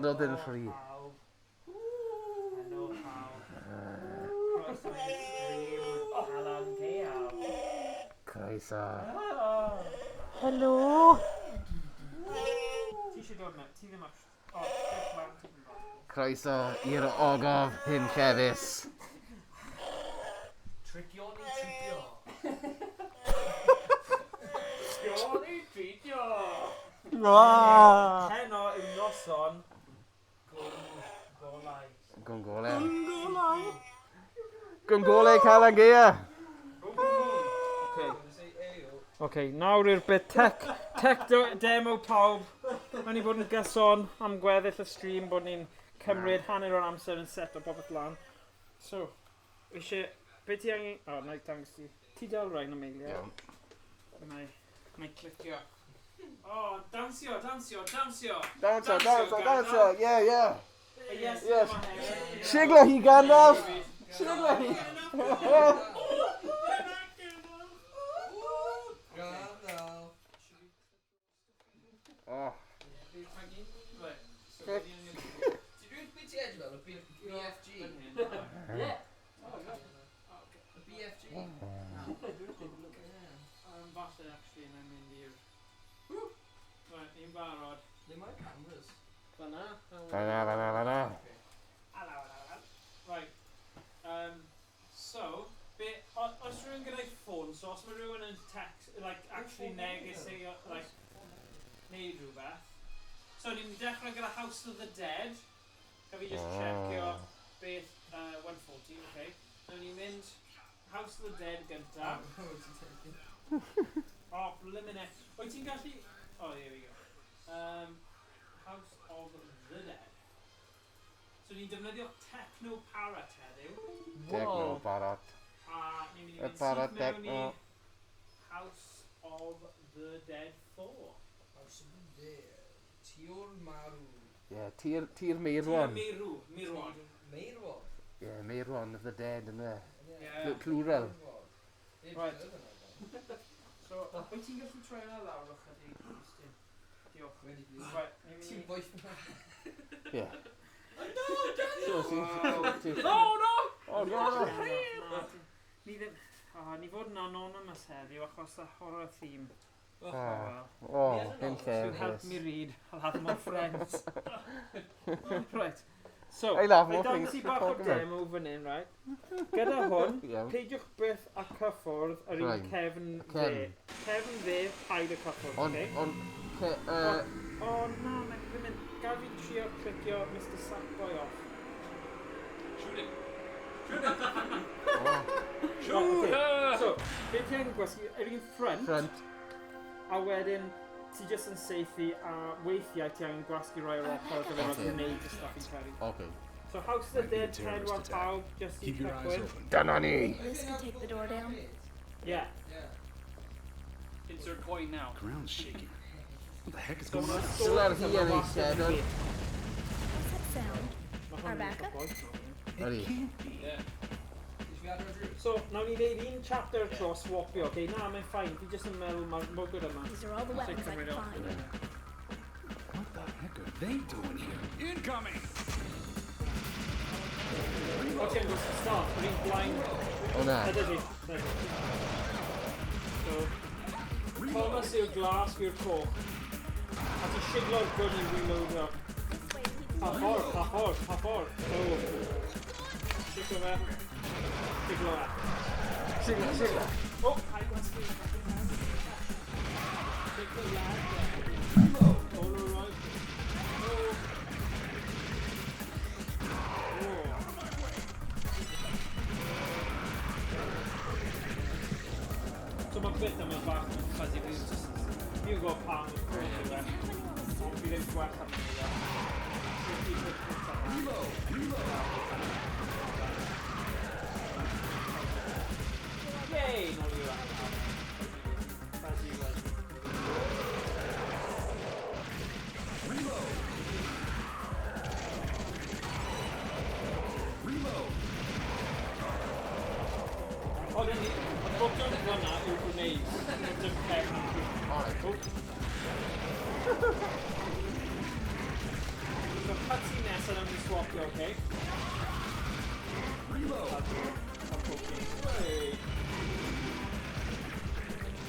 Nodod yn ffri. Helo pawb. Croeso i'r stream Alan Gaeaf. Croeso. Helo. Ti eisiau dod mewn? Ti ddim eisiau... O, diolch fawr. Croeso i'r ogof hyn llefus. Tricio ni tritio. Tricio ni tritio. Heno yw noson golau. Gongolau. Gongolau Calan Gaea. Ok, nawr i'r bit tech demo pawb. Mae'n i bod yn gyson am gweddill y stream bod ni'n cymryd hanner o'r amser yn set o popeth lan. So, eisiau... Be ti angen... O, na i dangos ti. Ti dal rhain am eiliad. Iawn. Na i clicio. O, dansio. Danso, Gandalf. yeah. Yes. Sigla hi Gandalf. Sigla hi. Oh. Falle, actually, yn mynd i'r... Right, ni'n barod. Ble mae'r cameras? Fanna. Fanna. Right. So, os rhywun gyda'i ffôn, so os mae rhywun yn text, like, actually neges ei, like, neud rhywbeth. So, ni'n dechrau gyda House of the Dead. Can we just checkio beth 140, okay? So, ni'n mynd House of the Dead gyntaf. Oh, blimmin' it. Wyt ti'n gallu... Oh, here we go. House of the Dead. So ni'n defnyddio Techno Parrot heddiw. Techno Parrot. A ni'n mynd i fynd Parrot sydd mewn i Techno. House of the Dead 4. House of the Dead. Tir Marw. Yeah, Tir Meirwan. Meirwan. Meirwan? Yeah, Meirwan of the Dead yn there. Yeah. Plural. Right. So, wyt ti'n gallu troi yna lawr o'ch ydi? Diolch. Wedi blwydd. Right, Ti'n boeth yma? Yeah. No! Oh, no! Ni ddim... Ni fod yn anonymous heddiw achos y horror theme. Oh, hyn To help llefus. me read, I'll have more friends. Right. So, I love more dangos things i to bach o talk about. demo fan hyn, right? Gyda hwn, Iawn. peidiwch byth a cyffwrdd yr un Right. Cefn Cefn. Fe. Cefn Fe, paid y cyffwrdd, On, okay? on, O, na, mae'n mynd, gaf fi trio clicio Mr Sackboy off. oh, Okay. So, beth ti'n gwasgu, yr un front, front. a wedyn, ti jyst yn seithi, a weithiau ti angen gwasgu roi o'r ochr gyda Okay. roi gwneud y stuff i'n cael. Okay. So, House of the Dead, pedwar pawb, just i Keep your eyes cychwyn. open. Dyna ni. This can take the door down. Yeah. Insert coin now. Ground's shaking. What the heck is So, going on? mae'n Still ar hi yn ei What's that sound? Our backup? Ready? Yeah. So, nawn ni ddeud un chapter tro swapio, okay? Na, mae'n ffain, fi jyst yn meddwl mae'n good yma. These are all the weapons I can find. What the heck are they doing here? Incoming! O, ti'n gwrs y start, yr un blind. O na. Ydw ti. So, Thomas yw'r glas fi'r coch. A ti siglo'r gun i reloadio. Pa ffordd. So, siglo fe. Siglo. O, hai gwasgu. Siglo lad. All right. So mae beth am y bach yn fuzzy, fi'n gwybod pam yw'r gwrs yw e. Ond fi ddim gwell am hynny e. Yay! Nôl i'r actor. Fuzzy wuzzy. Ond ni, y botwm fyna yw'r gwneud. Botwm cefn. Alright. So cut swap you, okay?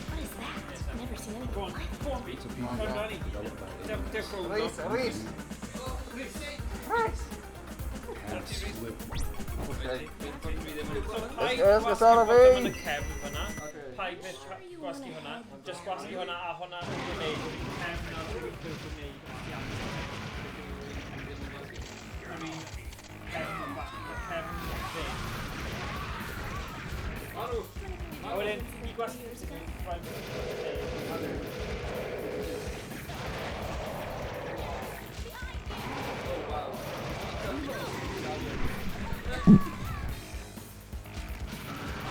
What is that? Never seen anything Go on, like go on, Reese. Come on, Danny. Different. Reese, Reese. Let's all away. Paid with gwasgu hwnna, just gwasgu hwnna a hwnna yn gwneud. Cefn ar y gwneud I mean, cefn fe. A wedyn, I gwasgu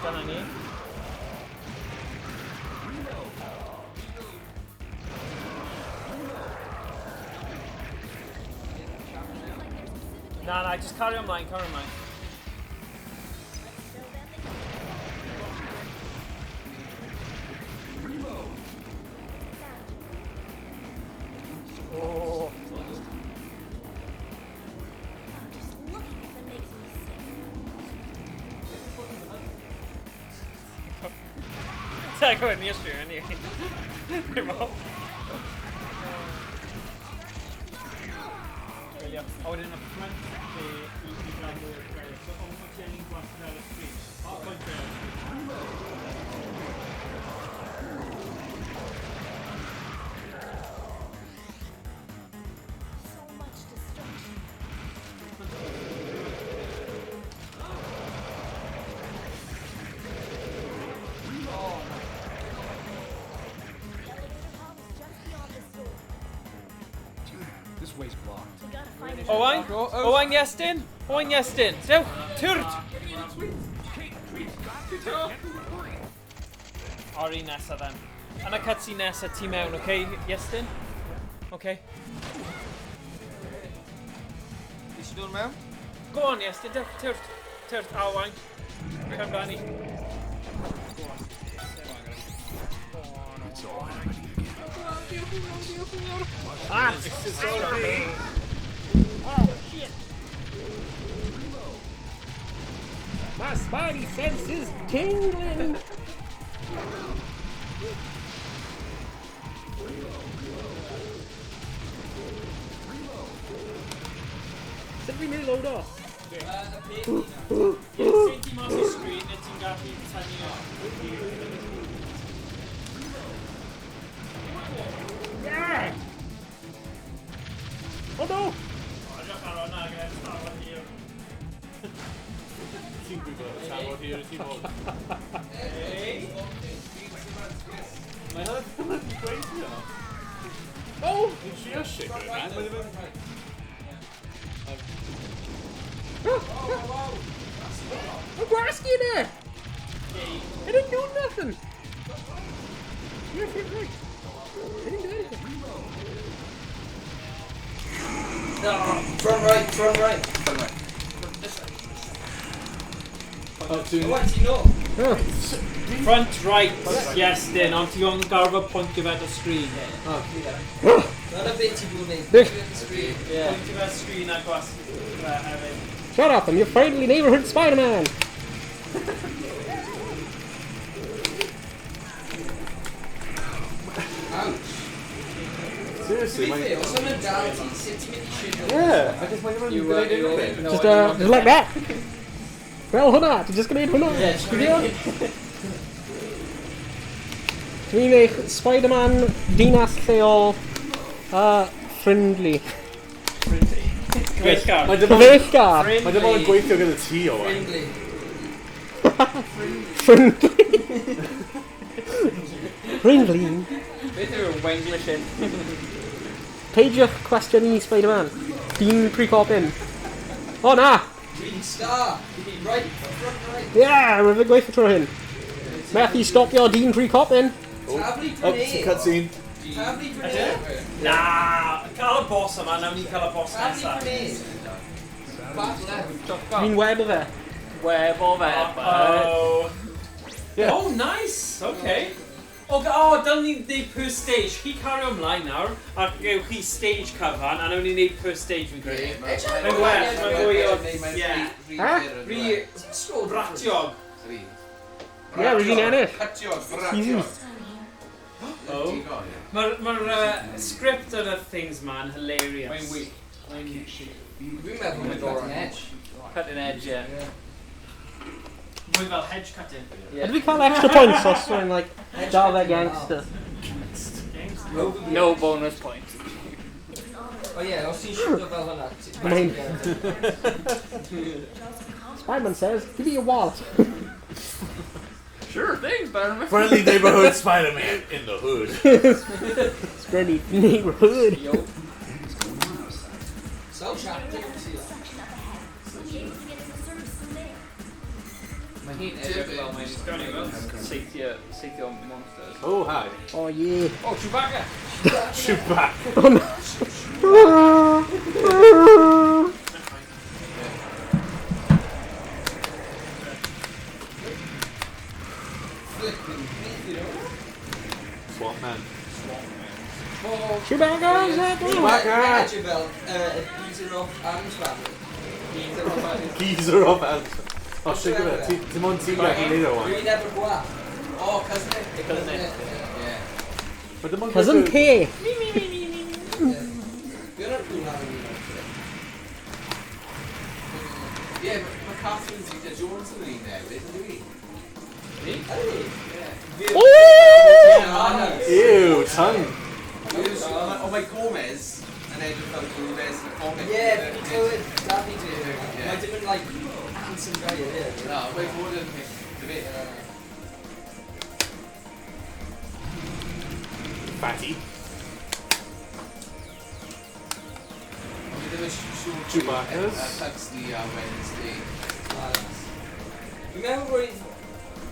dyna ni. Nah, just carry on mine, carry on mine. Oh. Just looking at them makes me sick. Tack go ner styr ner. A wedyn y ffrant i gradw'r gwaith. So, ond mae ti'n gwasgu ar y stryd. Pwynt So much destruction. The elevator pod is just beyond the store. This way's blocked. We gotta find it. Owain? Owain Iestyn? Owain Iestyn. Zew, twrt! O'r un nesa then. Yn y cutscene nesa ti mewn, okay, Iestyn? Okay. Is dod mewn? Go on Iestyn, twrt, Owain. Come Danny. It's all happening again. Ah, it's all right. My spidey senses tingling. Sut fi'n mynd load off? Sent ti mas o screen a ti'n gallu tynnu o. Oh no! Edrych ar hwnna gyda'r tafod hir. Ti'n gwybod tafod hir y tîm hwn? Mae Mae'n gweithio. Oh! Ni'n trio shit gyda man. Mae'n ddim I'm Grasky there! I didn't do nothing! You're right. I didn't do anything. No, front right, front right. What, you know? Front right, yes then, ond ti'n garfod pwyntio fe at y screen. Not a bit you do the screen. Pwyntio fe at y screen a gwasgu fe hefyd. Shut up, I'm your friendly neighborhood Spider-Man! Ouch. Seriously, To be fair, mae'n... os yna'n dal ti, sut ti'n mynd i shit o? Yeah, I just mae'n ddim yn gwneud unrhyw beth. Just like that! Well, hwnna, ti'n just gwneud hwnna? Dwi'n eich Spider-Man dinas lleol friendly. Gweithgar. Cyfeillgar! Mae dim ond yn gweithio gyda ti o wan. Friendly. Friendly. Friendly. Beth yw'r Wenglish in? Peidiwch cwestiwn i Spider-Man. Di'n pre-cop-in. O na! Green star. Right, front right. Yeah, we're gweithio tro hyn. Methu stopio di'n pre-cop-in. Tabli Oh, grenade. sy'n cutscene. Tabli grenade. Na, cael y boss yma, nawn ni cael y boss Tabli nesaf. grenade. Back left. Dwi'n web o fe. Web o fe. Oh, nice! Okay. Dylen ni neud per stage. Chi cario ymlaen nawr, a gewch chi stage cyfan, a nawn ni neud per stage fi'n credu. Mae'n well, mae'n fwy o... Ratiog. Yeah, rydyn ennill. Mae'r script yn y things man hilarious. Mae'n wych. Dwi'n meddwl mae'n dod yn edge. Cutting edge, yeah. Mwy fel hedge cutting. Ydw i cael extra points os dwi'n like dal fe gangster? No bonus points. O ie, os ti'n siwto fel hwnna. Mae'n... Spider-Man says, give me your wallet. Sure, thanks, Spider-Man. Friendly neighborhood Spider-Man in the hood. Friendly neighborhood. So sharp, didn't see that. Mae hi'n edrych fel mae'n seithio monsters. Oh, hi. Oh yeah. Oh, Chewbacca! Chewbacca. Oh no. Swamp Man. Chewbacca, exactly. Chewbacca. Edge fel Geezer of Adam's Family. Geezer of Adam's Geezer of Elf. Oh, shit, gyda. Ti'n ond ti'n gallu neud o wan. Dwi'n efo gwa. O, cousin it. Cousin it. Ie. Cousin K. Dwi'n ar dwi'n ar un. Ie, mae Catherine Zeta-Jones yn un newydd, ynddi fi? Ni? Ydy. Ew, tongue. O, mae Gomez yn edrych fel Gomez yn y comic. Ie, fi'n clywed Davi dweud. Mae dim yn, like, handsome guy, ie. No, mae'n bod yn dy Fatty. Ddim yn siŵr Chewbacca's. Huxley a Wednesday. Dwi'n meddwl bod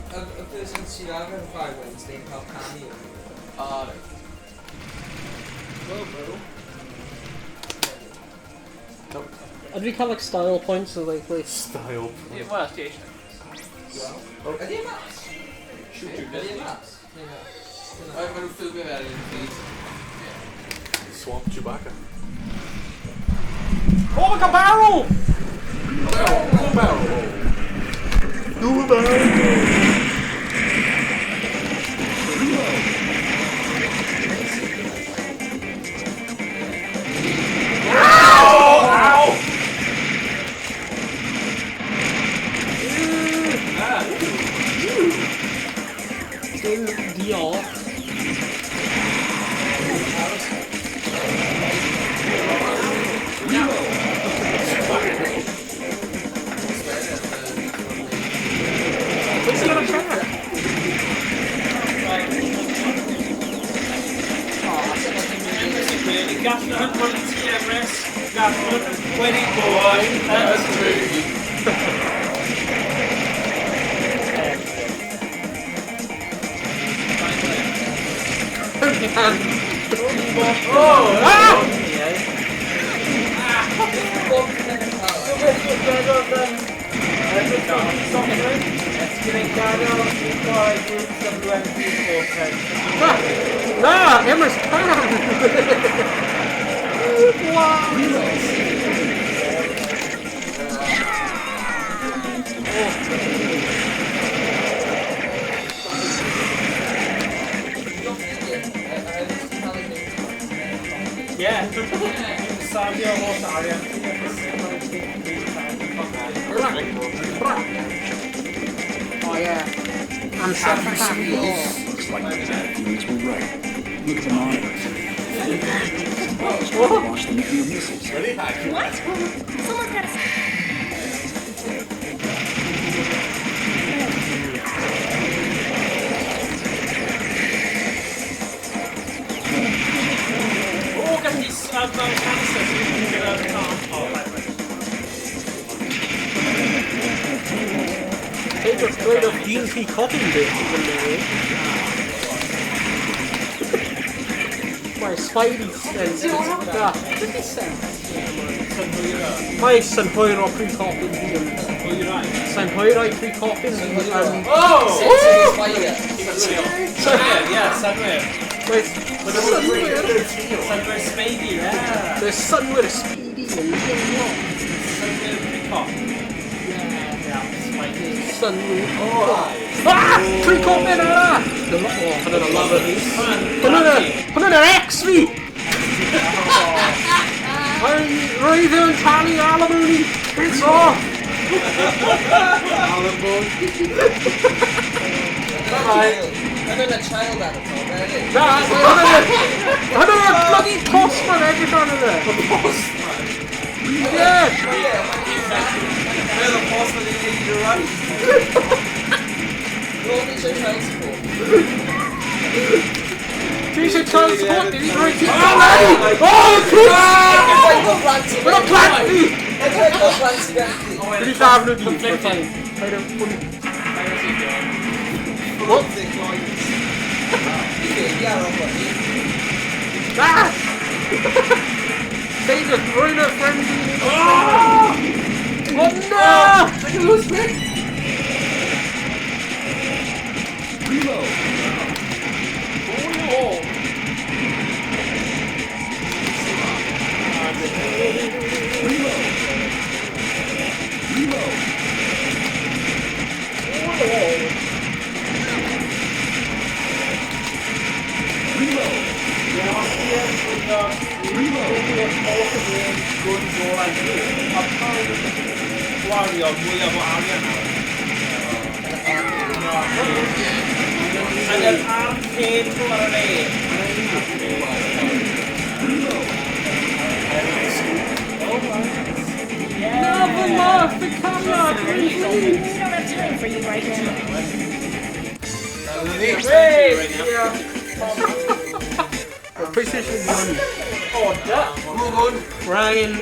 y person sydd ar yr Five Wednesday yn cael cameo. Right. Well, bro. Ydw i cael like style points o like... Style. Wel, ti eisiau. Ydy e mas? Ydy e mas? Mae nhw'n ffilmio fe ar un pryd. Swamp Chewbacca. Oh, like a barrel! Barrel. Do a barrel! Deal. What's he gonna try? Gallwn wedi TMS, gallwn wedi bod yn trwy. Nah, Emma's time! Yeah. Sadio holl arian. Oh yeah. I'm so happy. Looks like the bad feelings were right. Look at the monitors. Launch the nuclear missiles. Ready? Hack. What? Someone's got a... Oh, get these canisters so you can get out of the car. Oh, right. Take a straight up DNC cutting bit even there. My Spidey sense is that. My Senhoiro pre-cop in Sa'n hwyrau 3 coffin and... Oh! Spider. Yeah, Sunway. Wait, Sunway Spady, yeah. there's Sunway a speedy and Sunway Precop. Yeah, Spidey. Sunway... Ah! 3 coffin ara! Hwnnw'n a lava fi. Hwnnw'n yr ex fi! Roedd yn talu alimony! It's off! Hwnnw'n a child at the top, really. Hwnnw'n y bloody postman edrych arno fe! Yeah! Where the postman is taking you right? What is your child support? Dwi eisiau child support, dwi eisiau rhoi ti... Oh, Chris! We're not planty! Dwi wedi llafn o di. What? Ah! David, rwy'n y friendly... Oh! Oh no! I can lose me! Reload. Oh! Reload. Reload. Reload. And an arcade flurry. Never love the camera! We don't have time for you right now. PlayStation 1. Ryan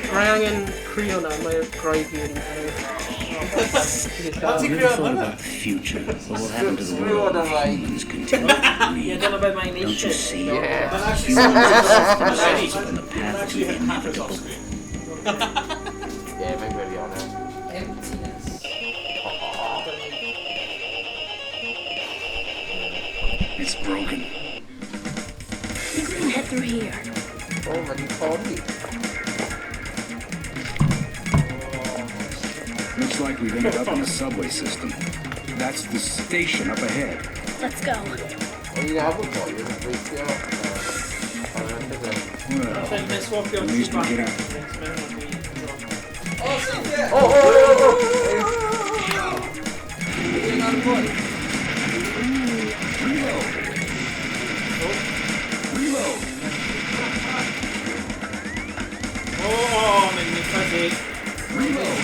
Creo na, mae gwraig i'n... Pam ti'n creu hwnna? Future, what will happen to the world if humans continue to breed? Don't you see? Yeah. Humans on the path to inevitable. Yeah, mae'n gwiri hwnna. Emptiness. It's broken. We can head through here. Oh, mae'n codi. Looks like we've ended up in a subway system. That's the station up ahead. Let's go. O'n i'n abod o, i'n weithio... Well, at least we're getting... Oh, Cynthia! Doing on point. Reload. Reload. Oh, mae'n mynd fyddi. Reload.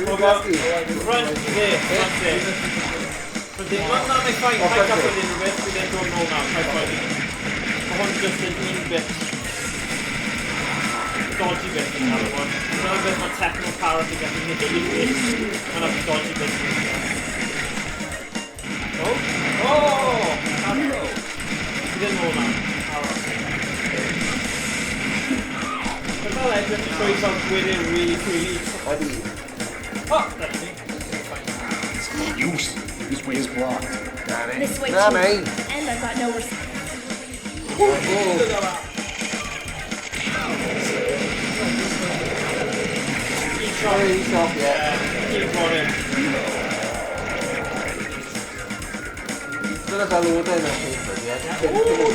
Run there. Mae'n ei ffain, pa'n cael fyddi rhywbeth, bydd e'n dod nôl nawr, pa'n fyddi. Mae hwn just yn un bit. Dodgy bit yn cael hwn. Mae'n beth mae techno power to get in the bit. Mae'n dodgy bit. Oh! Reload. Bydd e'n nôl nawr. Mae'n fel edrych yn trwy fel gwydr really. Oh, that's me. It's no use. This way is blocked. This way Na, too. mate. And I've got no response. Sorry, he's off yet. Keep running. Dyna fel oedd e'n ymwneud wedi, a ti'n mynd i ni,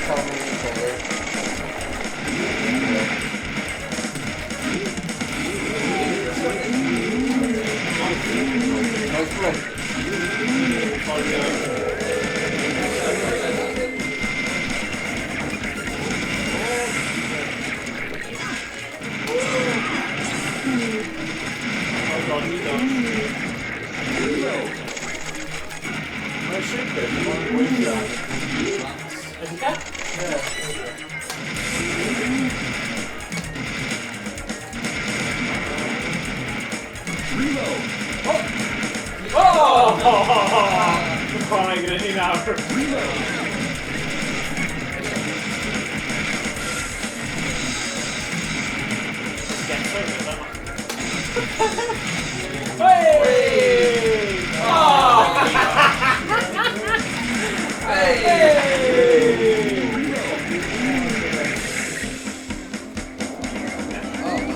cael mynd i'n teulu. Nice one. I'm gonna need now. Get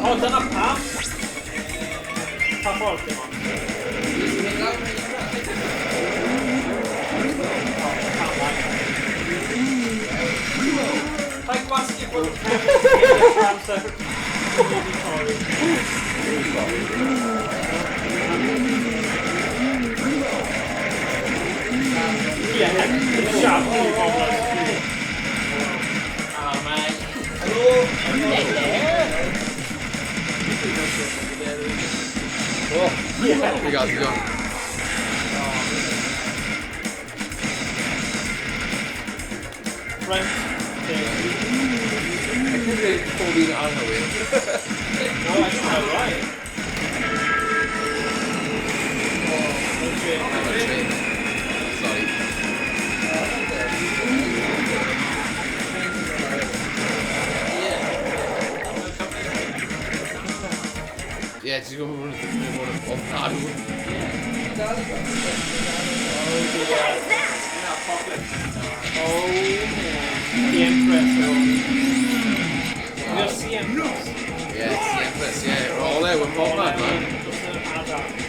O, dyna pam. Pa ffordd dim ond. Pa'n gwasgu bod amser. Yeah, sharp bobl. Oh, mate. Hello. Oh, yeah. You guys go. Right. I think they pulled in on the way. No, I think I'm right. Sorry. Yeah, she's going to run off now. Oh, the Empress. We'll see Empress. Yeah, it's the Empress, yeah. We're all there, we're pop man.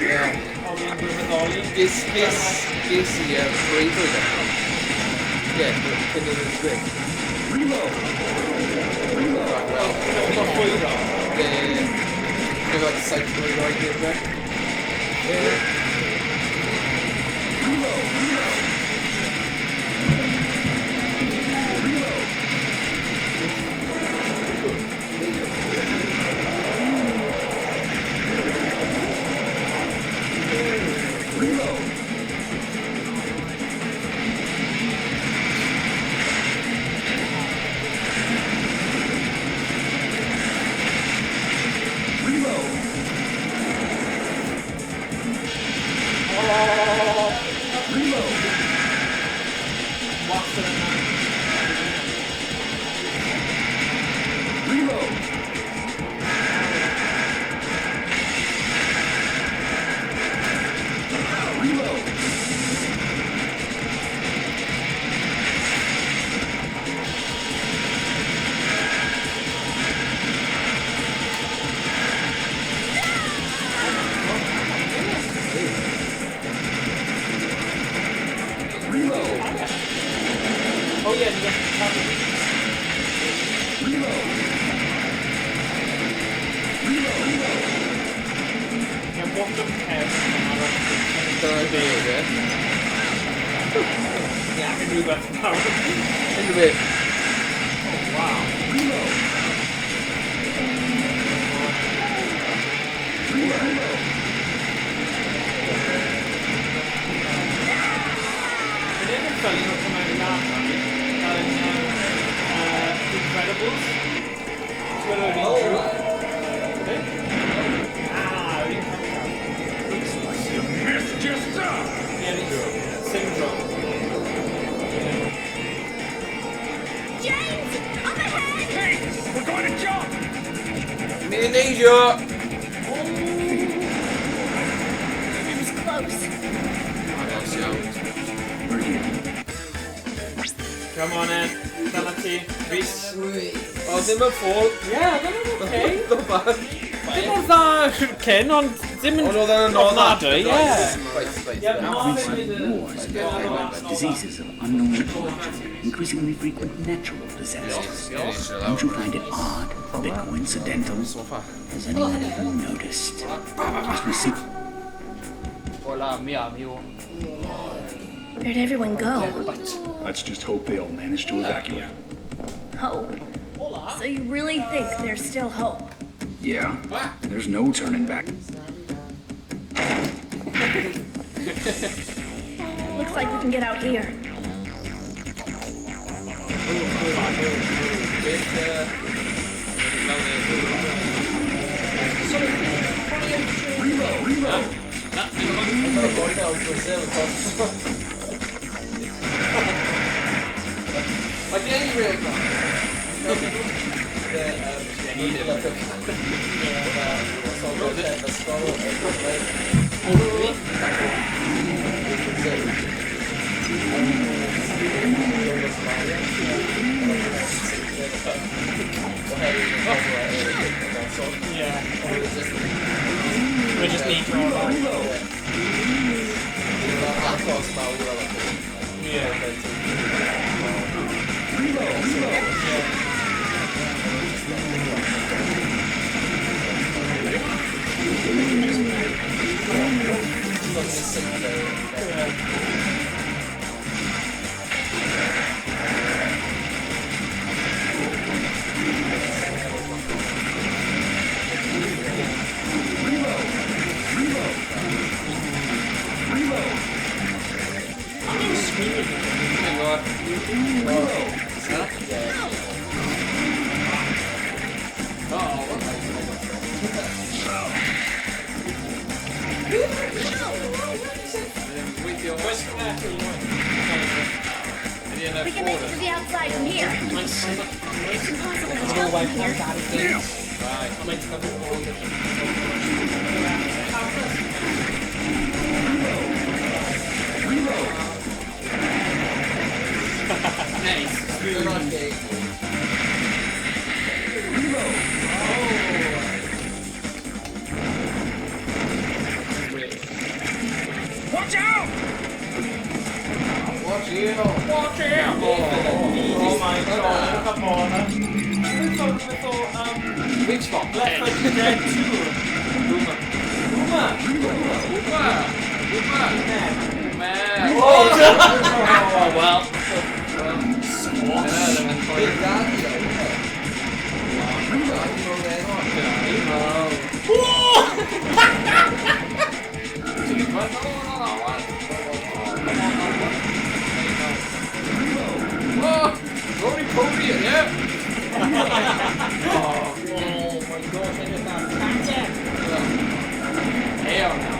Yeah. This bravery then. Yeah, but can do this thing. Reload! Well. Yeah. Maybe like a cycle right here, right? Yeah. Reload! Oh yeah, you got Reload. Yeah, what the hell? Yeah, I can do that now. Think of it. Oh wow. Reload. Incredibles. You missed your stuff! Syndrome. James! Up ahead! Hey! We're going to jump! Indonesia! That was close. We're here. Come on in. Sanity. Peace. Oh, ddim yn ffôl. Yeah, that was okay. Not bad. Dim ond dda cyn, ond dim yn... Oh no, they're not ofnadwy, ie. Increasing wars and diseases of unknown origin, increasingly frequent natural disasters. Don't you find it odd, a bit coincidental? Has anyone ever noticed? As we see... Where'd everyone go? Let's just hope they all manage to evacuate. Hope. So you really think there's still hope? Yeah, there's no turning back. Looks like we can get out here. Like the only real guy. Yeah. just need to reload. We can make it to the outside from here. It's impossible to tell from here. Watch out! Watch out! Watch out! Oh my god, come on. I thought, Which spot? Left 4 Dead 2. Uma. Man. Oh, well. Big daddy, Rory Povey, yeah. Oh my gosh, I just got attacked. Hell no.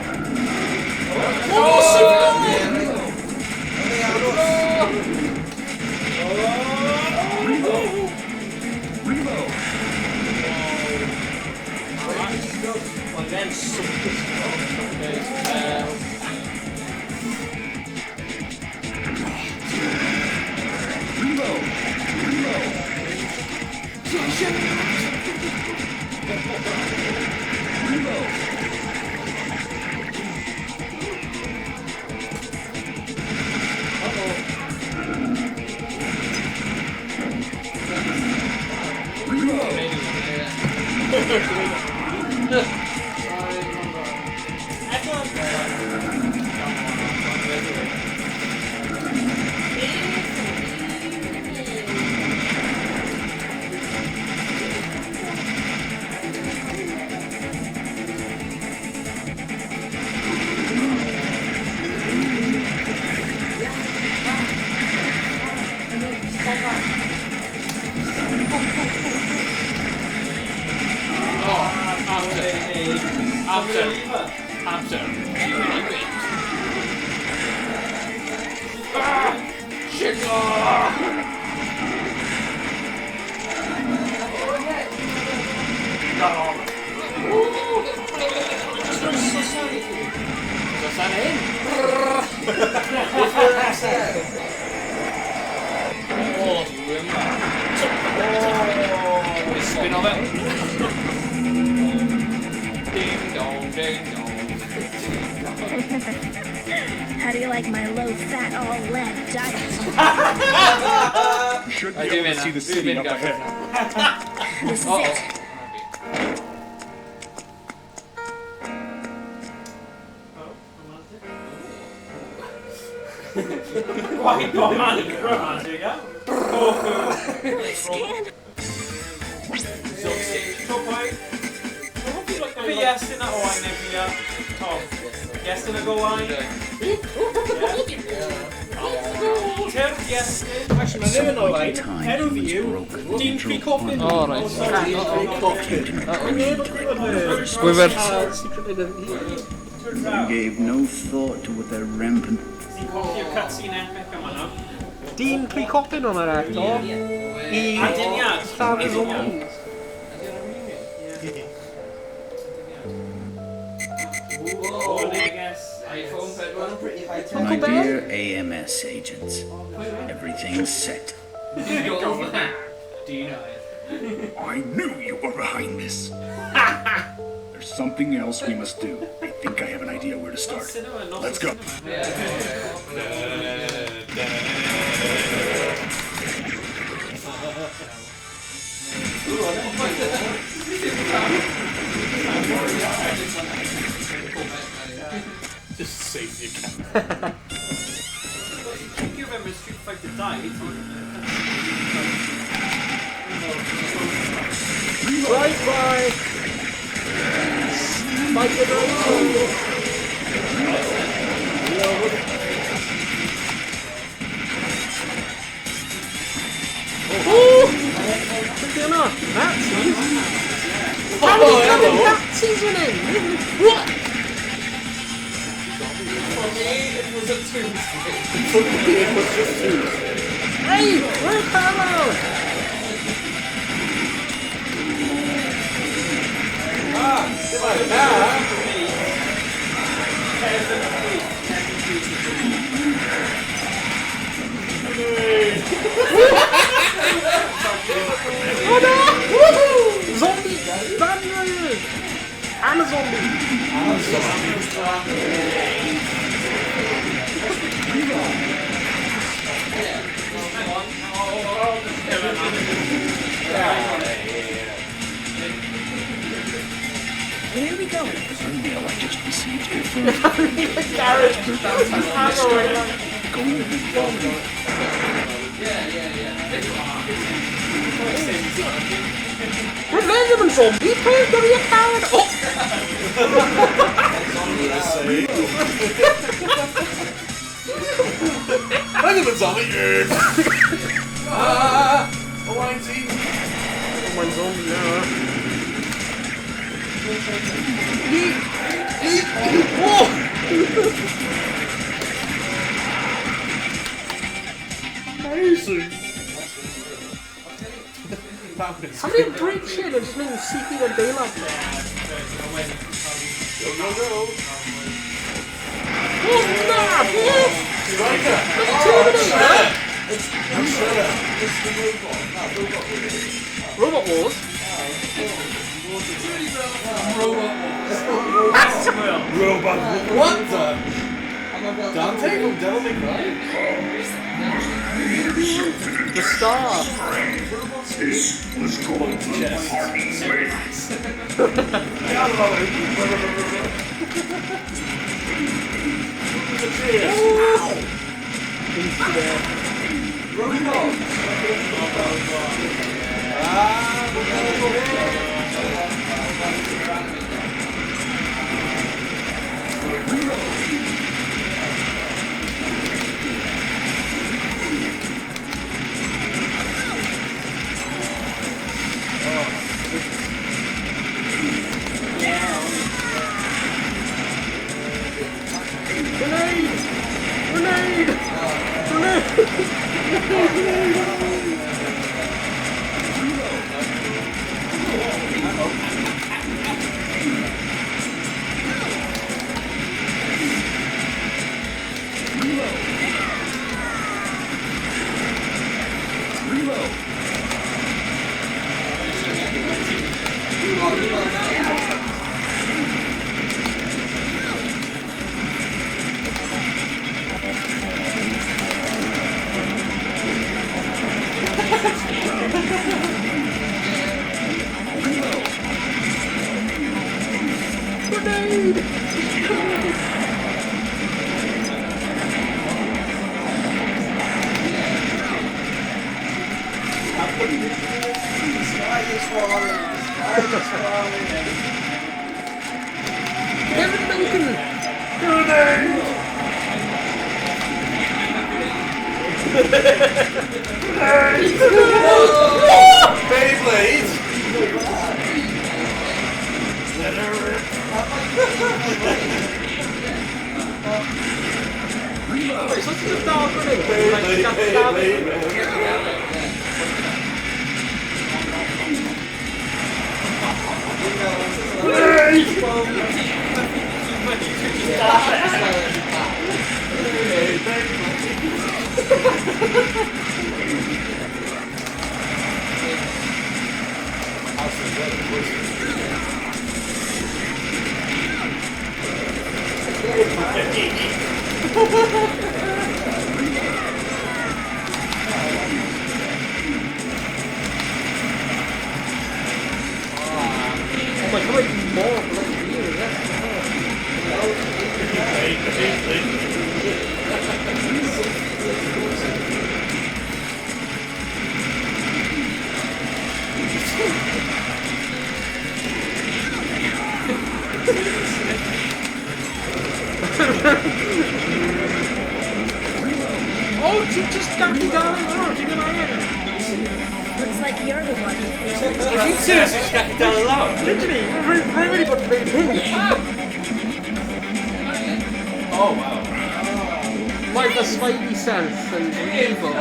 Spin of it. Ding dong, ding dong. How do you like my low-fat, all-lead diet? Should I do see the city up ahead. This is it. Quite romantic, yeah? Scan. Fi Iestyn a oen neu fi a Tom? Iestyn a go oen? Tyr Iestyn. Actually, my living all right. Time Head over was you. broken. Dean Pre-Coffin. Oh, right. They gave no thought to what they're rampant. Your cutscene epic yma no. Dean Pre-Coffin o'n yr actor. Aduniad. Llafur o mwy. O neges. My dear AMS agents, everything's set. I knew you were behind this. There's something else we must do. think I have an idea where to start. Cinema, not Let's go. Just save the account. You remember Street Fighter died? Bye. Fight the Nazis in it! What? For me, it was a Tuesday. For me, it was just Tuesday. Hey, where's Carlo? Oh no! Woohoo! Zombie! Daniel! I'm a zombie! Here we go. Email I just received confirmed The garage. Revenge of a zombie? Please give me a card! Oh! I'm a zombie! Oh, I'm team! Oh, my zombie now. Amazing! How many break shit and just making CP the daylight there? Go! Oh, snap! Yes! Striker! Let's terminate! It's Shredder! It's the robot! Robot Wars? Robot! What the? Dante from Devil May Cry? The star! This was going to be hard Grenade! Grenade! Kevin Bacon! Grenade! Beyblade! Wait, so this is a dark grenade? Like, you got to stab it? Oh my god, more bloody weird, oh, she just got me down the road. She got my head. Looks like you're the one who failed. Are you serious? She's got down the loud. Literally, really got made Oh wow. like the Spidey sense and evil.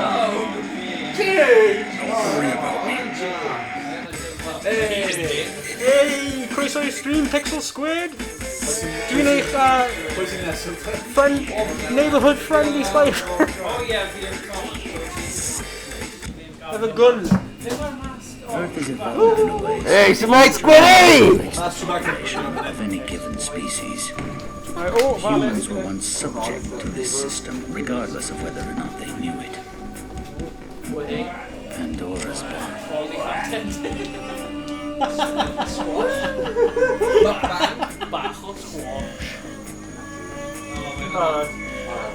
Hey, Chris I stream Pixel Squid. Doe je friend, neighborhood friendly spider? Oh yeah, Have a gun. Earth is evolved in a way Hey, somebody Squiddy! of any given species. Oh, Humans were once subject to this system, regardless of whether or not they knew it. Pandora's box.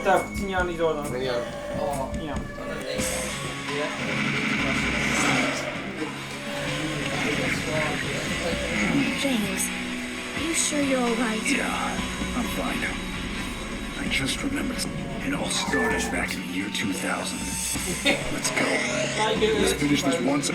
Tak, 10 anni dolar. Ja. James, you sure you're alright? Yeah, I'm fine. I just remembered it all started back in the year 2000. Let's go. Let's finish this once.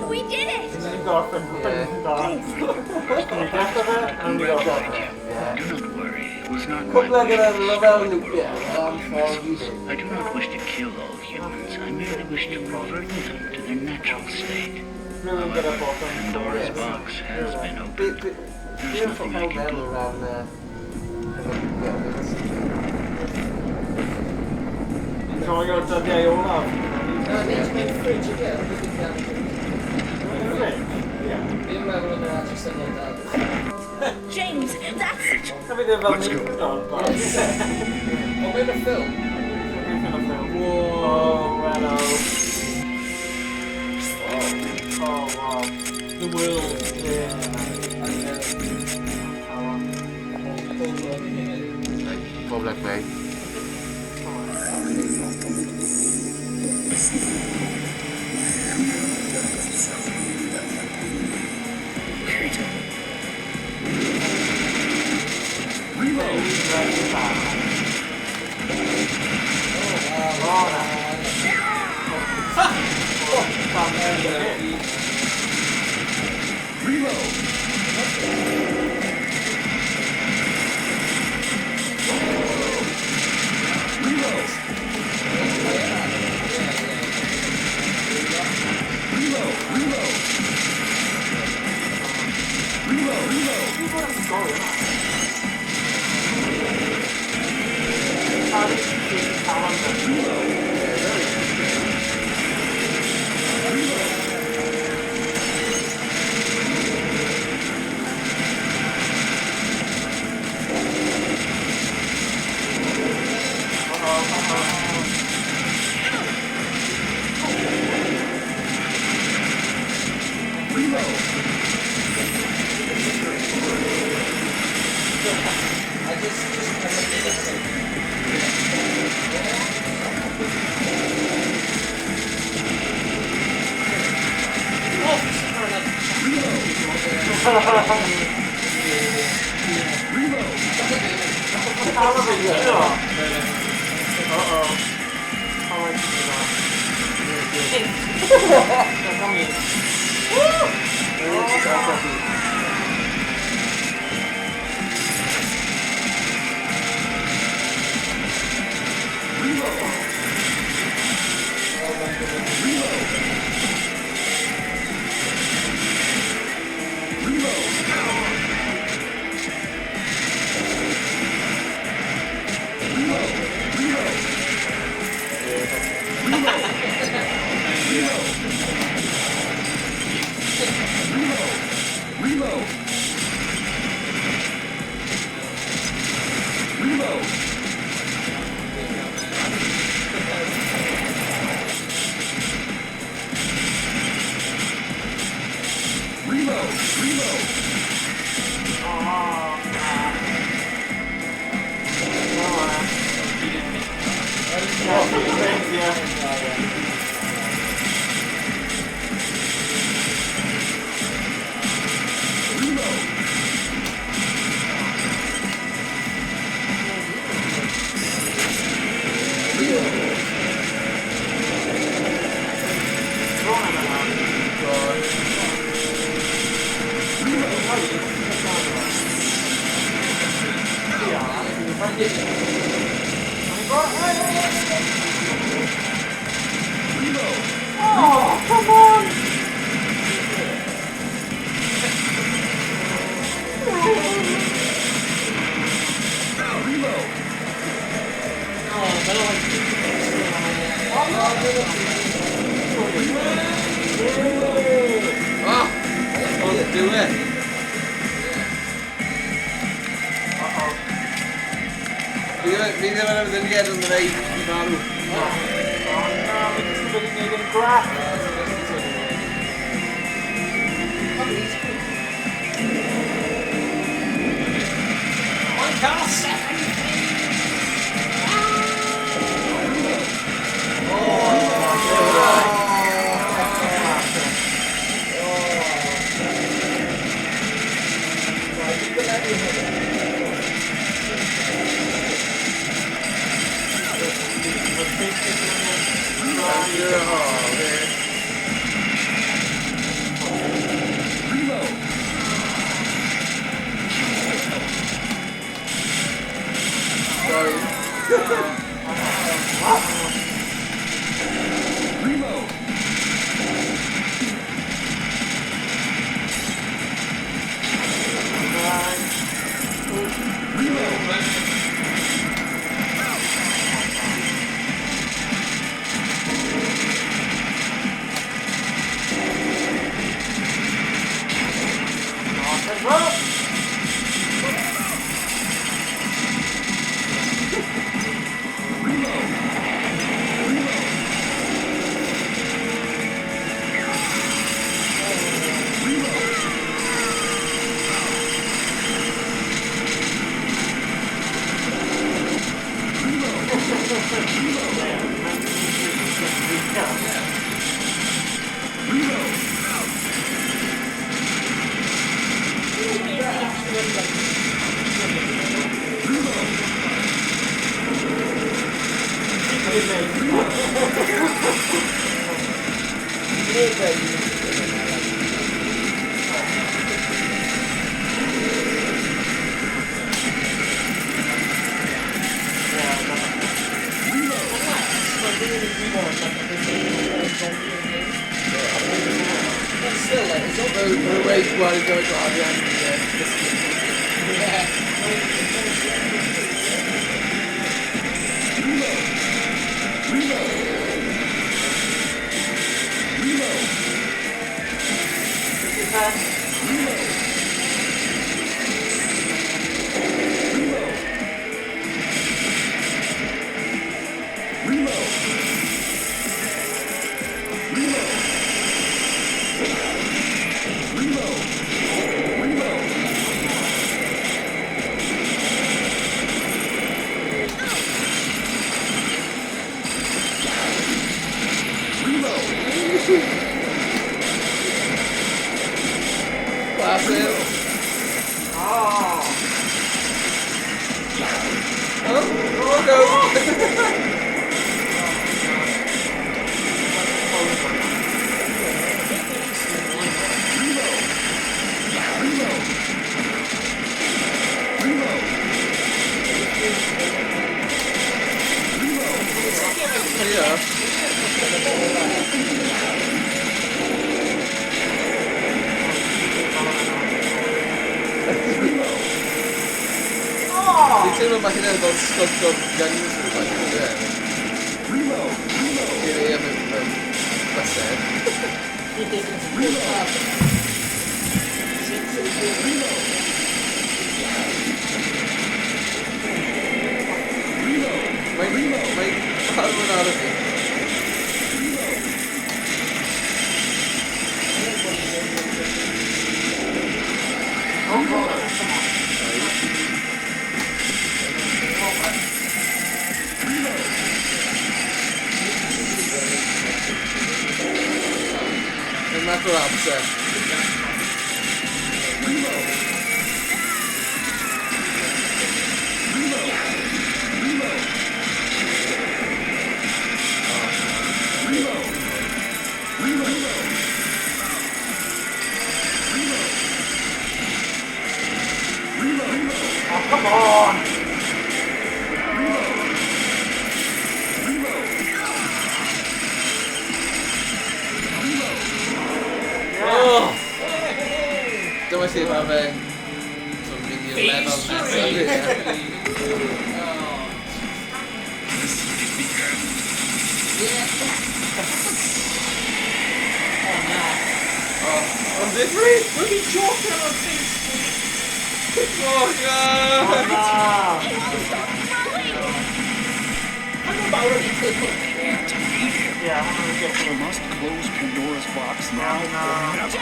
We did it! Do not worry, it was not my I do not wish to kill all humans. I merely wish to revert them to their natural state. However, Pandora's box has been opened. There's nothing I can do. around there. Kan jag göra det jag har? Det är som en fridge again. Vi är med varandra att just ställa där. James, that's... Let's go. Vad är det film? Whoa, Reno. Oh, wow. The world. Go Black Bay. Classic. Oh no! Sembra macchinare con Gannis direi vai carbonare è nato l'upset. Come on! Oh! Dove si vabbè? Sono mini level Oh, I'm different? What are you joking about things? Oh god! Yeah, I'm gonna get We must close Pandora's box now or never.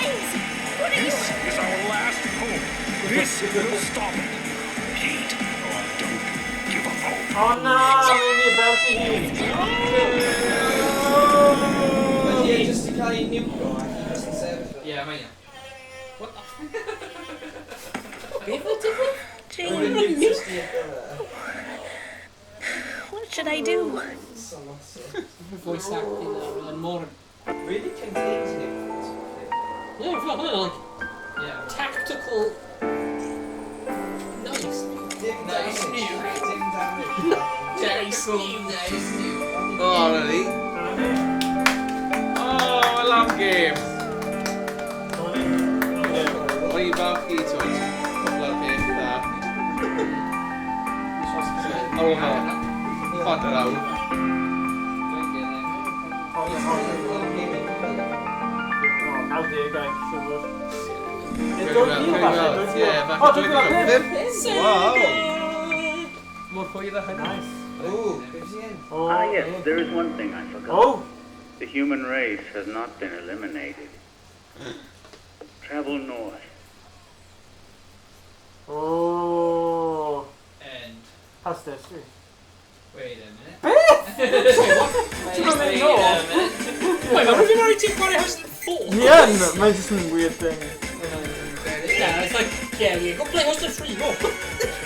This is our last hope. This will stop it. Pete, don't give up hope. Oh no, I'm about to hit. But yeah, just to carry a new guy. Yeah, I mean, what What should I do? Voice acting and more. really contains him. Yeah, I feel like Yeah. tactical. Nice. Oh, really? Oh, I love games. Vad är bakit så? Kopplar till där. Fattar du? How dare you guys? Ah, yes, there is one thing I forgot. Oh! The human race has not been eliminated. Travel north. Oh! And How's this? wait a minute. Wait, what have you married to Friday House 4? Yeah, no, mine's just some weird thing. Yeah, it's like, yeah, go play House 3, go.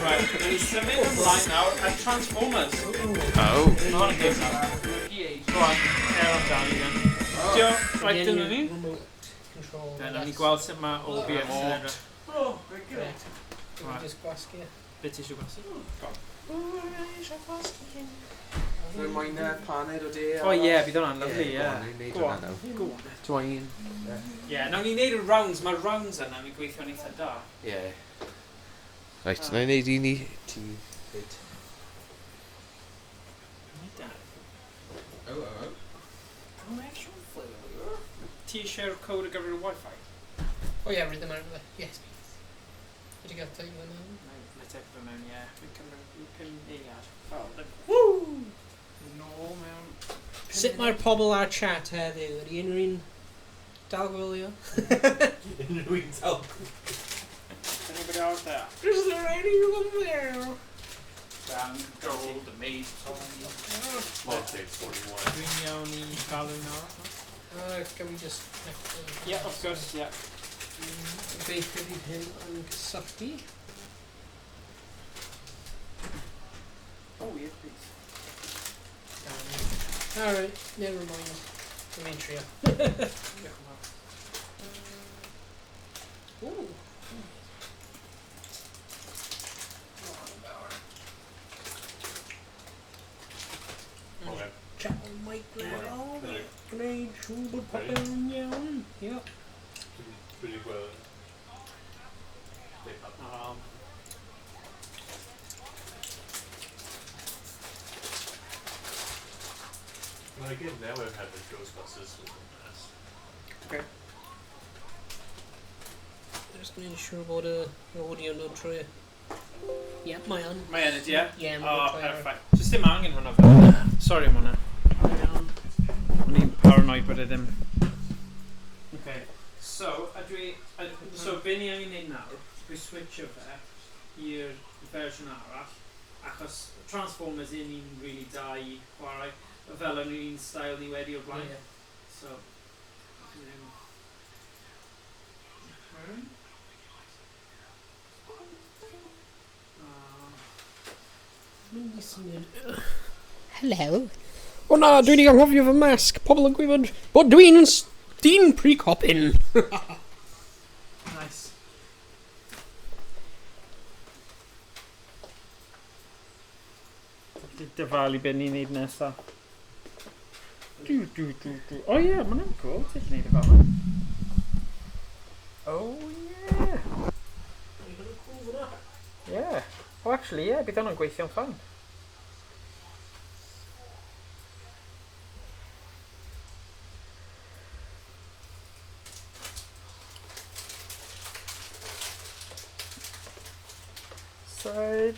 Right, he's swimming right now at Transformers. Oh. I want to do that. Go on, air on down again. Ti'n rhaid dyn ni? Control. Dyna ni gweld sut mae OBS yn edrych. Oh, very good. Just gwasgu. Beth ti eisiau gweld? Rwy'n moyn paned o de. Oh ie, bydd hwnna'n lyflu, ie. Go on. Go on. Join. Ie, nawn ni wneud y rounds, mae'r rounds yna, mi'n gweithio'n eitha da. Yeah. Right, na i neud i ni. Ti. Ti eisiau'r code ar gyfer y Wi-Fi? Oh yeah, read them out of there. Yes, please. Did you get to them in? Let's take them in, yeah. We can eiliad. Oh, look. Woo! No, man. Sut mae'r pobl ar chat heddiw? Ydy unrhyw'n dal gwylio? Unrhyw dal. Anybody out there? Is there anyone there? Dan Gold, the mate, Well, say 41. Dwi'n iawn I galw nawr. Can we just... Yeah, of course, yeah. Beth ydy hyn yn cysylltu? Oh, yes, please. Alright, never mind. Dwi'n ein trio. Diolch yn fawr. Ooh. Okay. Chat on mic there. Oh, Ready? gwneud siŵr bod popeth Ready? yn iawn. Yep. Pretty well. Take up. Well, again, now we've had the Ghostbusters with the mask. Okay. Just gwneud siŵr bod y audio yn dod trwy. Yep, mae yn. Mae yn ydi, ie? Ie, Oh, mae'n dod perfect. Just dim angen hwnna fel. Sorry am hwnna. Iawn. O'n i'n paranoid bod e ddim. Okay. So, so be ni angen neud nawr, we switcho fe i'r fersiwn arall, achos Transformers un ni'n really da I chwarae, fel yn un style ni wedi o'r blaen. Ie. So, Mynd I symud. Hello. O na, dwi wedi anghofio fy masg. Pobl yn gwybod bod dwi'n dyn pre-copin. nice. Dyfalu be ni'n neud nesa. O ie, ma' hwnna'n cool, ti'n neud y fel yna. Oh yeah. Yeah. Oh actually, yeah, bydd hwnna'n gweithio'n ffain.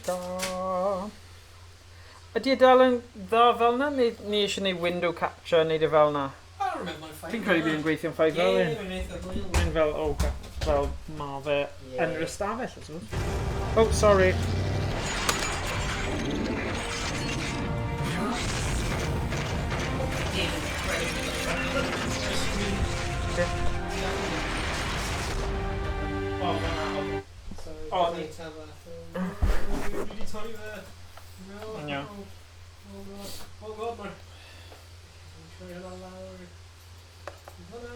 Da. Ydy e dal yn dda fel na, neu ni eisiau neud window capture neud e fel na? Dwi'n credu bydd yn gweithio'n ffaith fel un. Mae'n fel, fel ma fe yn yr ystafell, I suppose. Oh, sorry. Oh, Dwi wedi torri fe. Yn iawn. Oh god, mae'r... Dwi'n troi hwnna lawr. Hwnna.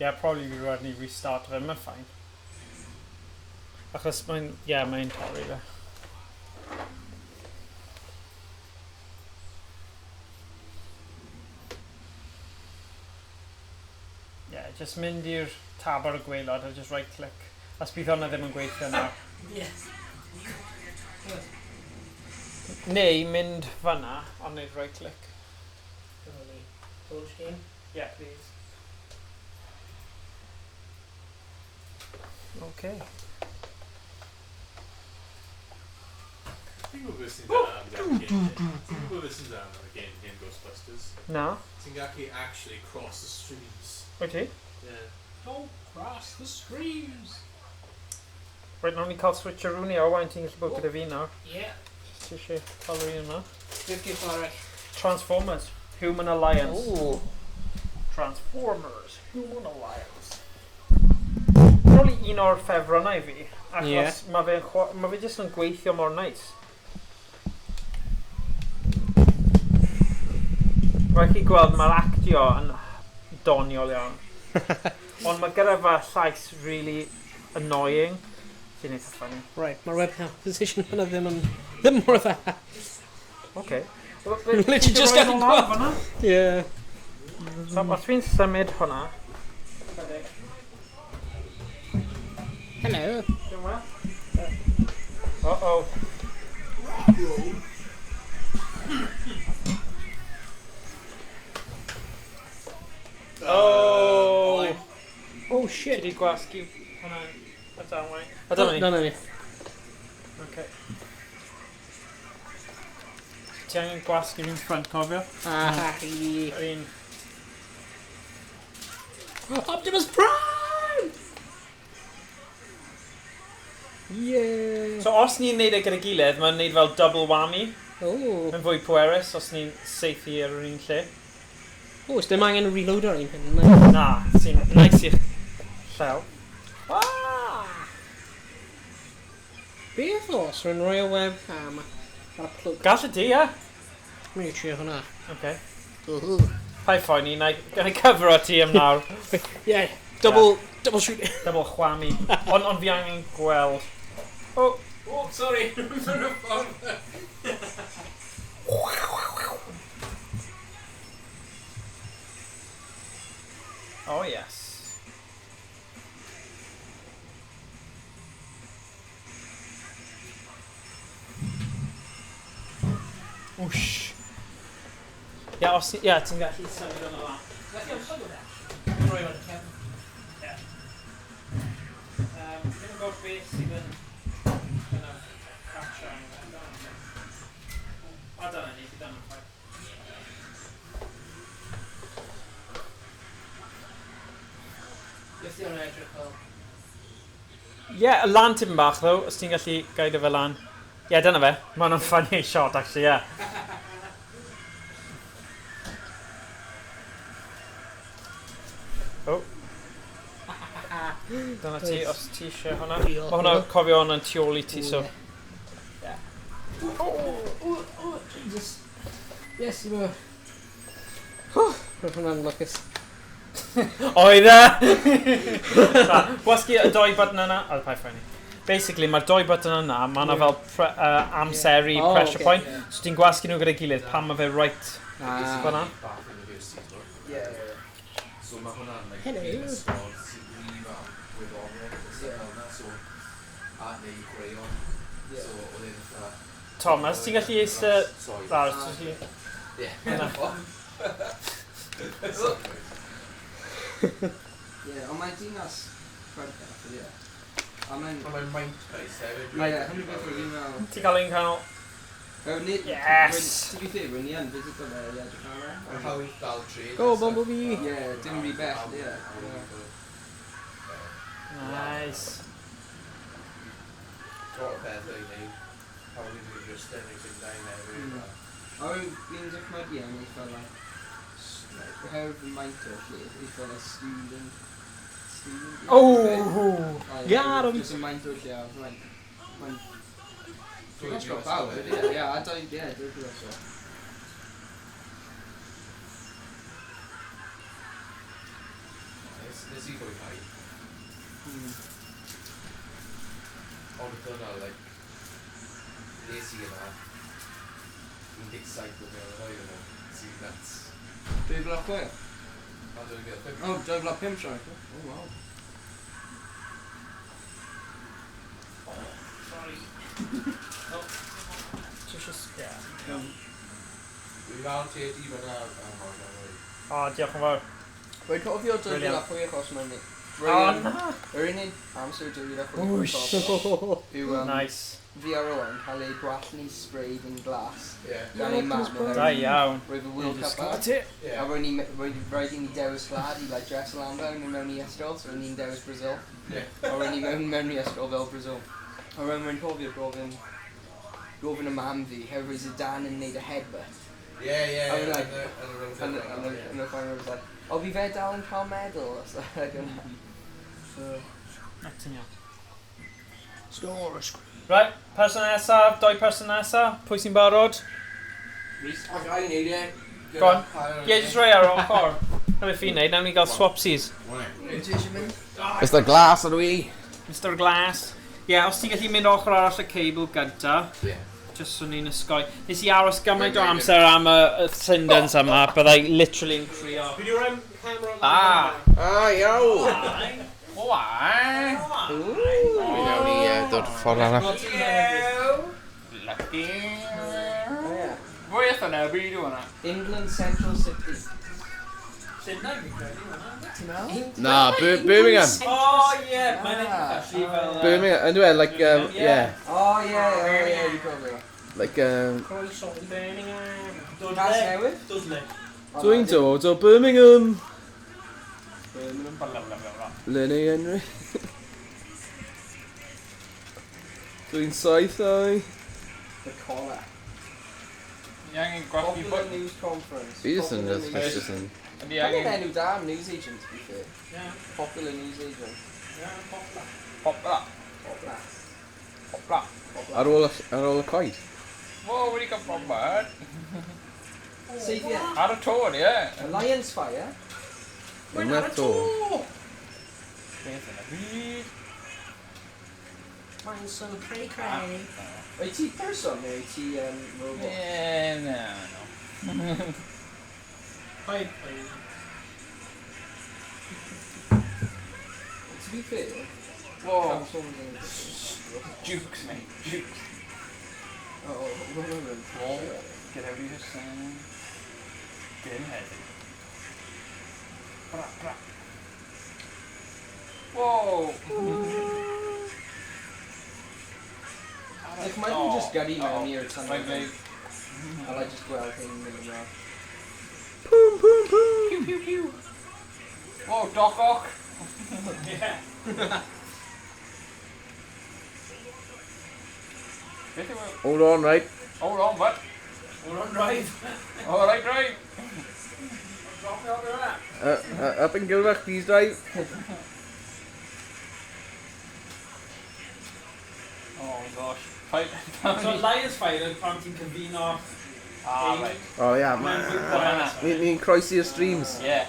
Yeah, probably we rhaid ni restart fe, mae'n ffain. Achos mae'n, mae'n torri fe. Just mynd i'r tab ar y gwaelod a just right click. As bydd hwnna ddim yn gweithio nawr. Yes. Neu mynd fanna a wneud right click. Full screen. Yeah, please. Okay. Ti'n gwybod beth sy'n dda am gen Ghostbusters? No. Ti'n gallu actually cross the streams. Wyt ti? Yeah. Don't cross the streams. Right, nawn ni cael switcheroonie o wain ti'n gallu bod gyda fi nawr. Yeah. Ti eisiau cael rhywun yma? Beth gyda arall? Transformers, Human Alliance. Ooh. Transformers, Human Alliance. Probably un o'r ffefrynnau fi, achos ma fe jyst yn gweithio mor neis. Rhaid chi gweld mae'r actio yn doniol iawn. Ond mae gyda fe llais really annoying. Ti'n eitha funny. Right, mae'r webcam position hwnna ddim mor dda. Okay. Literally just got it up. Yeah. So, os fi'n symud hwnna. Hello. Uh-oh. Oh! Oh shit. Ti di gwasgu hwnna y damwain? A dyma ni? No, no, no. Okay. Ti angen gwasgu'r un ffrant, cofio? Yr un... Optimus Prime! Yeah! So os ni'n neud e gyda gilydd, mae'n neud fel double whammy. Oh. Mae'n fwy pwerus os ni'n seithi ar yr un lle. Oh, is dim angen reload ar un hyn. Na, sy'n nice i'ch llaw. Beth os rwy'n Royal Webcam ar y plwg? Gall y di, ie? Mi'n i trio hwnna. Okay. Pai ffoi ni, gana cyfro ti am nawr. Yeah, double shoot. Double whammy. Ond fi angen gweld. Oh, sorry. oh yes. Whoosh. Ia, os ti'n gallu symud yna lan. Gallu am symud e? Rwy fan y cefn. Ie. Ddim yn gwybod beth sydd yn capture yn a dyna ni, dyna yn ffaith. Beth yw'n edrych fel? Ie, y lan tipyn bach ddo, os ti'n gallu gael fe lan. Ie, dyna fe. Mae hwnna'n funny shot, actually, ie. Oh. Dyna ti, os ti eisiau hwnna. Mae hwnna cofio hwnna'n tu ôl I ti, so... Oh, Jesus. Yes, you were. Roedd hwnna'n lwcus. Oedd e! Gwasgu y doi button yna... O, pai ffynu. Basically, mae'r doi button yna, mae yna fel amseru pressure point. So ti'n gwasgu nhw gyda'i gilydd pan mae fe right fyna. So mae hwnna'n like Hello. ysgol sy'n rifan wyddonol so a neu crayon so oedd e'n fatha Thomas, ti'n gallu eistedd... Rar, ti'n gallu... Ie. Ie, ond mae'n dinas chwertach, ie. A mae'n... Mae'n maint nice hefyd. Ie, hynny beth rwy'n fel... Ti'n cael un canol? Yes! Ti'n gweithio, rwy'n i yn visit o fe, ie, dwi'n cael e. Mae'n hawdd dal trade. Go, Bumblebee! Ie, dim rhy bell, ie. Nice. Tro o beth o'i neud. Hawdd i'n mynd just everything down hefyd. A rwy'n dychmygu am eitha, oherwydd fy maint o'r lle, eitha student. Oh! Got him! Just a maint o'r lle, mae'n... Dwi'n gwybod bawb, ie, a dwi'n gwybod so. Nes I fwynhau. Ond dyna, like, nes I yna 17 blwyddyn oed yna, sy'n nuts. 2006? A 2005. O, 2005 siarad. O, wow. Sorry. Ti eisiau sgaf? Dwi'n gael ti i fyna am hwnna. O, diolch yn fawr. Rwy'n cofio 2006 achos mae'n... na! Yr unig amser 2006 yw Nice. fi ar ôl yn cael ei gwallu sprayed in glass. Ie. Gan ei mam. Da iawn. Roedd y World Cup ar. A roedd rhaid I ni dewis gwlad I dres y Lambda mewn I ysgol, so roedd ni'n dewis Brazil. A roedd ni mewn I ysgol fel Brazil. A roedd rwy'n cofio gofyn y mam fi, hefyd Zidane yn neud y headbutt. Ie. And the final was like, o fi fe dal yn cael medal. Acting iawn. Store screw. Right, person nesaf, doi person nesaf. Pwy sy'n barod? A gael ei neud e. Go on. Ie, jyst rhoi ar o'n cor. Hynny ffi'n neud, nawn ni gael swapsies. Mr Glass ydw I. Mr Glass. Ie, os ti'n gallu mynd ochr arall y cable gynta. Ie. Just so ni'n ysgoi. Nes I aros gymaint o amser am y syndens yma, byddai literally yn crio. Fi di rhaid camera lan. Iawn. Why? Mi nawn ni dod ffordd arall. Lucky. Fwy eitha na, byd yw hwnna? England Central City. Llundain fi'n credu hwnna. Na, Birmingham. O ie, mae'n edrych actually fel... Birmingham, and well, like, yeah. Oh, yeah, you cofio. like Croeso i Birmingham. Cas newydd? Dudley. Dwi'n dod o Birmingham. Birmingham. Lenny Henry. Dwi'n saithau. The collar. Ni angen gwasgu Popular News Conference. Fi jyst yn Popular just News- yn... Ni Mae'n angen enw da am news agent, to be fair. Yeah. Popular News Agent. Yeah, popular. popla. Popular. Popla. Ar ôl y coed. Wo, wedi cael popla. Seithia. Ar y tôn, ie. A Lion's Fire. Mae'n meddwl. Beth yna byd. Mae'n son cray-cray. Wyt ti person neu wyt ti robot? No. Paid. To be fair, Wo. Samsung yn... Jukes, mate. Jukes. Oh, Roman. Get out of here, son. Get in head. Bra, bra. Whoa. If might be just gutty mewn i'r Mae'n tunnel. gweud. A lai just gweld hyn yn mynd ymlaen. Pwm, pwm, pwm. Pew, pew, pew. Whoa, Doc Ock. Yeah. Beth yw e? Hold on, right. Hold on, what? We're on drive. All right, right. Drop me out of that. Up in Gilbert, please drive. Oh gosh. So Lions Fire pan ti'n cyfuno Right. Oh, yeah, Mae'n fwy man. gwael. Ni'n croesi'r streams. Yeah.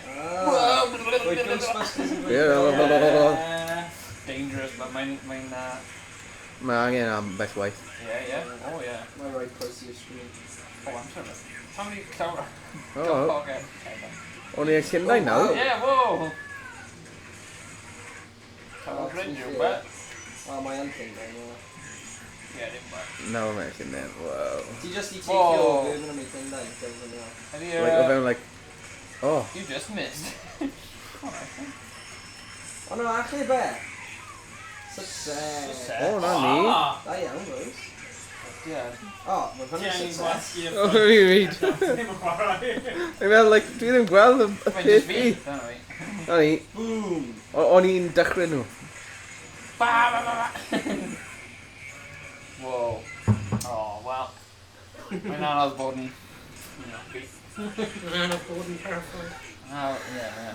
Wait, Ghostbusters yn Yeah. Dangerous, but mae'n Mae angen ambell waith. yeah. Oh yeah. Mae rhaid croesi i'r screen. Oh, I'm sorry. How many cloud? O, Okay. o'n i yn Llundain nawr. Yeah, whoa. Oh, Cloud to be Ranger, fair. but Wel, mae yn thing then, yeah. yeah, didn't work. Nawr mae'n Llundain, wow. Ti just i Whoa. teithio o Birmingham i Llundain, gyda'n yn iawn. And Like, o fewn, like... Oh, you just missed. O no, achub e? Success. o, na ni. Da iawn, Rose. Yeah. O, mae hwnna'n Jenny's success. gwasgu O, fi'n reid. Ddim yn chwarae. Fi'n meddwl, like, dwi ddim gweld y Mae'n peth just fi. fi. Don't we? Na ni. Boom! O'n i'n dechrau nhw. Ba, ba, ba, ba. Whoa. Oh, well. Mae'n anodd bod yn... Mae'n anodd bod yn careful. Oh, yeah.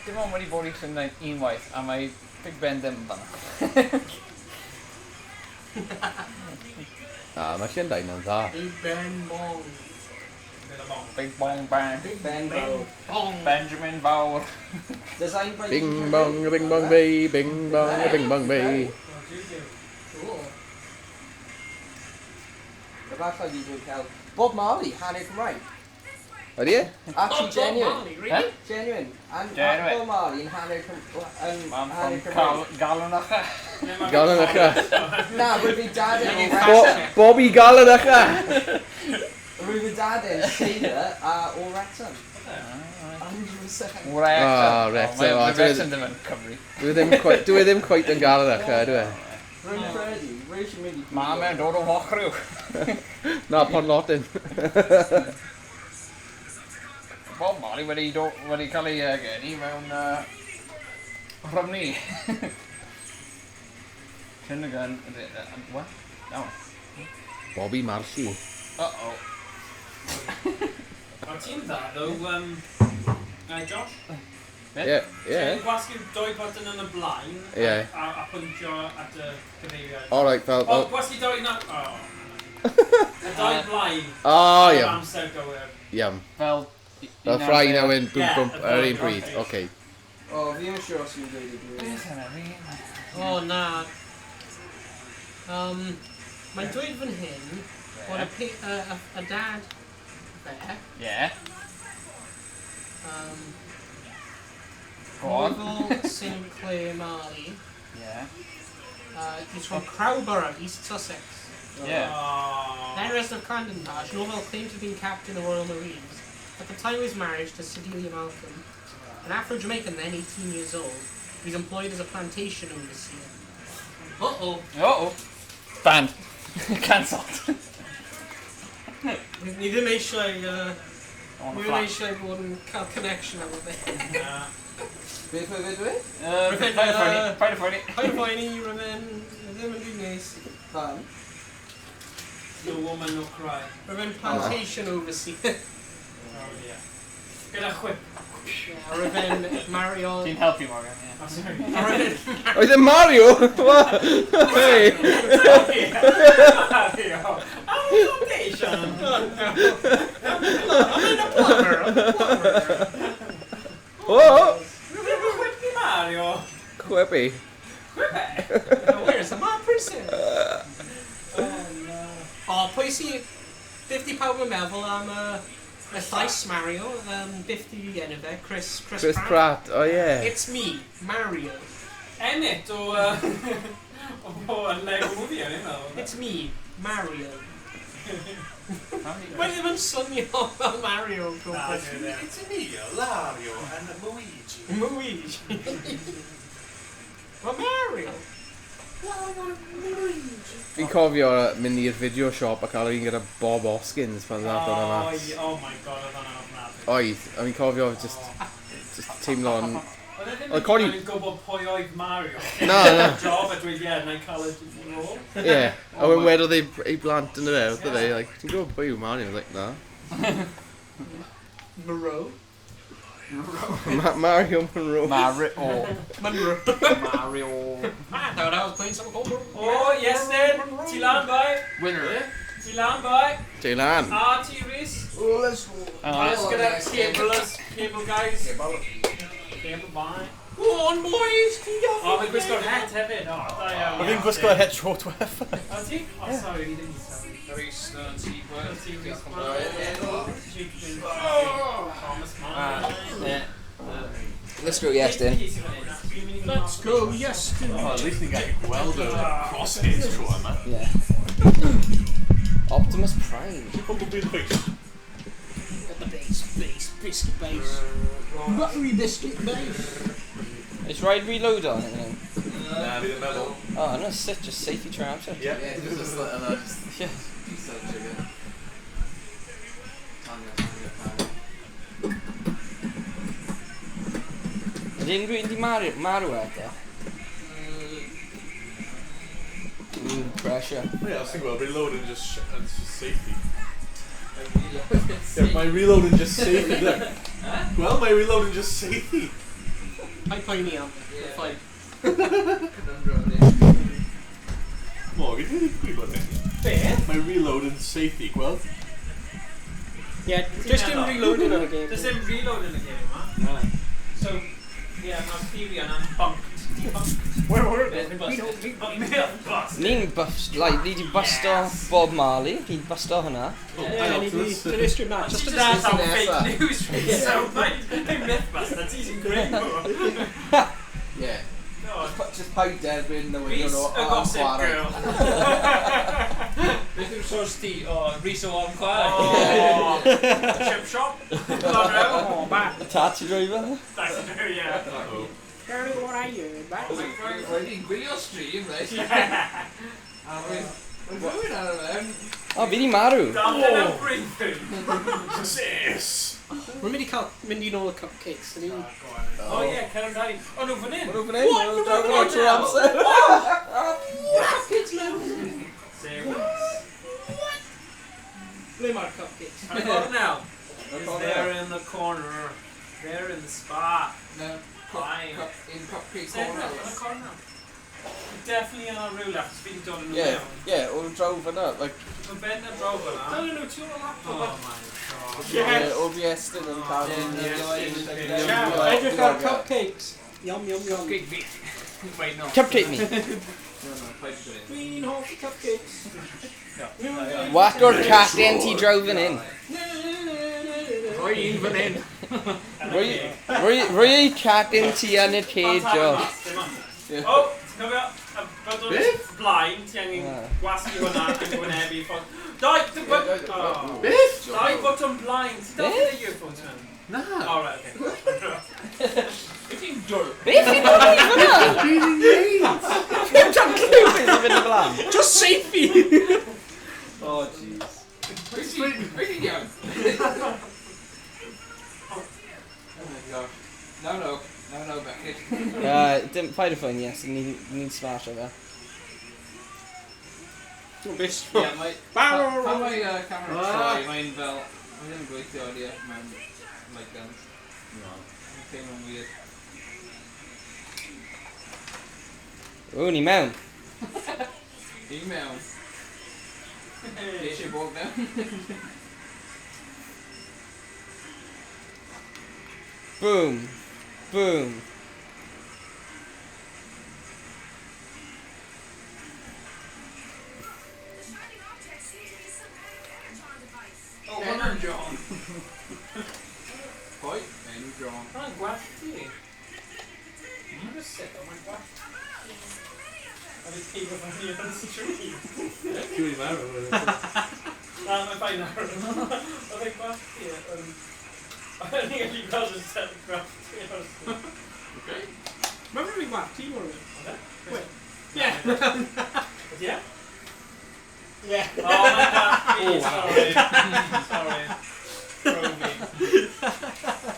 Dim ond wedi bod i Llundain unwaith, a mae Big Ben ddim yn fanna. Mae Llundain yn dda. Big Ben Bong. Big Bong Bang. Big Ben Bro. Bong. Benjamin Bauer. Designed by Bing Peter bong, May. bing bong bay, bing bong, bing bong bay. Cool. Efallai fi dwi'n cael Bob Marley, hanner Cymraeg. Ydy e? Actually, genuine. Marley, really? Genuine. Genuine. Bob Marley yn hanner Mam hanner from Cymraeg. Galon Acha. Gael yn eich. Na, rwy'n fi dad yn o Bobby Gael yn eich. Rwy'n fi dad yn Seidr a o Wrexham. 100%. Wrexham. Wrexham. Mae Wrexham ddim yn Cymru. Dwi ddim cweit yn gael yn eich, dwi e? Rwy'n credu, rwy'n eisiau mynd i... Mam e'n dod o Mochryw. Na, Pon Lotyn. Bob Marley wedi cael ei geni mewn Rhymni. Cynnigan... What? Iawn. Bobby Marcy. Uh-oh. O ti'n dda, ddo, Josh? Ie. Ti'n gwasgu doi button yn y blaen Ie. a pwyntio at y cyfeiriad. Alright, fel... O, gwasgu doi na... O. Y doi blaen. O, Ar iawn. amser gywir. Iawn. Fel... Fel ffrai nawyn, bwm Ie, bwmp, y yr ddau un bryd. bryd. Oce. O, fi yn siŵr os yw'n dweud y gwir. Beth yna fi? O, na. Mae'n dweud fan hyn bod y dad fe, Yeah. Go on. Michael Sinclair Marley, Yeah. he's from Crowborough, East Sussex. Yeah. Heiress of Candontage, Novell claimed to have been captain of the Royal Marines. At the time of his marriage to Cedelia Malcolm, an Afro-Jamaican then 18 years old, he's employed as a plantation overseer. Uh-oh. Banned. Cancelled. Ni ddim eisiau, On ni the ddim flash. eisiau bod yn cael connection efo fe. Beth oedd e dwi? Paid a Friday. Paid o boeni, Ryfen, ddim yn byd neis. Pan? No woman, no cry. Ryfen plantation overseas. Oh, yeah. Gyda chwip. Ryfen Mario... Didn't help you, Morgan. Yeah. Oh, sorry. Oh, is it Mario? What? Hey! Mario! Oh, foundation! I'm in a plumber. Oh! Quippy Mario! Quippy. Where's the mad person? O, pwy si 50 pawb yn meddwl am y llais Mario, 50 enw fe, Chris Chris Pratt, oh yeah. It's me, Mario. Emmett o Lego Movie o'n i'n meddwl. It's me, Mario. Mae ddim yn swnio fel Mario o gwmpas. It's Emilio, Lario, and Luigi. Luigi. Mae Mario. Fi'n cofio mynd i'r video shop a cael un gyda Bob Hoskins pan ddath o'n yma. Oh my god, oedd hwnna'n ofnadwy. Oedd, a fi'n cofio just teimlo'n... Oedd e Oedd ddim Connie- yn gwybod pwy oedd Mario. Na, na. Job a dweud, ie, na i cael y rôl. Ie, a wedyn wedodd ei blant yn yr ewch, oedd e, like, ti'n gwybod pwy yw Mario? I was like, na. Moreau. Mario Monroe. Monroe. Mario. I thought I was playing something called Monroe. Oh, yes then. Ti lan, boi. Winner. Ti lan, boi. Ti lan. A ti, Rhys. Oh, let's go. Rhys gyda cable guys. Cable, bye. Go on, boys. O, mae'n gwisgo'r het hefyd. O, da iawn. Oedd hi'n gwisgo het short wef. O, ti? O, sorry, ni ddim sorry. Rhys, no, ti, Thomas Mann. Let's go, yes, then. Let's go, yes. Oh, at least ni'n gallu gweld y crosshairs tro yma. Yeah. Optimus Prime. Ti'n pobl dwi'n base? Got the base, biscuit base. Buttery biscuit base. Is Ride Reload on it now? Na, fi ddim meddwl. Oh, no, sit, just safety traps. Yeah. Just like that, just Yeah. such a good. Ydy unrhyw un di marw eto? Pressure. Yeah, I was thinking about reloading just safety. Yeah, my reloading just safety there. Well, my reloading just safety. I poeni am. Fine. Morgan, did you gwybod e? Be? My reloading safety, gweld? Yeah, just in reloading on a game. Does dim reload in y game yma. So, yeah, mae'r theory yna'n bunked. Debunked. Ni'n ni di busto Bob Marley, ni'n busto hwnna. Yeah, ni di dynistrio na. Just a That's dad. how fake news is. So, like, Mythbusters, he's in great mood. Yeah. God. Just paid Derbyn the way Rhys, you're a gossip girl. Beth yw'r source ti? O, Rhys o am chwarae. Oh, chip shop. Oh, back. Taxi driver. That's true, yeah. Carry what I heard, back. Dwi'n gwylio stream, right? Mae'n fywyd ar y fewn. O, fi di marw. Damn everything. Success! Mae'n mynd i nôl y cupcakes. Oh, yeah, Karen Daddy. Oh, no, fan in. Maen nhw fan hyn, maen nhw'n draw yn trwy'r amser. Cupcakes mewn. Ble mae'r cupcakes? And I got it now. It's there in the corner. There in the spot. No, Fine. in cupcake There in corner. the corner. Definitely yn ar rhywle, achos fi di dod yn nhw Yeah, mewn. yeah, o'n draw fyna, like... Mae Ben yn draw fyna. Dyn nhw, ti'n o'r laptop. Oh my god. Yeah, OBS dyn nhw'n cael Edrych ar cupcakes. Yum, yum, yum. Wait, no. Cupcake me. Dwi'n hoffi cupcakes. What o'r cat den ti draw fan hyn? Rwy un fan hyn. Rwy ei cat den ti yn y cage o. Oh, ti'n cofio? Bod o'n blaen, ti angen gwasgu hwnna ac yn gwynebu ffôn. Dau, dim bod... Beth? Dau bod o'n blaen. Ti dal gyda earphones mewn? Na. Oh, right, okay. Beth yw'n dwr? Beth yw'n dod i fyna? Just safety! Oh, jeez. Pretty young. Oh my gosh. No, Beckett. Didn't fight a phone, yes, and need smash over. Yeah, my camera try, mine fell. I didn't break the audio, man. Like guns. No. It came on weird. Oh, ni mewn. Email. Eisiau bod mewn. Boom. Boom. Oh, hwnna'n John. Pwy? Enw John. Hwnna'n gwallt ti. You'n just sit on my gwallt. A fi pigo fyny yn tree. Cwni marw. Na, mae'n ffain ar hwnnw. Oedd e'n gwallt ti yn... O'n i'n gallu gweld yn set y gwallt ti. Okay. Mae'n rhywun gwallt ti mor yn. Wait. Yeah. Yeah? Yeah. Oh my god, please, sorry. Sorry. Proby.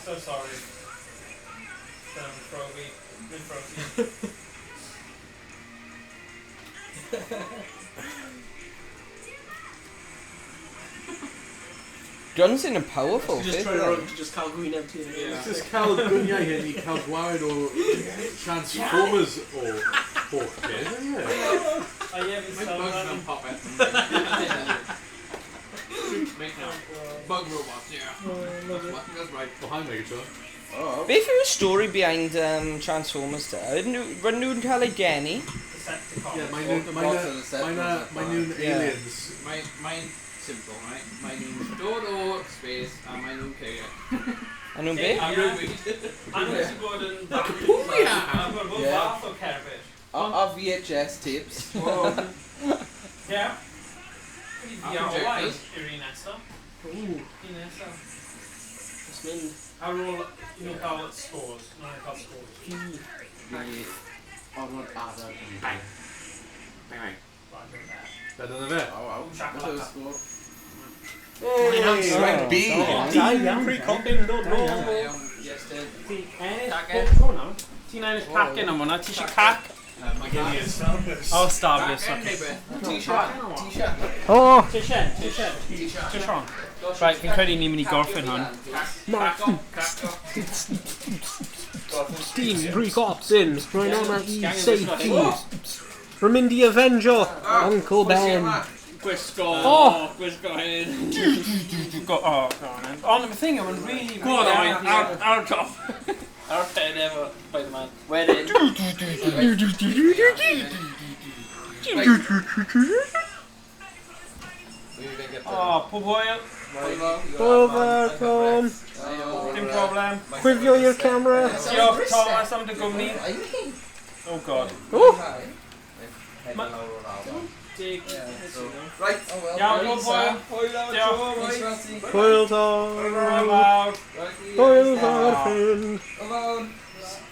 So sorry. Proby. Good Proby. John's in a powerful Just try to just cael gwyneb ti. Just cael gwyniau hyn I cael gwared o Transformers o holl beth, ie. A ie, fi'n Make bugs and pop it. Make now. Bug robots, yeah. That's right. Behind Megatron. Beth yw'r story behind Transformers ta? Rydyn nhw'n cael ei geni? Yeah, mae'n nhw'n aliens. Mae'n simple, right? Mae'n nhw'n dod o space a mae'n nhw'n ceirio. A nhw'n beth? A nhw'n eisiau bod yn... Capwia! A bod yn fath o cerbyd. A VHS tapes. Ie. Ie, o waith i'r un nesaf. Un nesaf. Just mynd. Ar ôl i nhw cael scores. Nhw'n cael scores. Ormod adar yn Bang. Bang. Better than that. Oh, Shakalaka. Strike B. Da iawn. Pre-copping yn dod nôl. Yes, did. Ti'n ennill cacen am hwnna, ti eisiau cac? Mae gen i O, Starburst, oce. T-shirt. O! T-shirt. Right, fi'n credu ni'n mynd I gorffen hwn. Steam, pre-cops in. Rwy'n on at safety. Rwy'n mynd I Avenger. Uncle Ben. Gwisgo hyn. Oh, God. On the thing, I'm really... Go on, our top. Our pen ever, Spider-Man. Wedyn. Oh, pob hwyl. Over, Tom. Dim problem. Chwifio i'r camera. Diolch, Thomas, am dy gwmni. Oh, God. Right. Iawn, pob hwyl. Diolch. Hwyl, Tom. Hwyl fawr. Hwyl fawr, ffyn.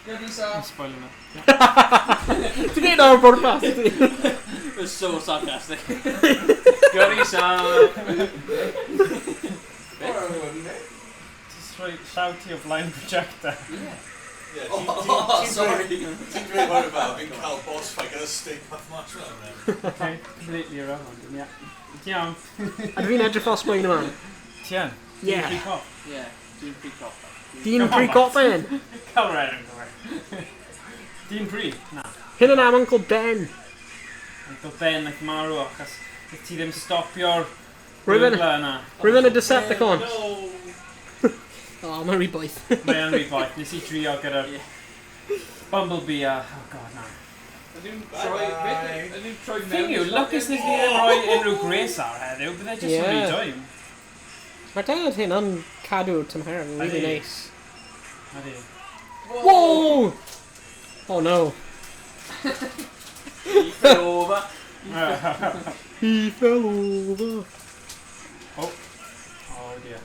Spoiler me. Ti'n gweud o'r bwrpas? It's so sarcastic. Gyrru sa. Just rhoi llaw ti o flaen projector. Sorry. Ti'n dweud hwn about fi'n cael boss fight gyda stick math match fel Okay, completely irrelevant, yeah. Iawn. A fi'n edrych os blaen yma. Tian? Yeah. Pre-cop? Yeah, dwi'n pre-cop. Dyn pre-cop yn? Cael red yn gwir. Dyn pre? Na. Hyn yn am Uncle Ben. Uncle Ben naeth marw achos ti ddim stopio'r Rwy'n yna. Rwy'n y Decepticon. O, mae'n rhy boeth. Mae'n rhy boeth. Nes I drio gyda'r Bumblebee a... Oh god, na. Thing yw, lwcus nes ni ddim rhoi unrhyw gres ar heddiw, bydde jyst yn rhy dwym. Mae'r dad hyn yn cadw tymheredd yn really nice. Ydy. Whoa! Oh no. He fell over. He fell over. Oh. Oh dear.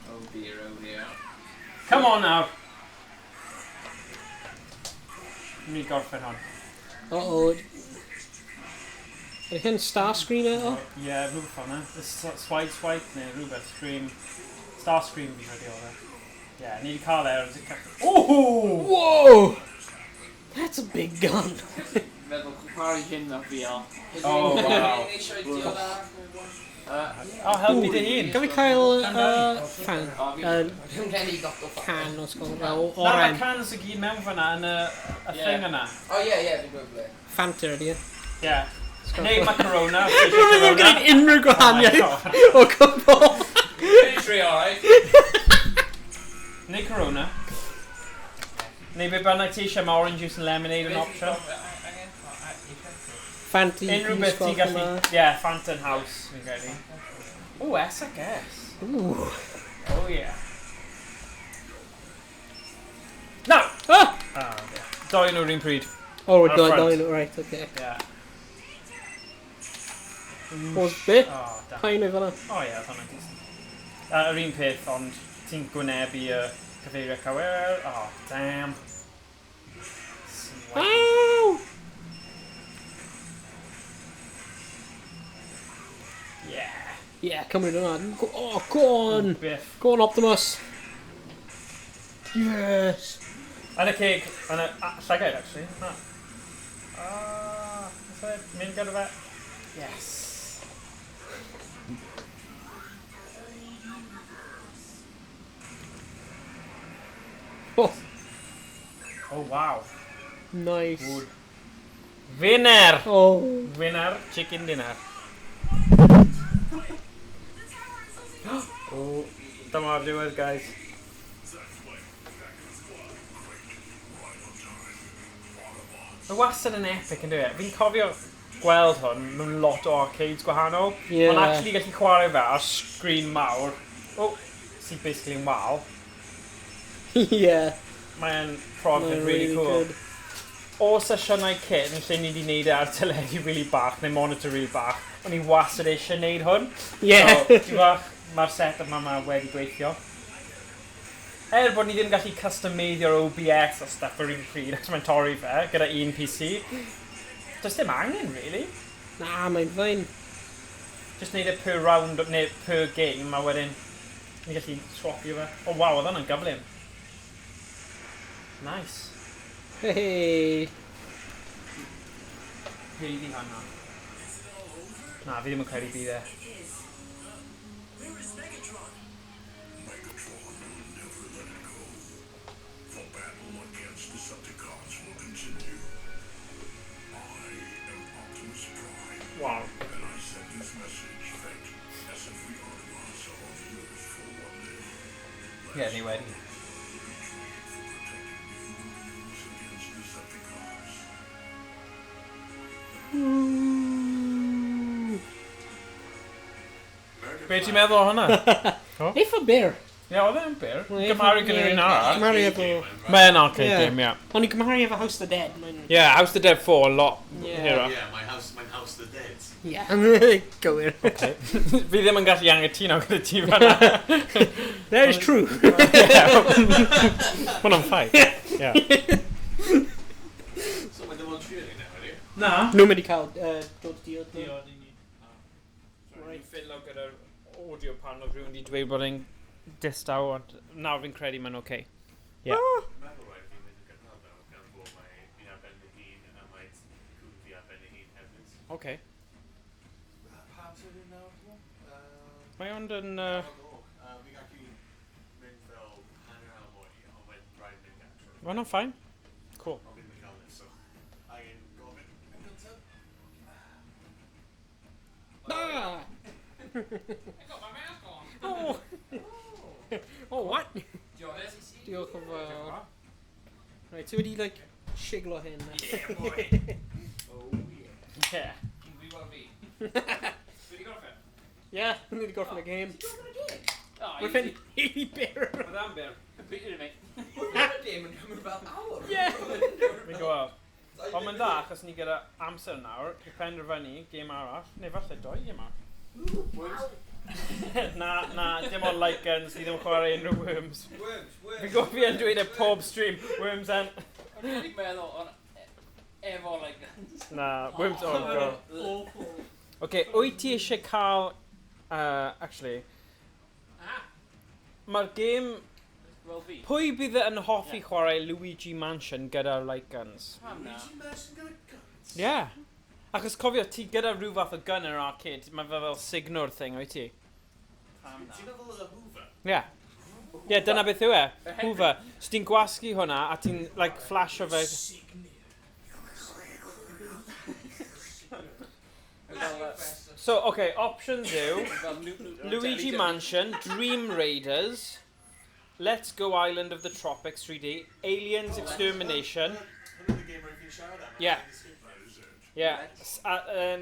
Oh dear, oh dear. Come on now. Mi gorffen hon. Uh-oh. Ydy hyn Starscream eto? Ie, rhywbeth o'na. Swipe neu rhywbeth. Starscream fi wedi o fe. Ie, ni wedi cael Oh! Whoa! That's a big gun. Meddwl cwmparu hyn na fi o. Oh, wow. Help me dy hun. Can we cael fan? Can o sgol fel Na, mae oren. cans y gyd mewn fyna yn y thing yna. O ie, fi'n gwybod. Fanta ydy e. Ie. Neu Macarona. Mae'n gwneud unrhyw gwahaniaeth o gwbl. Tree, alright. Neu Corona. Neu be bynnag ti eisiau mae orange juice and lemonade yn option. Fanta Unrhyw beth ti gallu... Ie, Fanta and House, fi'n credu. O, I guess. Ooh. Oh, yeah. No! Ah! Doi nhw'r un pryd. Oh, Ar y front. doi, right, okay. Yeah. Oes bit? Oh, damn. Pa'n ei fel yna? O ie, oedd hwnna'n decent. Yr un peth, ond ti'n gwynebu y cyfeirio cawer. Oh, damn. Ow! Yeah. Yeah, cymryd hwnna. Oh, go on! Biff. Go on, Optimus. Yes! Yn y ceg, yn y llygad, actually. Mynd gyda fe. Yes. Oh! Oh, wow. Nice. Good. Winner! Oh. Winner, chicken dinner. Oh, dyma'r diwedd, guys. Mae wastad yn epic yn dweud. Fi'n cofio gweld hwn mewn lot o arcades gwahanol. Yeah. Ond actually gallu chwarae fe ar sgrin mawr. Oh, sy'n basically yn wal. Yeah. Mae'n profiad really cool. O sesiynau cyn, lle ni wedi gwneud ar teledu really bach, neu monitor really bach, o'n i wastad eisiau gwneud hwn. Yeah. So, ti'n bach, mae'r set yma wedi gweithio. Bod ni ddim gallu customeiddio'r OBS o stuff ar un pryd, ac mae'n torri fe, gyda un PC. Does dim angen, really. Na, mae'n fain. Just wneud e per round, neu per game, a wedyn ni gallu swapio fe. Oh, wow, oedd hwnna'n gyflym. Nice. Hey. Heiddi hwnna. Na, fi ddim yn credu bydd e. Wow. Yeah, ni wedi. Be ti'n meddwl o hwnna? Eitha byr. Ie, oedd e'n byr. Gymharu gyda'r un arall. Gymharu efo... Mae'n arcade game, ie. Ond i gymharu efo House of the Dead. Yeah, House of the Dead 4, a lot hero. Yeah, my house the dead. Yeah, gywir. Okay. Fi ddim yn gallu angytuno gyda ti fanna. That is true. Mae hwnna'n ffaith. Yeah. So mae dim ond tri nawr, ydy? Na. Nhw'n mynd i cael dod diod. Diod i ni. Fi'n ffillo gyda'r audio pan o rhywun wedi dweud bod e'n distaw, ond nawr fi'n credu mae'n oce. Ie. Dwi'n meddwl rhaid fi'n mynd yn gynnar nawr gan bod fi'n arbenn y hun a mae cwn fi arbenn y hun hefyd. Oce. Pam sydd yn nawr? Mae ond yn... Fi'n gallu mynd fel hanner awr mwy, ond mae'n rhaid mynd gatre. Mae hwnna'n ffain. Cool. Ond fi'n mynd gael nesaf. Angen gofyn yn gyntaf. Ah! I got my mask on. Oh! Oh, what? Diolch. Diolch yn fawr. Right, ti wedi, like, shiglo hyn. Yeah, boy. Oh, yeah. Yeah. Can we want to be? Did you go for it? Yeah, ni wedi gorffen y game. Oh, We're fin really byr. Mae dda'n byr. Beating me. Mae'r game yn cymryd fel awr. Yeah. Fi'n gweld. Ond mae'n dda, achos ni gyda amser nawr, i penderfynu game arall, neu falle doi yma. na, dim ond Lycans, ni ddim yn chwarae unrhyw Worms. Fi'n gwybod fi yn dweud e pob stream, Worms en. O'n i'n meddwl, efo light guns. Na, Wims, oh god. Awful. Okay, wyt ti eisiau cael... actually... Mae'r game... Wel fi. Pwy bydd yn hoffi chwarae Luigi Mansion gyda light guns? Luigi Mansion gyda guns? Yeah. Achos cofio, ti gyda rhyw fath o gun yn yr arcade, mae fe fel signor thing, wyt ti? Ti'n meddwl oedd y Hoover? Yeah. Yeah, dyna beth yw e. Hoover. So ti'n gwasgu hwnna a ti'n, like, flash o fe... So, okay, options yw... Luigi Mansion, Dream Raiders, Let's Go Island of the Tropics 3D, Aliens Extermination... Yeah. Yeah.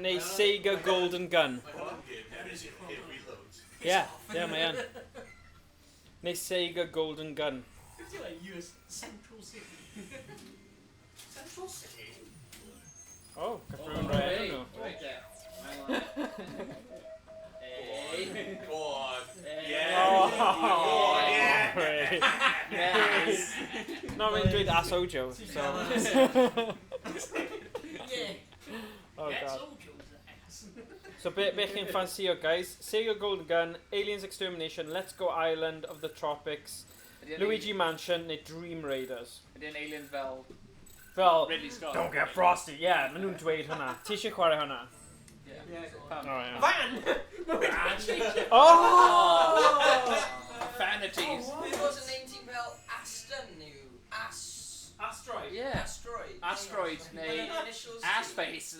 Neu Sega Golden Gun. Yeah, yeah, mae yn. Neu Sega Golden Gun. It's like US Central City. Central City? Oh, gyffredin rhaid nhw. Right there. Go on. Oh, yeah. Great. Yes. No, mae'n dweud Asojo, so... Oh god. So be chi'n ffansio, guys? Sega Golden Gun, Aliens Extermination, Let's Go Island of the Tropics, Luigi Mansion neu Dream Raiders. Ydy'n aliens fel... Fel, Ridley Scott. Don't get frosty, yeah, maen nhw'n dweud hwnna. Ti eisiau chwarae hwnna? Yeah. Van! Oh! Vanities. It wasn't 19 fel Aston new. Asteroid. Yeah. Asteroid. Asteroid neu Initials. Aspace.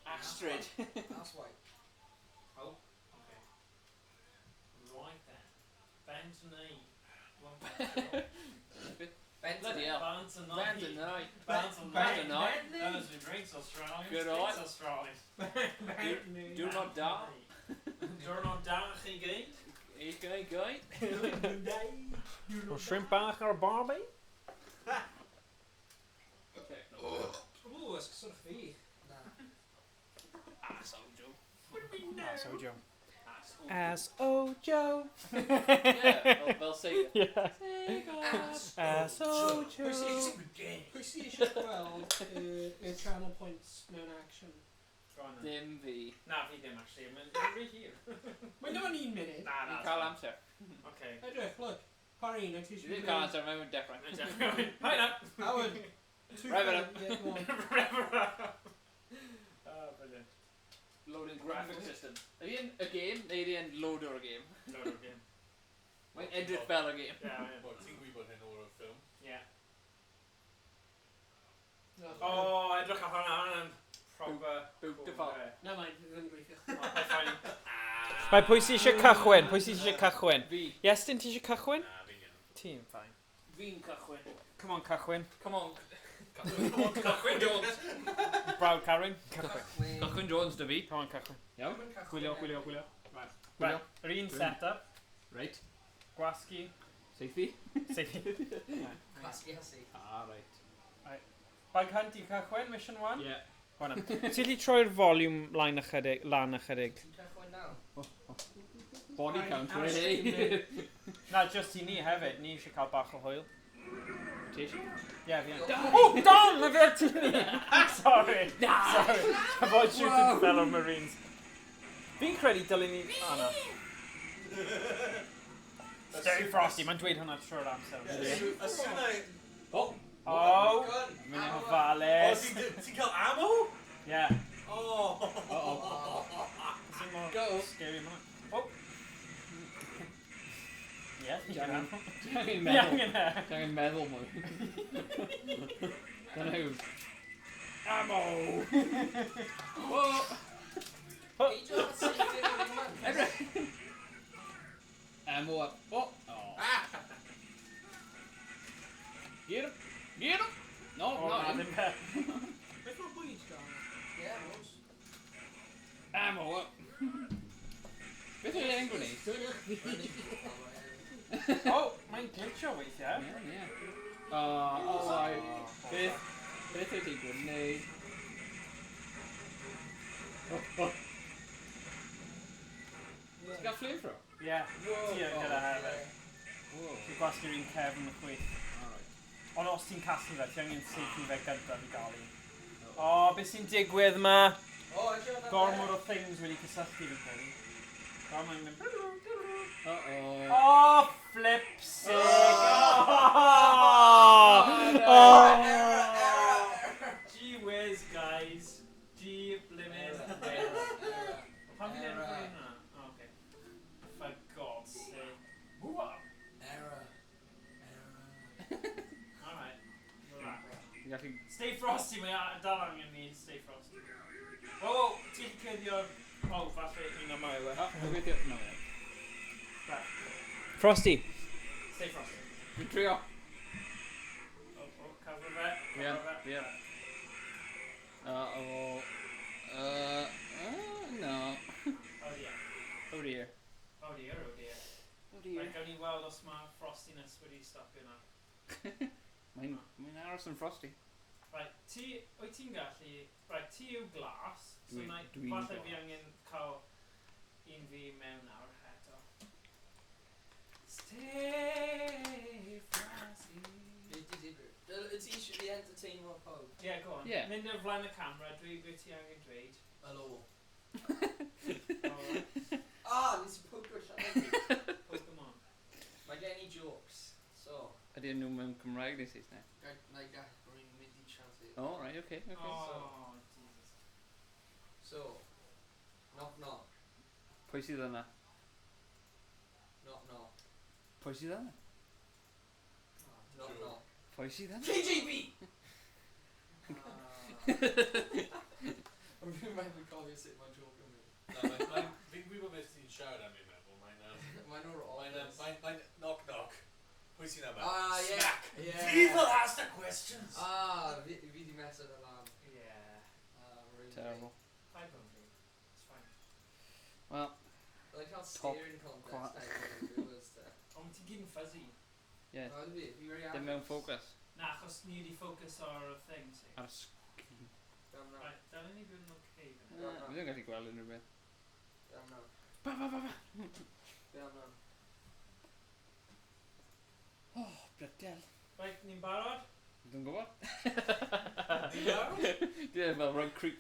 Astrid. That's white. Oh, okay. Right then. Bentonite. Bloody hell. Bentonite. Bentonite. Those who drinks Australian. Good on. Australian. Do not die. Do not die, geen game. Guy. O shrimp bach ar Barbie? Oeh, is sort of veeg. Asojo. Asojo. Yeah, fel Sega. Yeah. Asojo. Pwy sy'n eisiau gweld y channel points mewn action? Dim fi. Na, fi ddim, actually. Mae'n right here. Mae'n ddim yn 1 munud. Na, Cael amser. Okay. Edrych, look. Pari, na ti Dwi ddim cael amser, mae'n dechrau. Hi, na. Howard. Brilliant. Loading graphic system. Ydy yn y game, neu ydy yn load o'r game? Load o'r game. Mae'n edrych fel y game. Wel, ti'n gwybod hyn o'r ffilm? Yeah. Oh, edrych ar hwnna. Proper. Beautiful. Na, mae'n ddim yn gweithio. Bai, pwy sy'n eisiau cychwyn? Pwy sy'n eisiau cychwyn? Fi. Iestyn, ti eisiau cychwyn? Na, fi'n iawn. Ti'n ffain. Fi'n cychwyn. Come on, cychwyn. Come on. Cychwyn Jones. Brawd Carwyn. Cychwyn. Cychwyn Jones dy fi. Come on, cychwyn. Iawn. Gwylio. Right. Yr un setup. Right. Gwasgu. Seithi. Seithi. Clasky Hussy. Right. Bag hunt i cychwyn, mission 1? Yeah. Hwna. Ti di troi'r volume lan ychydig? Ti'n cychwyn nawr? Body count, really? Na, just i ni hefyd. Ni eisiau cael bach o hwyl. Ti eisiau? Ie, fi yn. Oh, Don! Mae fe ti ni! Sorry. Sorry. Avoid shooting fellow Marines. Fi'n credu dylun ni... O, na. Stay Frosty, mae'n dweud hwnna trwy'r amser. As soon as I... Oh! Mynd yn ofalus. Ti'n cael ammo? Yeah. Oh. Go. Scary man. Oh. Yeah, ti'n cael ammo. Ti'n meddwl mwy. Dyna yw. Ammo! Whoa! Peidio at seithi rhywun man. Ammo up. Oh! Get him! Get him! No, not him. Beth o'r bwyd gan? Yeah, Rose. Ammo up. Beth yw'n ein gwneud? Oh, mae'n glitcho weithiau. Yeah. Oh, beth yw'n ein gwneud? Ti'n cael flamethrower? Ie. Ti yn gyda hefyd. Ti'n gwasgu'r un cefn y chwith. Ond os ti'n casglu fe, ti angen safety fe gyntaf i gael un. O, beth sy'n digwydd yma? Gormod o things wedi cysylltu fi'n credu. O, mae'n mynd... Uh-oh. Oh, flip sake! Gee whiz, guys. Gee blimmin' whiz. Pam fi'n edrych ar hynna? Oh, okay. For God's sake. Move up! Error. Alright. Relax. Gallu... Stay frosty, mae dal angen ni stay frosty. Whoa, ti'n cyddio... Oh, falle un o mai we. Beth yw... No, ie. Frosty. Stay frosty. Dwi'n trio. Cover fe. Ie. Uh-oh. No. Oh dear. Oh dear. Oh dear, oh dear. Oh dear. Right, gawn ni weld os mae frostiness wedi stopio na. Mae'n aros yn frosty. Right, wyt ti'n gallu... Right, ti yw glas. So Dwi'n falle glas. fi angen cael un fi mewn nawr eto. Stay frosty. It's eisiau fi entertain o'r pob. Yeah, go on. Yeah. Mynd ar flaen y camera, beth ti angen dweud. Hello. Alright. Nes i poke o'r siarad. Pokemon. Mae gen i jokes, so... Ydy nhw mewn Cymraeg neu Saesneg? Rwy'n mynd i translate. Oh, right, okay. Oh, Jesus. So, knock knock. Pwy sydd yna? Knock knock. Pwy sydd yna? Knock knock. Pwy sydd yna? KGB! Ond fi'n meddwl cofio sut mae'n joke yn mynd. Fi'n gwybod beth ti'n siarad am i'n meddwl. Mae'n o'r Mae'n knock knock. Pwy sy'n yma? yeah. Smack. Yeah. People ask the questions. Fi di mesur y lan. Yeah. Really. Terrible. I don't think. It's fine. Well, Like cael Top steering contest. quite. Ond ti'n gyd yn fuzzy. yeah. Dim mewn ffocws. Na, achos ni wedi focus ar y thing, si. Ar y sgrin. Right, dalen ni fynd o'r cave. Fi ddim gallu gweld unrhyw beth. Ba. Oh, brydiel. Right, ni'n barod? Dwi'n gwybod. Ni'n barod? Ie, fel rhoi creep.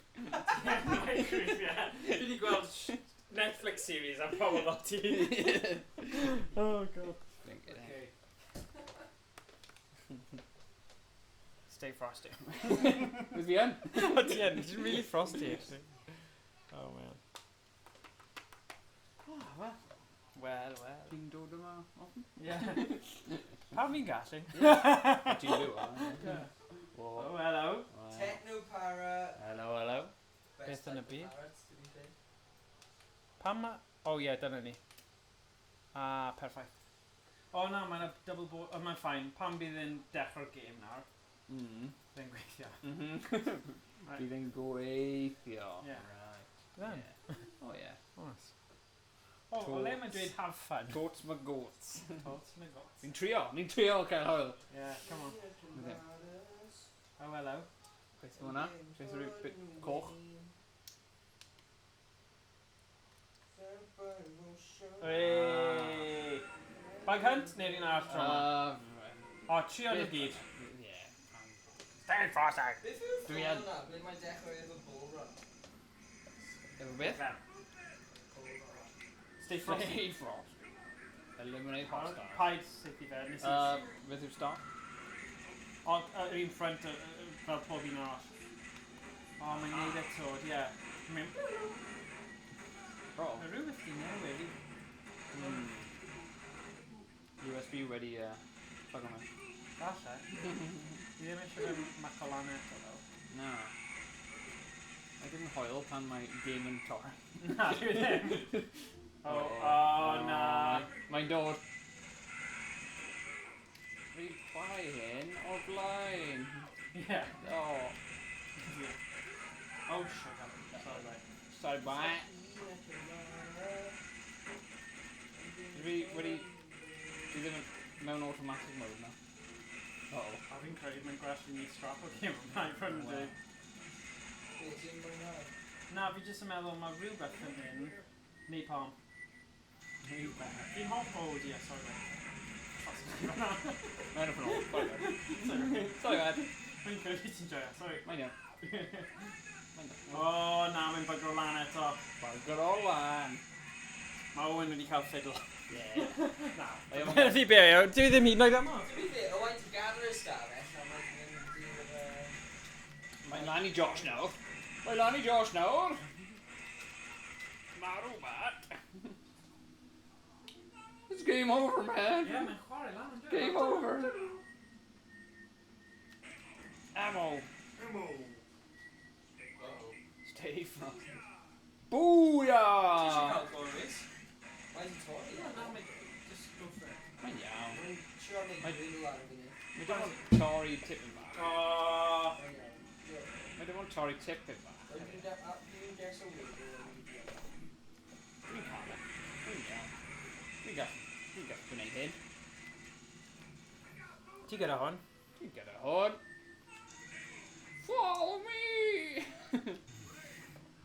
Right, creep, yeah. Fi wedi gweld Netflix series am Power Lotty. Oh, God. Okay. Stay frosty. Was fi yn? O, ti yn. It's really frosty, actually. Oh, man. Oh, wel. Well. Ti'n dod yma often? Yeah. Pam fi'n gallu? Ti'n byw o? Oh, hello. Techno para. Hello. Beth yn y byd? Pam ma... Oh, yeah, dyna ni. Perffaith. O, na, mae'n double ball... Oh, mae'n ffain. Pam bydd yn dechrau'r game nawr? Bydd yn gweithio. Bydd yn gweithio. Yeah. Right. Then. Oh, yeah. Nice. O, o le mae'n dweud have fun. Goats ma goats. Goats ma goats. Ni'n trio cael hwyl. Yeah, come on. Oh, hello. Beth yw hwnna? Beth yw'r bit coch? Hey! Bag hunt neu un arall tro? O, trio nhw gyd. Yeah. Stay frosty! Beth yw'r Dwi ffôn yn. yna? Ble mae'n dechrau efo bull run? Efo beth? Stay frosty. Stay frost. Eliminate hot stars. Paid sut i fe. Nes i... Beth yw'r start? O, yr un ffrant fel pob un arall. O, mae'n neud eto, ie. Mae'n... Mae rhywbeth di newid. USB wedi plug on mewn. Falle. Fi ddim eisiau fe maco lan eto, though. Na. Mae ddim yn hoel pan mae game yn tor. Na, dwi ddim. O, na. Mae'n dod. Fi bai hyn o blaen. Ie. O. Oh, shit. Sorry. Sorry, bai. Fi wedi... Fi ddim yn mewn automatic mode na. Uh-oh. A fi'n credu mae'n gwell i ni strap o game ymlaen fan dweud. Be ti'n mwynhau? Na, fi jyst yn meddwl mae rhywbeth yn hyn. Neu pam. Rhywbeth. Fi'n hoff o, ie, sorry. Mae'n off yn ôl. Sorry, man. Mae'n credu ti'n joio, sorry. Mae'n iawn. O, na, mae'n bygro lan eto. Bygro lan. Mae Owen wedi cael ffidl. Ie. Na. Fi be, dwi ddim hyd yn oed am. Dwi'n fi, o waith i gadw'r ystafell, a mae'n mynd Mae'n lan i Josh nawr. Mae'n lan i Josh nawr. Marw, Matt. It's game over, man. Ie, mae'n chwarae lan. Game over. Ammo. Stay from. Booyah! Cael glories. Mae'n torri. Na, mae'n just go for it. Mae'n iawn. Mae'n siwr neud rili lan o fyny. Mae dim ond torri tipyn bach. O, Mae dim ond torri tipyn bach. Dwi'n deso wyth. Dwi'n cael e. Dwi'n iawn. Dwi'n gallu gwneud hyn. Ti gyda hon? Ti'n gyda hwn. Follow me!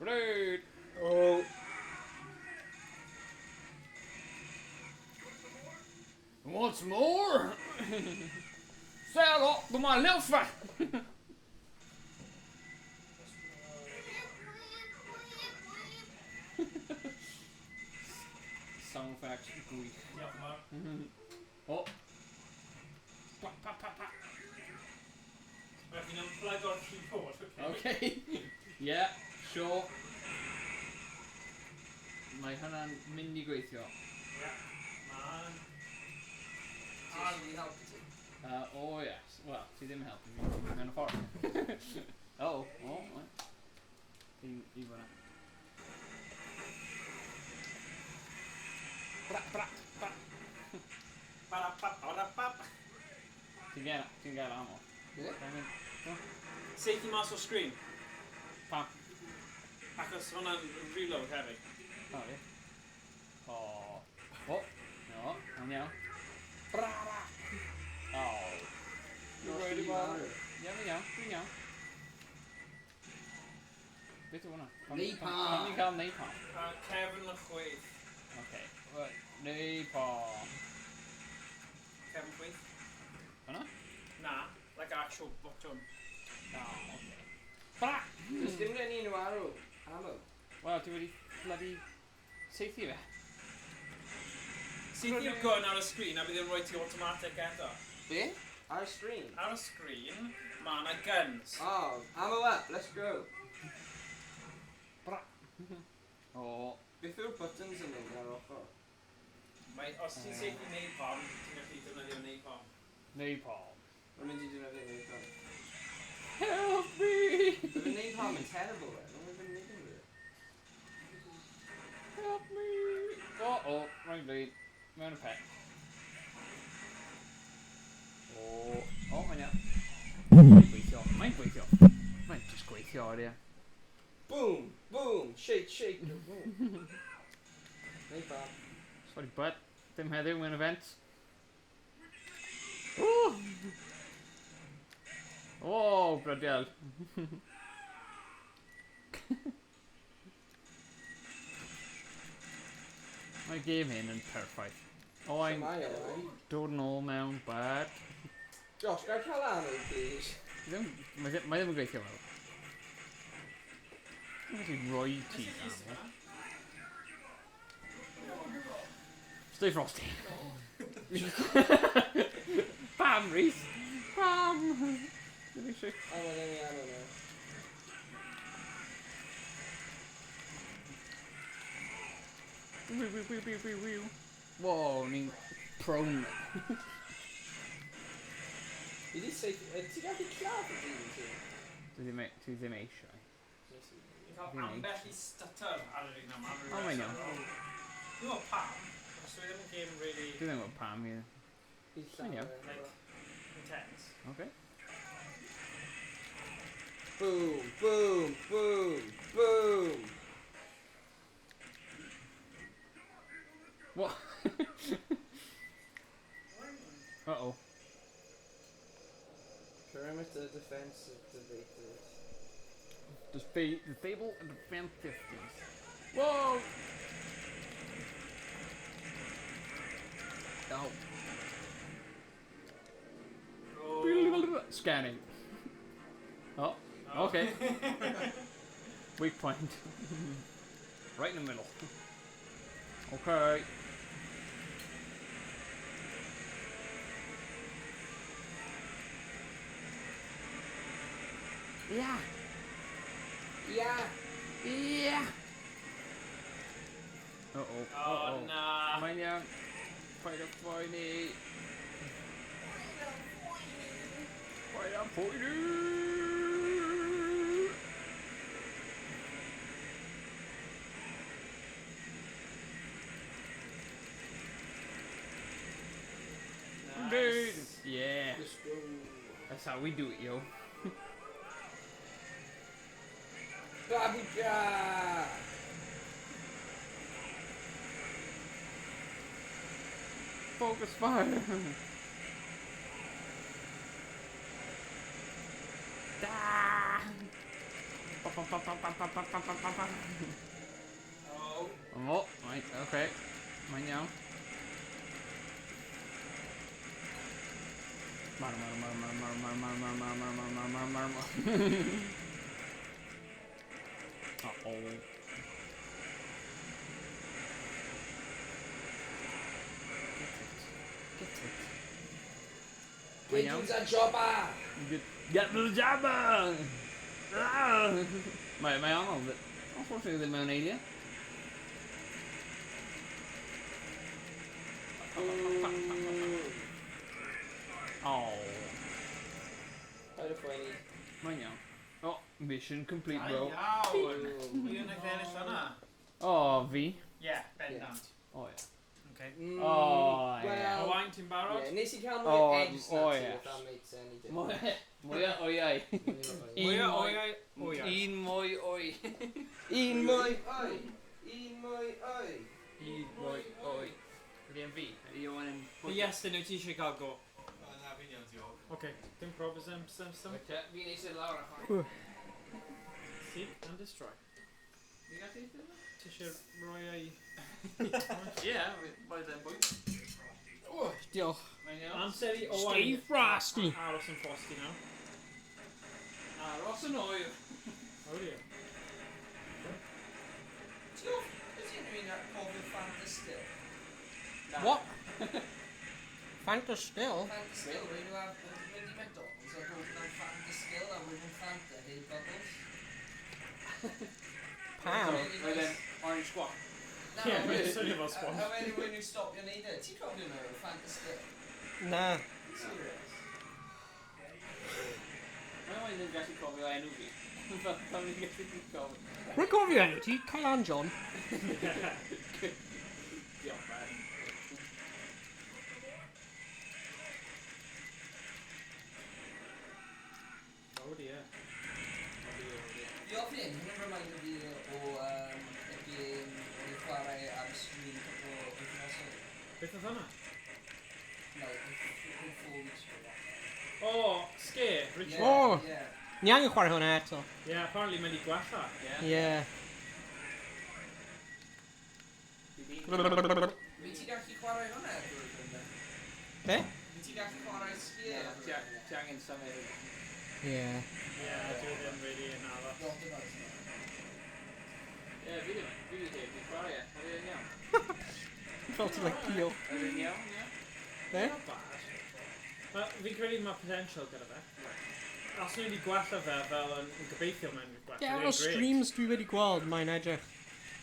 Great! Oh. Once more? Sail up to my little fat! Sound effect gwych. diolch yn fawr. Oh. Pa, pa, pa, pa. Rhaid chi'n unplug o'r keyboard, Okay. Yeah, sure. Mae hynna'n mynd i gweithio. Ie, man. Ti'n really helpu ti? Oh yes. Wel, ti ddim yn helpu fi. Mewn y ffordd. Oh, right. I fyna. Bra, bra, bra. Ba-da-ba-ba-da-ba. Ti'n gael ammo. Ie? Seithi mas o screen. Pam? Achos hwnna'n reload hefyd. Oh, ie. Oh. Oh. No, yn iawn. Bra, bra. Oh. You're ready, bro. Iawn, dwi'n iawn. Beth yw hwnna? Napalm. Pam ni'n cael napalm? Kevin y chweith. Okay. Napalm. Kevin chweith? Hwnna? Na, like actual bottom. No, okay. Bra! Does dim rhaid ni nhw arw. Ammo. Wel, ti wedi bloody seithi fe. Sy'n i'r gun ar y screen a bydd yn rhoi ti automatic eto. Be? Ar y screen? Ar y screen, mae yna guns. Oh, ammo up, let's go. Bra! Oh. Beth yw'r buttons yn mynd ar ochr? Os ti'n seithi napalm, ti'n gallu defnyddio napalm. Napalm. Mae'n mynd i defnyddio napalm. Help me! Bydd napalm yn terrible, right? Mae'n mynd i defnyddio it. Help me! Oh, right bleed. Mewn y pet. Oh, mae'n iawn. Mae'n gweithio. Mae'n just gweithio, ie. Boom! Boom! Shake, shake! Boom! Napalm. Sorry, but dim heddiw mewn event. Oh! Oh, brydiel. Mae game hyn yn perffaith. O, I'm dod yn ôl mewn, but... Josh, gael cael ammo, please. Mae ddim yn gweithio fel. Mae'n rhoi ti ammo. Stay frosty. Pam, Rhys! Pam! Oh, well, then we ammo now. Wow, ni'n prone. Fi di say... Ti'n gallu lladd y dyn ti? Dwi ddim eisiau. Ti'n cael ambell i stutter ar yr un yma. O, mae'n iawn. Dwi'n meddwl pam, os dwi ddim yn game really... Dwi ddim yn pam, ie. Mae'n iawn. Like, intense. Okay. Boom, boom, boom, boom! What? Uh-oh. Perimeter defense activated. Disable and defend 50s. Whoa! Oh. Scanning. Oh, okay. Weak point. Right in the middle. Okay. Yeah. Yeah. Yeah. Uh-oh. Oh, nah. Maniac. Fighter fighty. Fighter fighty. Dude. Yeah. That's how we do it, yo. Babuja! Focus fire. Da. Oh, right, okay. Mine now. Uh-oh. Get to the chopper! Get to the chopper! May on of it. Unfortunately, the moon idea. Oh. How the funny. Mine now. Oh, mission complete, bro. Oh, V. Yeah, bend down. Oh, yeah. Okay. Oh, yeah. Hawaiian Timbarrows? Yeah, Nisi can Oh, edge snatch oh, if yeah. that makes any difference. Moja ojaj. Moja ojaj. In moj oj. In moj oj. In moj oj. In moj oj. Rydyn fi. Johan yn... Yes, dyn nhw ti eisiau cael go. Na, fi'n iawn, diolch. Okay, dim problem, Sam. Fi'n eisiau lawr a See, and destroy. Fi'n gallu eisiau? Ti eisiau roi ei... Yeah, by then bwynt. Diolch. Amser i Owain. Steve Frosty. Aros yn Frosty nawr. Aros yn oer. Oh dear. Diolch, ydych chi'n rhywun cofio Fanta Still? What? Fanta Still? Fanta Still, rwy'n nhw ar mynd i McDonald's a gofyn am Fanta Still a rwy'n Fanta heb bubbles. Pam? By then, orange squat. Yeah, mae'n swnio fel squash. A wedyn rwy'n nhw'n stopio neud e. Ti'n cofio nhw, Fanta Still? Na. Serious? Mae'n yn gallu cofio enw fi. Pan ni'n gallu cofio. Rwy'n gofio enw ti, Cailan John. Diolch, man. Oh dear. Diolch hyn, hyn yn reminder fi o y gêm o'n i'n chwarae ar y screen o wythnosau. Beth oedd hwnna? No, yn 4 weeks ago. Oh, Scare, Richard. Oh. Yeah. Ni angen chwarae hwnna eto. Yeah, apparently mynd i gwella. Yeah. Fi ti gallu chwarae hwnna drwy'r bynda? Be? Fi ti gallu chwarae Scare? Ti angen symud. Yeah. Yeah, dwi ddim really yn aros. Not about it. Ie, fi ddim. Fi wedi heb di chwarae e. Oedd e'n iawn. Fel ti'n like peel. Oedd e'n iawn, ie. Be? Not bad. Fi'n credu mae potential gyda fe. Os nhw wedi gwella fe fel yn gobeithio mae'n gwella. Ie, o streams dwi wedi gweld, mae'n edrych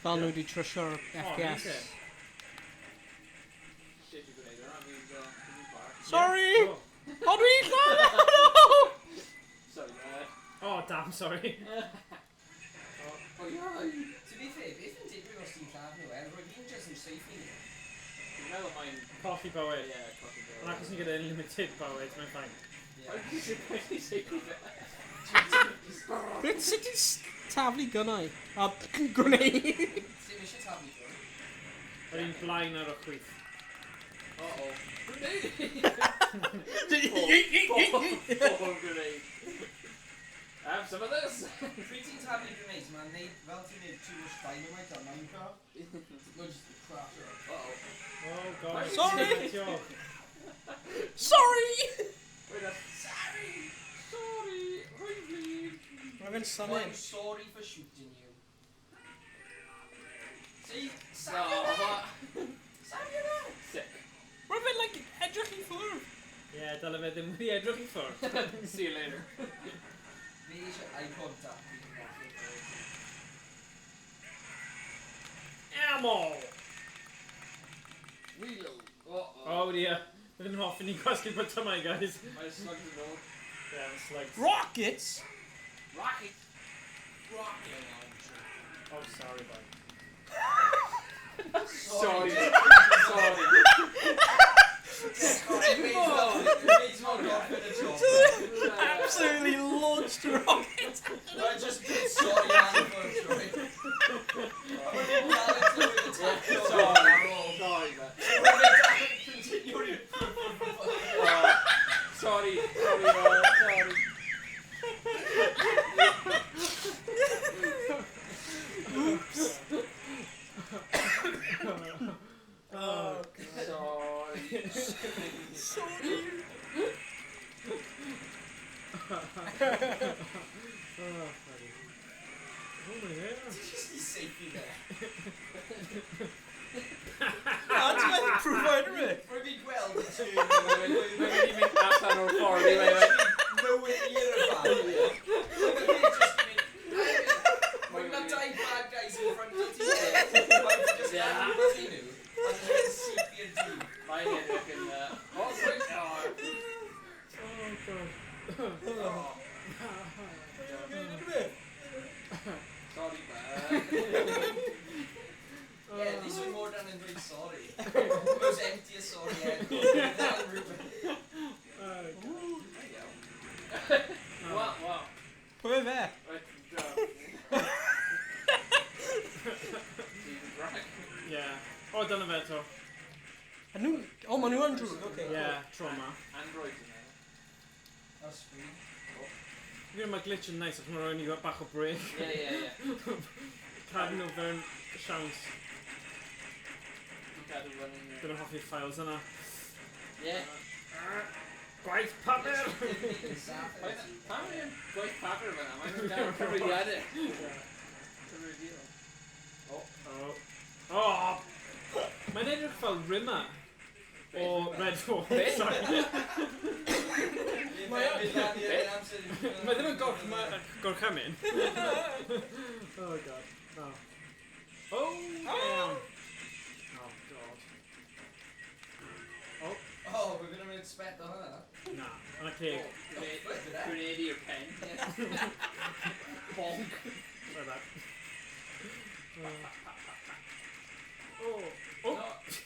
fel nhw wedi trysio'r FPS. Sorry! O, dwi'n lladd! Sorry, Oh, damn, sorry. To be fair, beth yn digwydd os ti'n lladd nhw, rwy'n fi'n just yn safe i ni. Dwi'n meddwl mae'n... Colli bywyd. Ie, colli bywyd. Ond ac os ni gyda unlimited bywyd, mae'n ffain. Beth sut ti'n taflu gynnau? A grenade? Dim eisiau taflu drwy. Yr un blaen ar y chwith. Uh-oh. Ball grenade. Have some of this. Pryd ti'n taflu grenades, mae'n neud fel ti'n neud too much dynamite ar Minecraft. Mae'n just crash it. Uh-oh. Oh, God. Sorry! Diolch. Sorry! Sorry! Sorry! Really? I'm going to summon. I'm sorry for shooting you. See? So, Samuel! sick. What about like edryching ffwrdd? Yeah, dyle fe ddim wedi edrych i ffwrdd. See you later. Fi eisiau eye contact. Ammo! Reload. Uh-oh. Oh dear. Bydd yn hoffi ni gwasgu botymau, guys. My slugs are low. Yeah, the slugs. Rockets? Rocket. Rocket launcher. Oh, sorry, boy. Sorry. Sorry. Absolutely launched a rocket. I just put sorry on the first, right? Sorry, man. Sorry. Oops. Oh, Sorry. Oh, funny. Oh my god. Did you see safety there? How do you provide it? For a big well, the two. Maybe you make allan o'r ffordd i wei. Nowhere near a bad we're not dying bad guys in front of the TV. Just you and then sepia D. My head looking oh, great. Oh, Sorry, man. Yeah, at least we're more than in very sorry. Most emptiest sorry ever. That Ruben. Wow. Pwy fe? Right, yeah. Oh, dyna fe to. A nhw... O, maen nhw yn drwg, oce. Yeah, trauma. Android yna. That's sweet. Fi'n mae glitch yn nice, ac mae'n rhoi ni bach o break. Yeah. Cadw nhw fewn siawns. Cadw running. Dyna hoffi'r files yna. Yeah. Gwaith papur! Pam yw'n gwaith papur fyna? Mae'n gael cyfrifiadau. Oh! Mae'n edrych fel Rimmer. O Red Dwarf. Sorry. Mae ddim yn gorchymyn. Oh god. No. Oh! Damn. Oh god. Oh, we're going to expect on that. Na, yn y ceg. Grenade i'r pen. Bonk. Like that. Oh!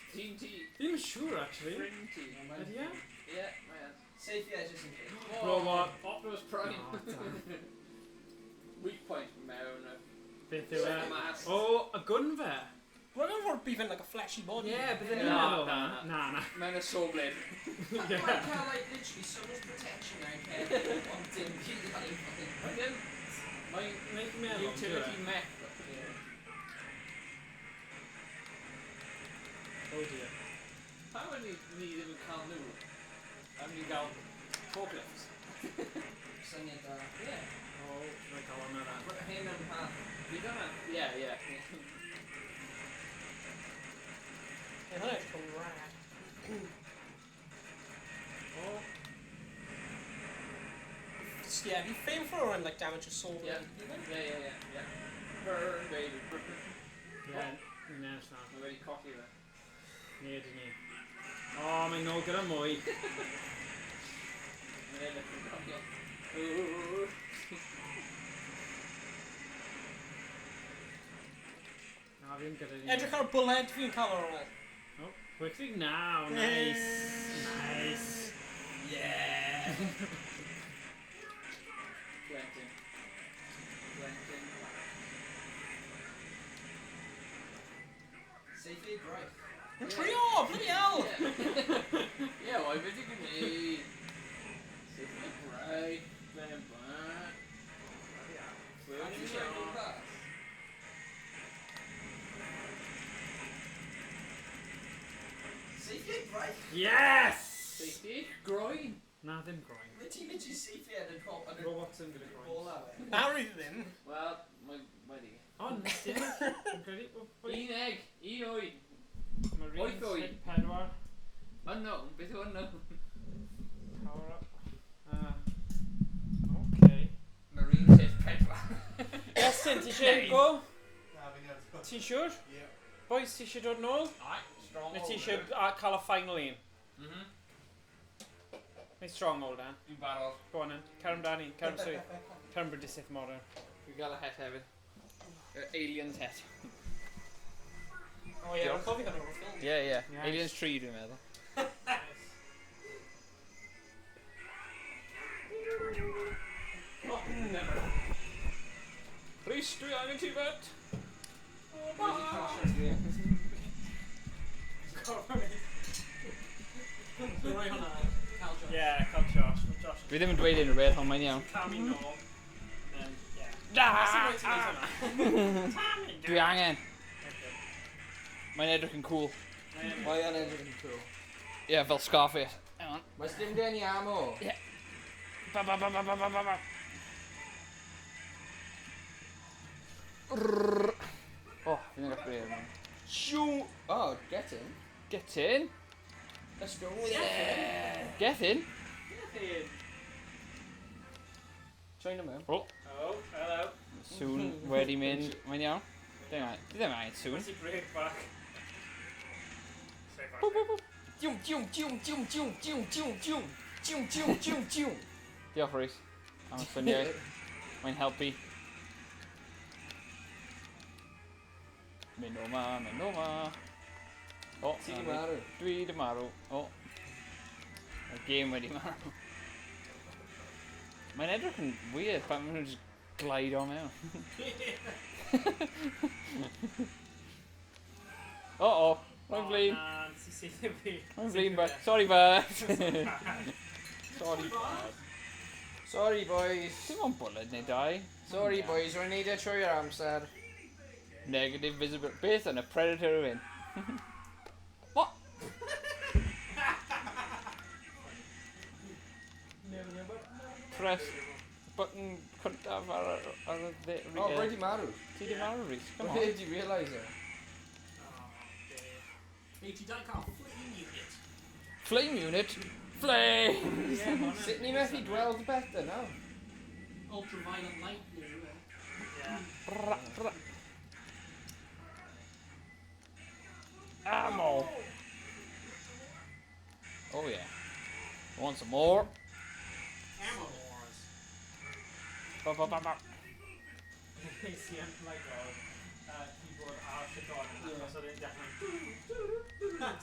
TNT. Ddim yn siŵr, actually. TNT. Ydy e? Yeah, man. Safety edges in case. Robot. Optimus Prime. Oh, damn. Weak point mewn. Beth yw e? Oh, y gwn fe? Mae'n yn ffordd bydd yn like a fleshy body. Yeah, bydden ni'n meddwl hwnna. Na. Mewn y saw blade. Mae'n cael like literally so much protection out here on dim Mae'n utility mech. Oh dear. Pam ni ddim yn cael nhw? Am ni'n cael forklifts? Syniad da. Yeah. Oh, mae'n cael hwnna da. Hyn yn pan. Fi dyna? Yeah. Ie, hwnna eich cael rad. Oh. Yeah, fi ffeim for him like damage your soul. Yeah. Burn, baby, burn. Yeah, ni'n nes na. Mae wedi colli fe. Ni ydyn ni. Oh, mae'n nôl gyda mwy. Mae'n edrych yn gofio. Na, fi'n gyda ni. Edrych ar bwled fi'n cael o'r ôl. Oh, quickly now. Nice. Nice. Yeah. Glenting. Safety right. Yn trio, bloody hell! Yeah, why beth yw'n gwneud? Safety right. Then back. Safety right. Yes! Safety groin. Na, ddim groen. Wyt ti'n literally seithio yn y cop yn y Robots yn gyda groen. bol awr? Harry ddim. Wel, wedi. O, nes di. Dwi'n credu. Un egg, un oed. Marines Wyth oed. hit 4. Unknown, beth yw unknown? Power up. Okay. Marines hit 4. Iestyn, ti eisiau go? Na, fi'n gwybod. Ti'n siŵr? Ie. Boys, ti eisiau dod nôl? Ai, strong Neu ti eisiau cael y final un? Neu stronghold, eh? Dwi'n barod. Go on then. Cer amdani. Cer am swydd. Cer am Brydysith modern. Dwi'n gael y het hefyd. Aliens het. O ie, rwy'n cofio hynny o'r ffilm. Ie, ie. Nice. Aliens 3 dwi'n meddwl. Rhys, dwi angen ti fet. Dwi'n rhoi hwnna. Cael Josh. Ie, cael Josh. Josh. Dwi ddim yn dweud unrhyw beth, ond mae'n iawn. Tammy nôl. Then, yeah. Dwi angen. Mae'n edrych yn cool. Mae yn edrych yn cool. Ie, yeah, fel Scarface. Hang on. Mae dim gen i ammo. Ie. Ba ba ba ba ba ba ba ba. Oh, fi'n edrych bryd yma. Shoo! Oh, get in. Get in. Let's go with it. Get in. Join them in. Oh, Oh, hello. soon wedi mynd. Mae'n iawn. Ddim angen soon. Where's he break back? Stay back. Boop, boop, boop. Diwm, diwm, diwm, diwm, diwm, diwm, diwm, diwm. Diwm, diwm, diwm, diwm. Diolch Rhys. Am y ffyniau. Mae'n helpu. Mynd o ma, mynd o ma. O, Ti di marw. Dwi di marw. O. Y game wedi marw. Mae'n edrych yn weird pan maen nhw'n just glide o mewn. O, mae'n flin. Na, ti sydd yn fi. Mae'n flin, but sorry, bud. Sorry, bud. Sorry, boys. Dim ond bwled neu dau. Sorry, boys. Rwy'n neud e trwy'r amser. Negative visible. Beth yn y Predator yw hyn? What? Press button cyntaf ar y dde... Oh, rhaid i marw. Ti di marw, Rhys? Come on. Rhaid i realise it. Ei, ti dau cael flame unit. Flame unit? Flame! Sut ni methu gweld better now? Ultraviolet light nhw. Bra, bra. Ammo! Oh yeah. Want some more? Ammo wars. Ba ba ba ba. Nes i yn keyboard ar Siobhan achos oedd e'n dechrau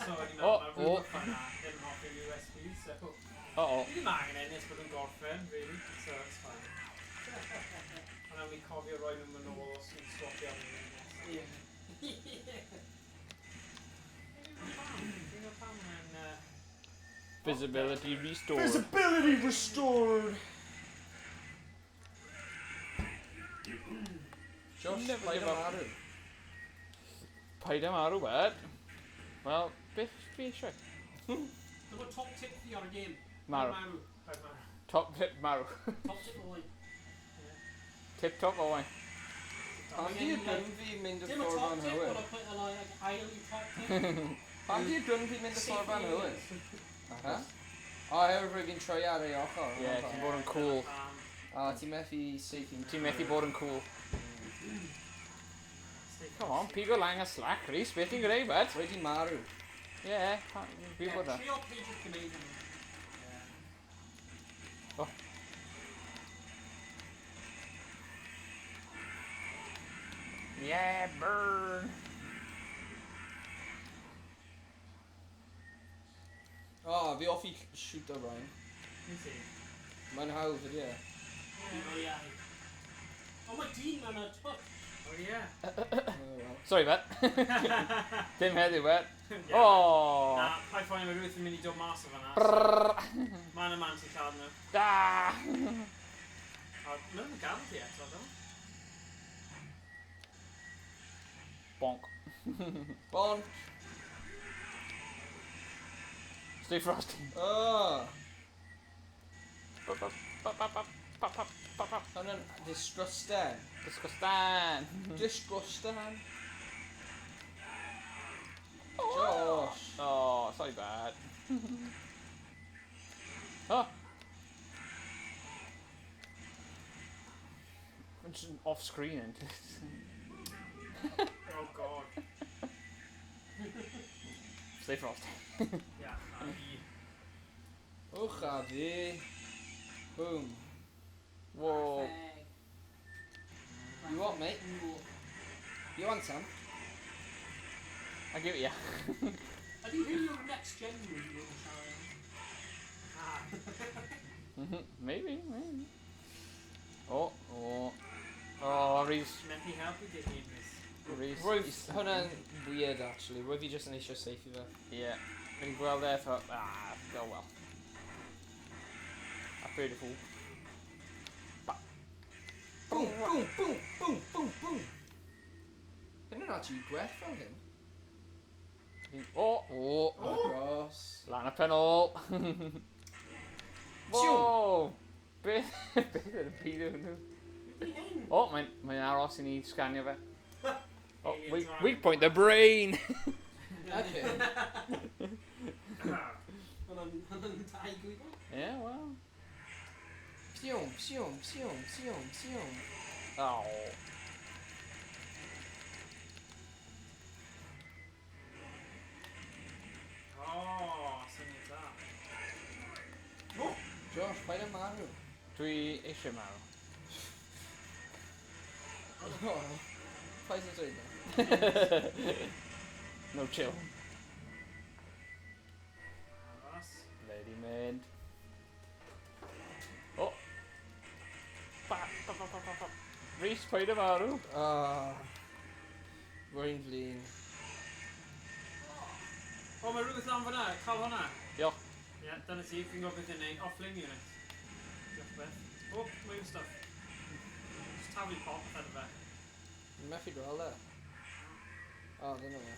so wedi meddwl Oh, mae'r oh. rhywbeth fanna ddim hoffi USB so Uh-oh. Ni ddim angen ennill bod yn gorffen really so it's fine a nawn ni cofio roi nhw'n yn ôl os ni'n swapio am nhw'n Visibility restored. Visibility restored! Josh, Never paid give am up. arw. Paid am arw, bud. Well, beth fi eisiau? Dyma top tip fi ar y game. Marw. Top tip marw. Top tip o'i. Tip top o wain. Pam di ydyn fi mynd y Dim y ffordd top fan tip, hywyn? ond ail i top tip. Pam di ydyn fi mynd y ffordd fan hywyn? Ha? O, hefyd rwy'n fi'n troi ar ei ochr. Ie, ti'n bod yn cool. O, ti'n methu seithi. Ti'n methu bod yn cool. Come on, pigo lang a slack, Rhys. Beth ti'n gwneud, bud? Rhaid i marw. Ie, fi bod na. Trio pages Canadian. Oh. Yeah, burn. O, fi offi shoot o Ryan. Mae'n hawdd ydi e. O ie. O, mae dyn mewn y twp. oh yeah Sorry, bud. Dim heddiw, bud. Oh. na, pai ffain mae rhywbeth yn mynd i dod mas o fanna Brrrr. mae'n y man sy'n lladd nhw Da. a mae'n yn gadw ti eto do Bonk. Bon. Stay frosty. O. Hwnna'n disgusting. Disgusting. Disgusting. Oh. Josh. Oh, sorry bad. Oh. It's off screen. Oh god. Stay frost. Yeah. Oh, Javi. Boom. Whoa. You want, mate? You want some? I'll give it you. I think who your next gen will Maybe. Oh. Reese. Let me help you get in this. Reese. Hwnna'n weird, actually. Roedd fi just yn eisiau seithi fe. Yeah. Been well there for. Go well. A beautiful. Boom, boom, boom, boom, boom, boom. Hynny'n actually gwell fel hyn. Oh. Across. Lan y penol. Whoa. Beth yw'r pedo nhw? Oh, mae'n aros I ni sganio fe. Oh, weak point the brain. Okay. Hwnna'n dau gwybod? Yeah, well. Psiwm, psiwm, psiwm, psiwm, psiwm. Oh. Oh, syniad da. Josh, paid â marw. Dwi eisiau marw. Paid â dweud na. No chill. Aros. Lady mynd. Oh. Reese, paid â marw. Rwy'n flin. O, mae rhywbeth lan fyna. Cael hwnna. Diolch. Ie, dyna ti. Fi'n gwybod beth i'n neud. Off-ling unit. Diolch beth. O, mwy o stuff. Just taflu pop fed fe. Yn methu gweld e. O, dyna fe.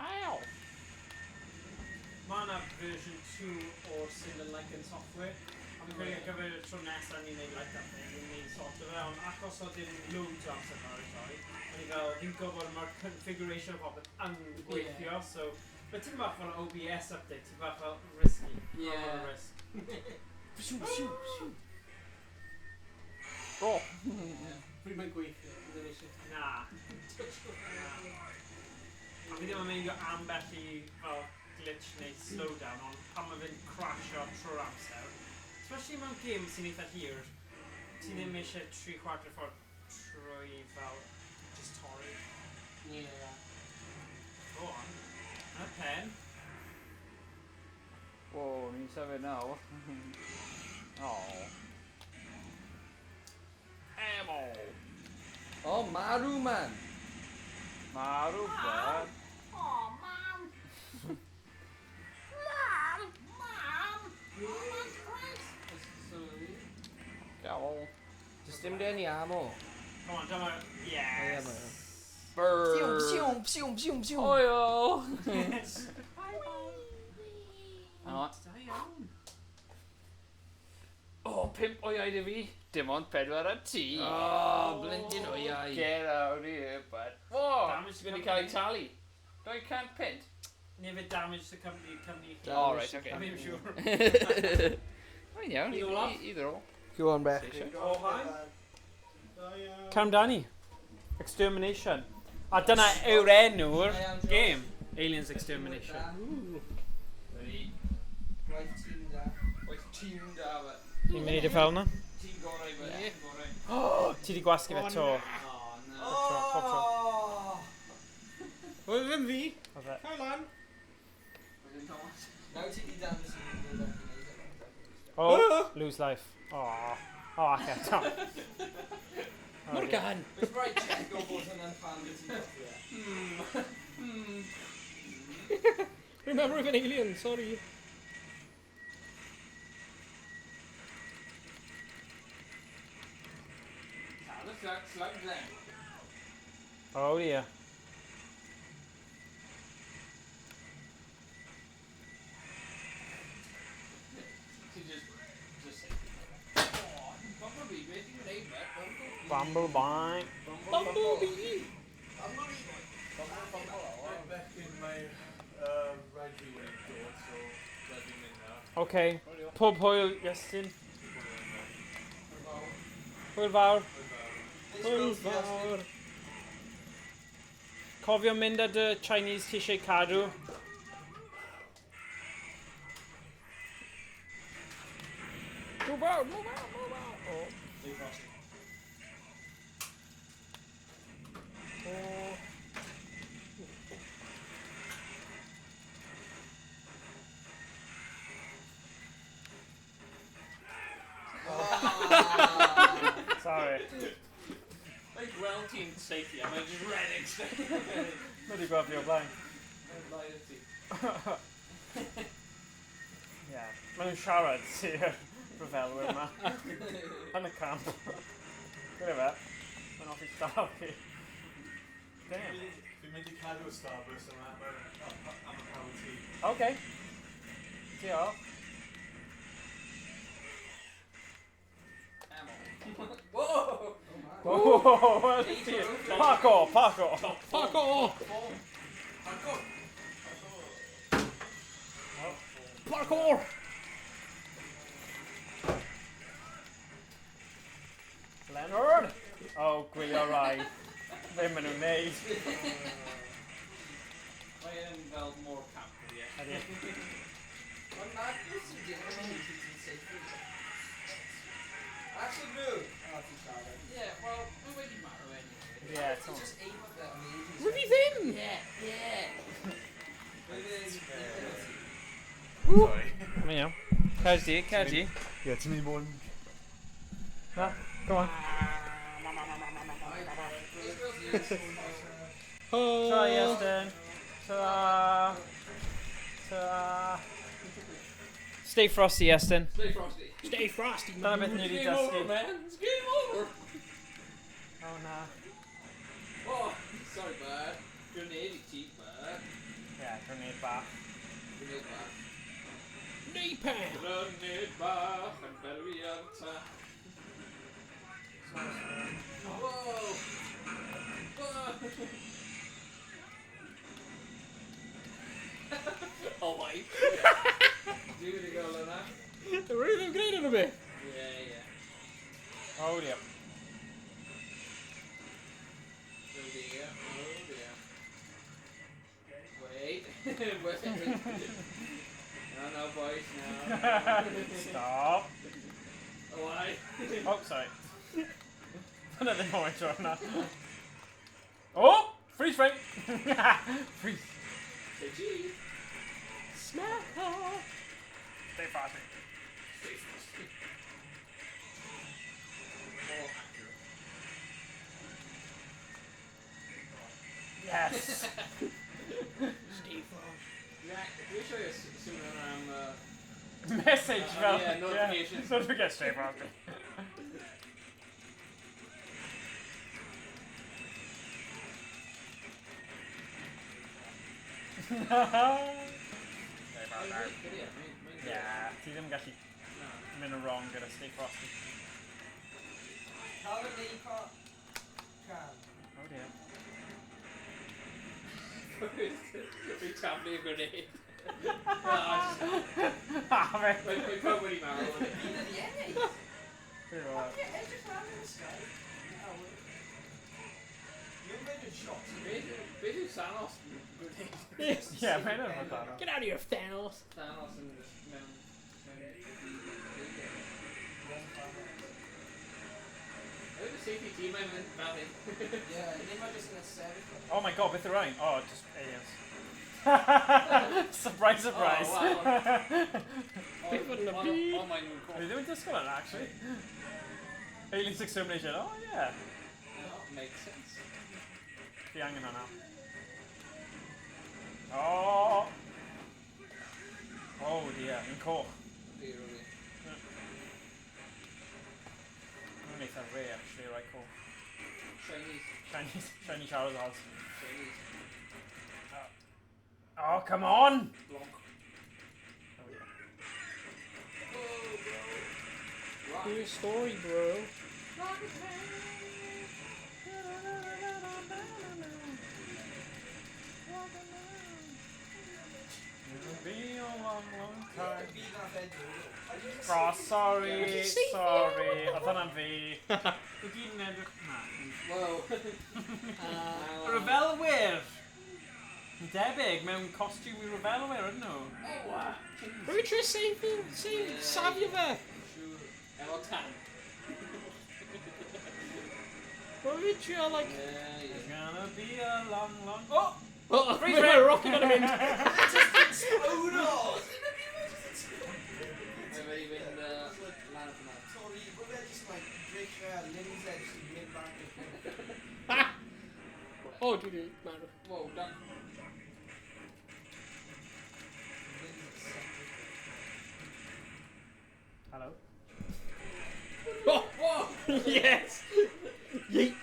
Ow. Mae yna version 2 o'r Cylinder Lycan software. A fi'n credu ar gyfer y tro nesaf ni'n neud like that thing. Ni'n neud sort of ond achos oedd dim loads o amser paratoi. O'n i fel, fi'n gwybod mae'r configuration o popeth yn gweithio, so... But ti'n bach fel OBS update, ti'n bach fel risky. Yeah. Risk. Psiw, psiw, psiw. Oh. Pryd mae'n gweithio, bydd yn eisiau. Na. A fi ddim yn mynd o ambell I fel glitch neu slowdown, ond pan mae fe'n crasho trwy'r amser, especially mewn game sy'n eitha hir, ti ddim eisiau 3/4 ffordd trwy fel just torri. Yeah. Go on. A pen. Whoa, ni'n sefyll nawr. Oh. Ammo. Oh, marw, man. Marw, man. Oh, Mom! Mom! Mom! Oh, Christ! Go on. Just dim gen I ammo. Come on, come on. Yes. Bird. Psiwm, psiwm, psiwm, psiwm. Oil. Da iawn. Oh, 5 o iau I fi. Dim ond 4 a ti. Oh, blendyn o iau. Get out of here, bud. Whoa, Damage it's going to cael ei talu. Do I can't pint? Neu fe damage the company. Oh, right, okay. I'm not sure. Mae'n iawn, either or. Go on, Beth. Oh, hi. Cam Danny. Extermination. A dyna yw'r enw'r game. Aliens Extermination. Ready? Right team da. Right team da, fe. Ni'n mynd I dy fel yna? Team gorau, fe. Oh, ti di gwasgu fe to. Oh, no. Pop tro. Wel, ddim fi. Oce. Cael lan. Now ti di dan the scene. Oh, lose life. Oh, okay, Tom. Morgan! It's right, check go both and then fan the Remember of an alien, sorry. Oh dear. Bumblebee. Bumblebee. I'm back in my rugby court, so rugby now. Okay. Pub hwyl, Iestyn. Hwyl fawr. Hwyl fawr. Cofio mynd â dy Chinese ti eisiau cadw. Move out, move out, move out. Oh. Oh. Sorry. Like well team safety, I'm just running. Bloody go up your blind. Yeah. Mae'n siarad sy'r rhyfelwyr yma. Yn y camp. Gwyd fe? Mae'n off i star chi. Damn. Fi'n mynd I cadw y Starburst yma am y cael ti. Okay. Diolch. Whoa! Oh, parkour, parkour, parkour. Parkour. Leonard. Oh, gwylio rai. Ddim yn nhw'n neud. Mae'n fel more camp, ie. Mae'n mad beth sy'n digwydd yn safety. Actually, no. Yeah, well, we wedi marw anyway. Yeah, It's just aim at that amazing. Rydw i ddim! Yeah. Sorry. Mae'n iawn. Cerdi, cerdi. Ie, ti'n mynd I bod yn... Ha, go on. Ta, Iestyn. Ta. Ta. Stay frosty, Iestyn. Stay frosty. Stay frosty, Dyna beth ni wedi Game over, dysgu. man. It's game over. Oh, na. Oh, sorry, bud. Grenade I ti, bud. Yeah, grenade bach. Grenade bach. Napalm. Grenade bach yn berwianta. Whoa! Oh my. Dwi wedi gael yna. Dwi'n rili ddim gwneud yn y bit. Yeah. Oh, dear. Oh dear. Wait. No, boys, no. Stop. Oh, I. Oh, sorry. Dyna ddim oed tro hwnna. Oh! Freeze frame! Freeze. Say cheese. Smack! Stay frosty. Stay frosty. More accurate. Yes! Stay frosty. Yeah, we show you sooner Message fel... yeah, notifications. Don't forget stay frosty. Yeah, ti ddim yn gallu mynd yn wrong gyda stay frosty. How did they call? Oh dear. We tapped a grenade. Ah, man. We put Woody Marrow on it. Neither the enemies. Here we are. Okay, I just ran in the sky. You're making shots. Basically Thanos grenade. Yeah, man, I don't know that. Get out of here, Thanos. Thanos and just I think the safety team I'm in batting. Yeah, they might just gonna save it. Oh my god, beth yw'r rhain? Oh, just aliens. Surprise, surprise. Oh, wow. Beth yn y All byd? my new Fi ddim yn disgwyl yna, actually. Aliens Extermination, oh yeah. makes sense. Fi angen hwnna. Oh! Oh dear, yn coch. Really. Mae'n eitha rare, actually, right coch. Chinese. Shiny Charizards. Chinese. Oh, come on! Blanc. Oh yeah. Oh, bro. Cool story, bro. Rocket Man. time. Fi nath Edo. Oh, sorry, sorry. Oedd hwnna'n fi. Dwi gyd yn edrych... Na. Wow. Ryfelwyr! Yn debyg mewn costiwm i ryfelwyr, ydyn nhw? Rwy'n trio safio fe. Efo tan. Rwy'n trio, like... It's gonna be a long, long... Oh! Oh, mae'n rocket yn mynd. Explodos! Mae fe i fynd lan yma. Sorry, but they're just like break limbs edge to get back. Oh, dwi di marw. Wow, dan. Hello? Oh! Yes! Yeet!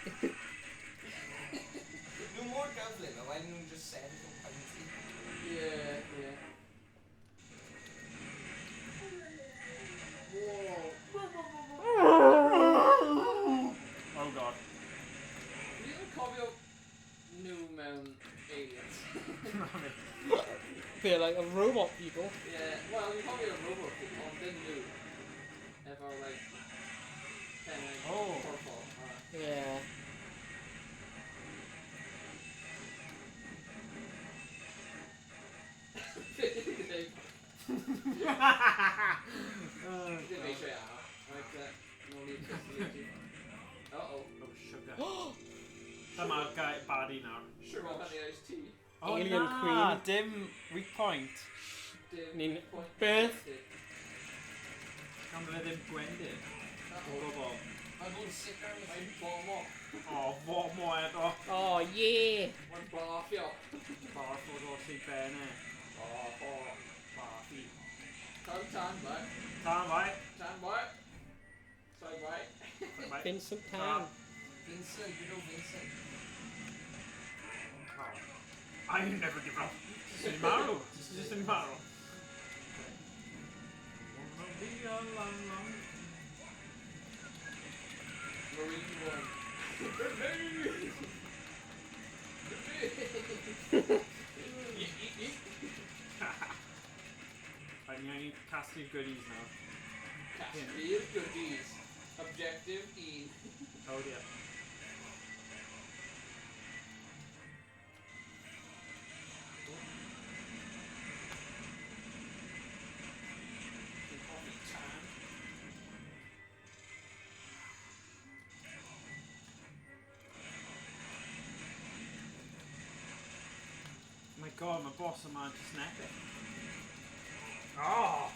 No more goblin, why didn't you just send him penalty? Yeah. Oh god. Dwi'n cofio nhw mewn Aliens. They're like a robot people. Yeah, well, dwi'n cofio robot people, ond ddim nhw. Efo, like, purple. Yeah. Ddim eisiau awr. Right, no need to see. Uh-oh. Oh, sugar. Dyma'r guy baddie nawr. Sugar honey iced tea. Oh, Alien na, Queen. dim weak point. Ni'n... Beth? Gan fydde ddim gwendid. O bobl. I'm going sick on the Mae'n bomo. O, fomo edo. Oh, yeah! Mae'n barfio. Barf o ddod i benne. Barfi. Tan, bai. Tan, bai. Tan, bai. Sorry, bai. Vincent Tan. Vincent, you know Vincent. I never give up. Just in marrow. Just in marrow. Wanna be a long, long... Marine one. I need casting goodies now. Kashmir goodies. Objective E. Oh dear. My god, my boss of mine just epic. Oh!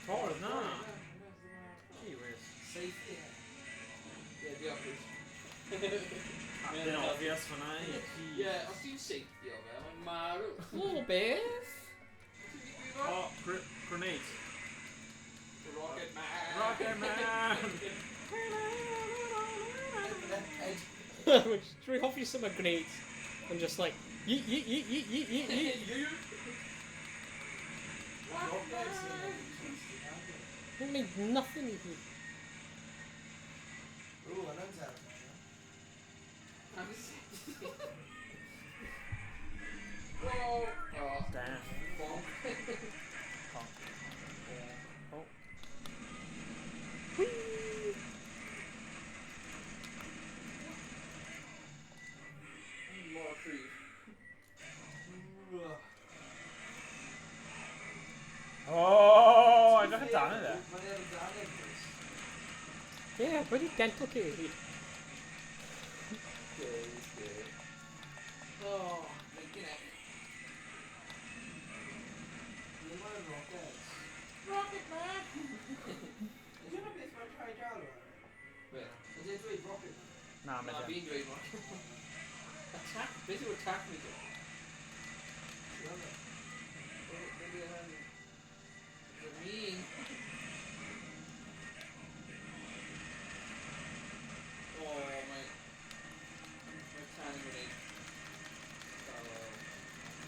Forward, no! Gee whiz. Safety. Yeah, the obvious. That's been obvious for now. Yeah, os ti'n safety o fe, mae'n marw. Oh, Beth? Oh, grenade. Rocket Man. Rocket Man! Should we hoffi some grenades? I'm just like, yeet, yeet, yeet, yeet, yeet, yeet, yeet. It made nothing even. Ooh, I know that. Whoa. Oh, damn. Bonk. Oh. More creep. Oh, I got it down in there. Yeah, pretty dental cavity. Okay. Oh, making it. Rocket Man! Is that a bit for a try down? Wait, Is it with Rocket Man? Nah, Nah, man. being great one. Attack, basically attack me though. Maybe mean. Oh my timing grenade.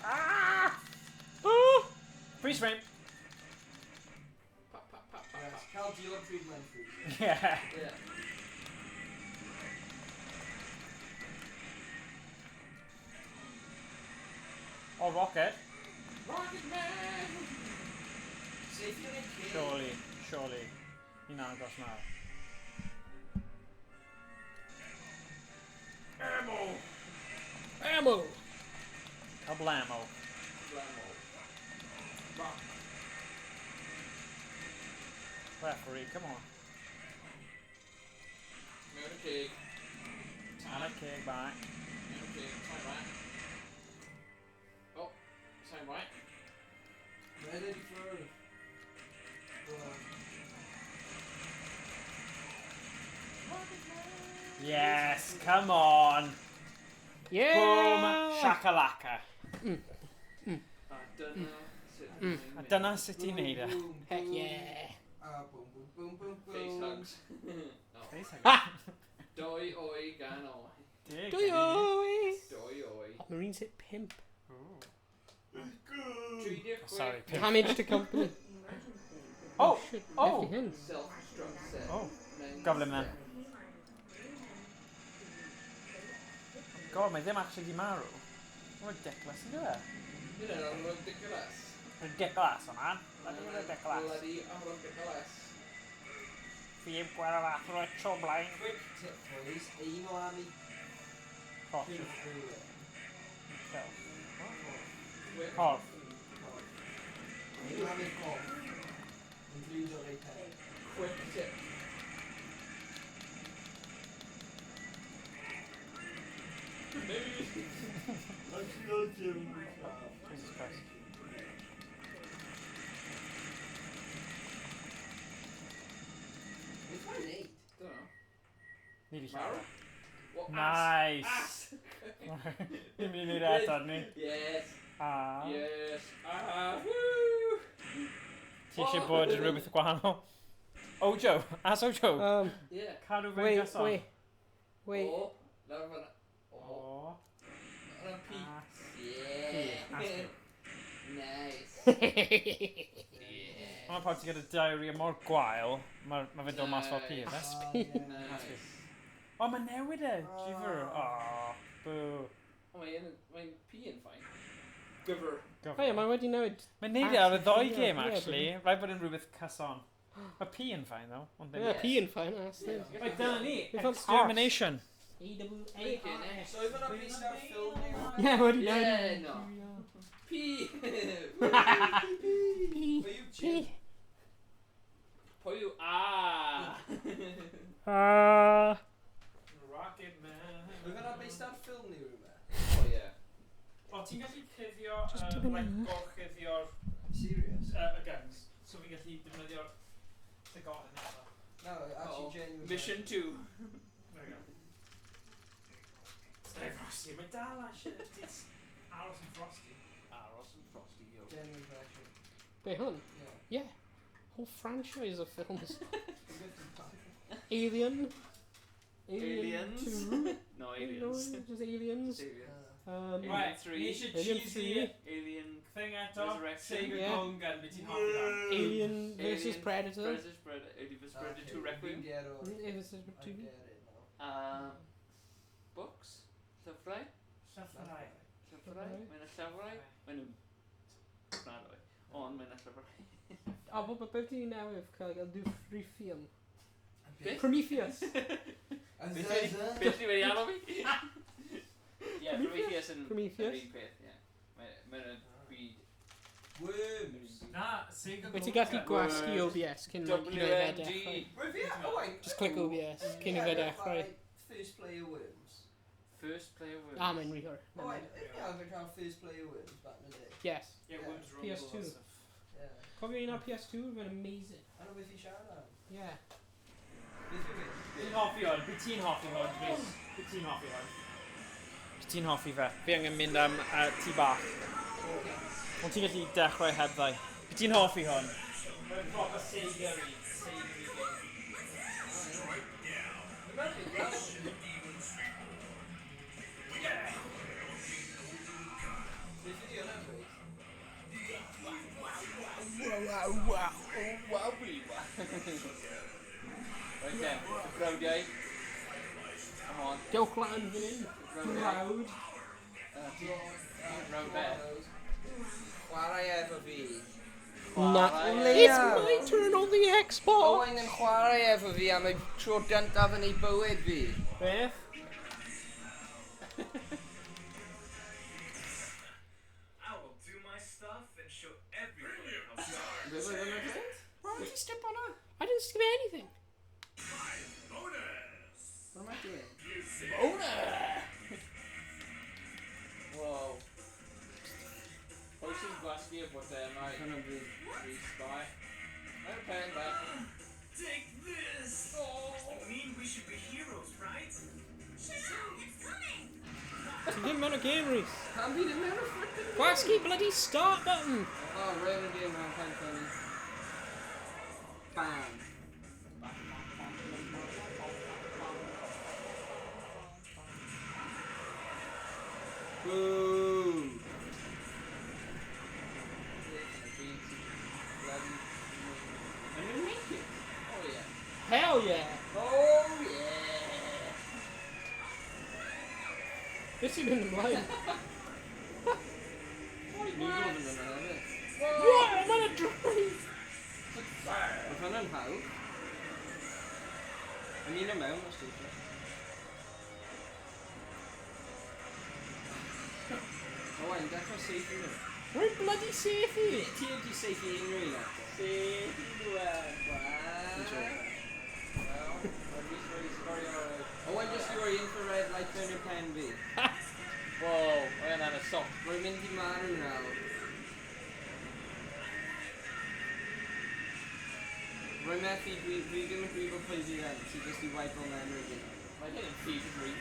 Ah! Oh! Freeze frame. Pop, pop, pop, pop, Yes, pop. Cal Dealer treatment food. Yeah. Yeah. Oh, rocket. Rocket Man! Surely. Ni'n agos nawr. Ammo! Kablamo. Referee, come on. Mewn y cig. And a cig back. Mewn y cig. Time right. Oh, time right. Ready for... Yes, come on. Yeah. Boom, shakalaka. I don't know. A dyna sut i'n neud e. Heck yeah. Boom, boom, boom, boom, boom. Face hugs. Face Ha! Doi oi gan oi. Dwy oi. Doi oi. Marine said pimp. Sorry, pimp. Damage to company. Oh! Shit, Oh! hefty hands. Self-destruct set. Oh. Gofl him then. God, mae ddim actually di marw. Ridiculous, yn dweud? You know, ridiculous. Ridiculous, o man. Bloody ridiculous. Bloody ridiculous. Fi'n gweld y fath o'r tro blaen. Quick tip, boys. Email Army. Corff. Pin through it. Corff. Email Army Corff. Include your repair. Quick tip. Jesus Christ. It's my name. Don't know. Nearly Marrow? What? Nice. Ass. Ni'n mynd i wneud eto, ni. Yes. Ah. Yes. Woo! Ti eisiau bod yn rhywbeth gwahanol? Ojo? As Ojo? Yeah. Cadw fe'n Wait, gyson? wait. Oh. Lawr fan'na. Oh. Fan'na P. As. Yeah. Nice. Mae'n pawb ti gyda diarrhea mor gwael, mae fe'n dod mas fel pyr. Nice. O, mae newid e! Giver. O, boo. O, mae'n P yn ffain. Gyfer. Oh yeah, mae wedi newid. Mae'n neud e ar y ddoi Yeah, game, yeah, actually. Rhaid bod yn rhywbeth cyson. Mae P yn fine, though. ond ddim. Yeah, P yn fine, that's it. Right, dyna ni. We've got Extermination. E-W-A-R-S. So if I'm not being start filming. Yeah, wedi Yeah, newid. no. P. Were you cheap? Pwy yw A? Rocket Man. We're gonna be start filming rhywbeth. Oh, yeah. O, ti'n gallu cuddio, dibynnu. gorchuddio'r Serious? y guns. So fi'n gallu defnyddio'r llygod yn eto. No, actually genuinely. Mission 2. There we go. Stay Frosty, mae dal eisiau it's Aros and Frosty. Aros and Frosty, yo. Genuine version. Be hwn? Yeah. Yeah. Whole franchise of films. Alien. Aliens? 2. No, aliens. Just aliens. Alien Right, 3. ni eisiau Alien cheesy 3. Alien thing eto. Resurrection. Sega Yeah. Golden Gun, beth ti'n hoffi dan? Alien versus Predator. Alien vs Predator 2 Requiem. It was I two. get it now. Books? Llyfrau? Llyfrau. Llyfrau? Mae'n y llyfrau? Mae'n nhw... Nadwy. Ond mae'n y llyfrau. A beth ti'n newydd cael do free film? Beth? Prometheus. Beth i wedi anno fi? Ie, Prometheus yn yr un peth, ie. Mae'n y byd... Worms. Na, Sega Wyt Golden ti'n gallu Gun. gwasgu OBS cyn i fe WMG. dechrau? Just click OBS cyn i fe dechrau. First player Worms. First player Worms. Ah, mae'n rehor. Oh, wait, yeah, I've been first player Worms back in the day. Yes. Yeah, Worms Rumble PS2. and stuff. Yeah. Cofio un ar PS2, mae'n amazing. I know if you shout out. Yeah. Ti'n hoffi hwn? Bydd ti'n hoffi hwn, Chris? Bydd ti'n hoffi hwn? Bydd ti'n hoffi fe? Fi angen mynd am tŷ bach. Ond ti'n gallu dechrau hebddau. Bydd ti'n hoffi hwn? Mae'n proper Sega-y. Right then, crowdiau. Come on. Dewch lan fan hyn. Crowd. Crowd there. chwarae efo fi. Na. It's my turn on the Xbox. Owain yn chwarae efo fi am ei tro gyntaf yn ei bywyd fi. Beth? Why did you step on her? I didn't skip anything. What am I doing? Whoa. Horses Glasgow, but I gonna be spy. I'm paying back. Take this! Oh. I mean, we should be heroes, right? Shut up, it's coming! You didn't want a game, Reese. Can't be the man of freaking. Quaxkey, bloody start button. Oh, right in the game, I'm kind of funny. Bam. Boo! And you make it. Oh yeah. Hell yeah. Oh yeah. This is in the line. What? What? I'm on a drive. Mae hwnna'n hawdd. Yn un o mewn, os dwi'n siŵr. O, wain, dechrau seithi nhw. We're bloody safety. Ti ydi seithi unrhyw un eto? Seithi dweud, O, wain, jyst i roi infrared light mewn i'r pen fi. Whoa, I had a sock. Rwy'n mynd i marw nawr. Rwy'n methu, dwi ddim yn brifo pwy fi then, ti jyst i wipe o memory fi. Mae'n hyn yn ffid yn rhi.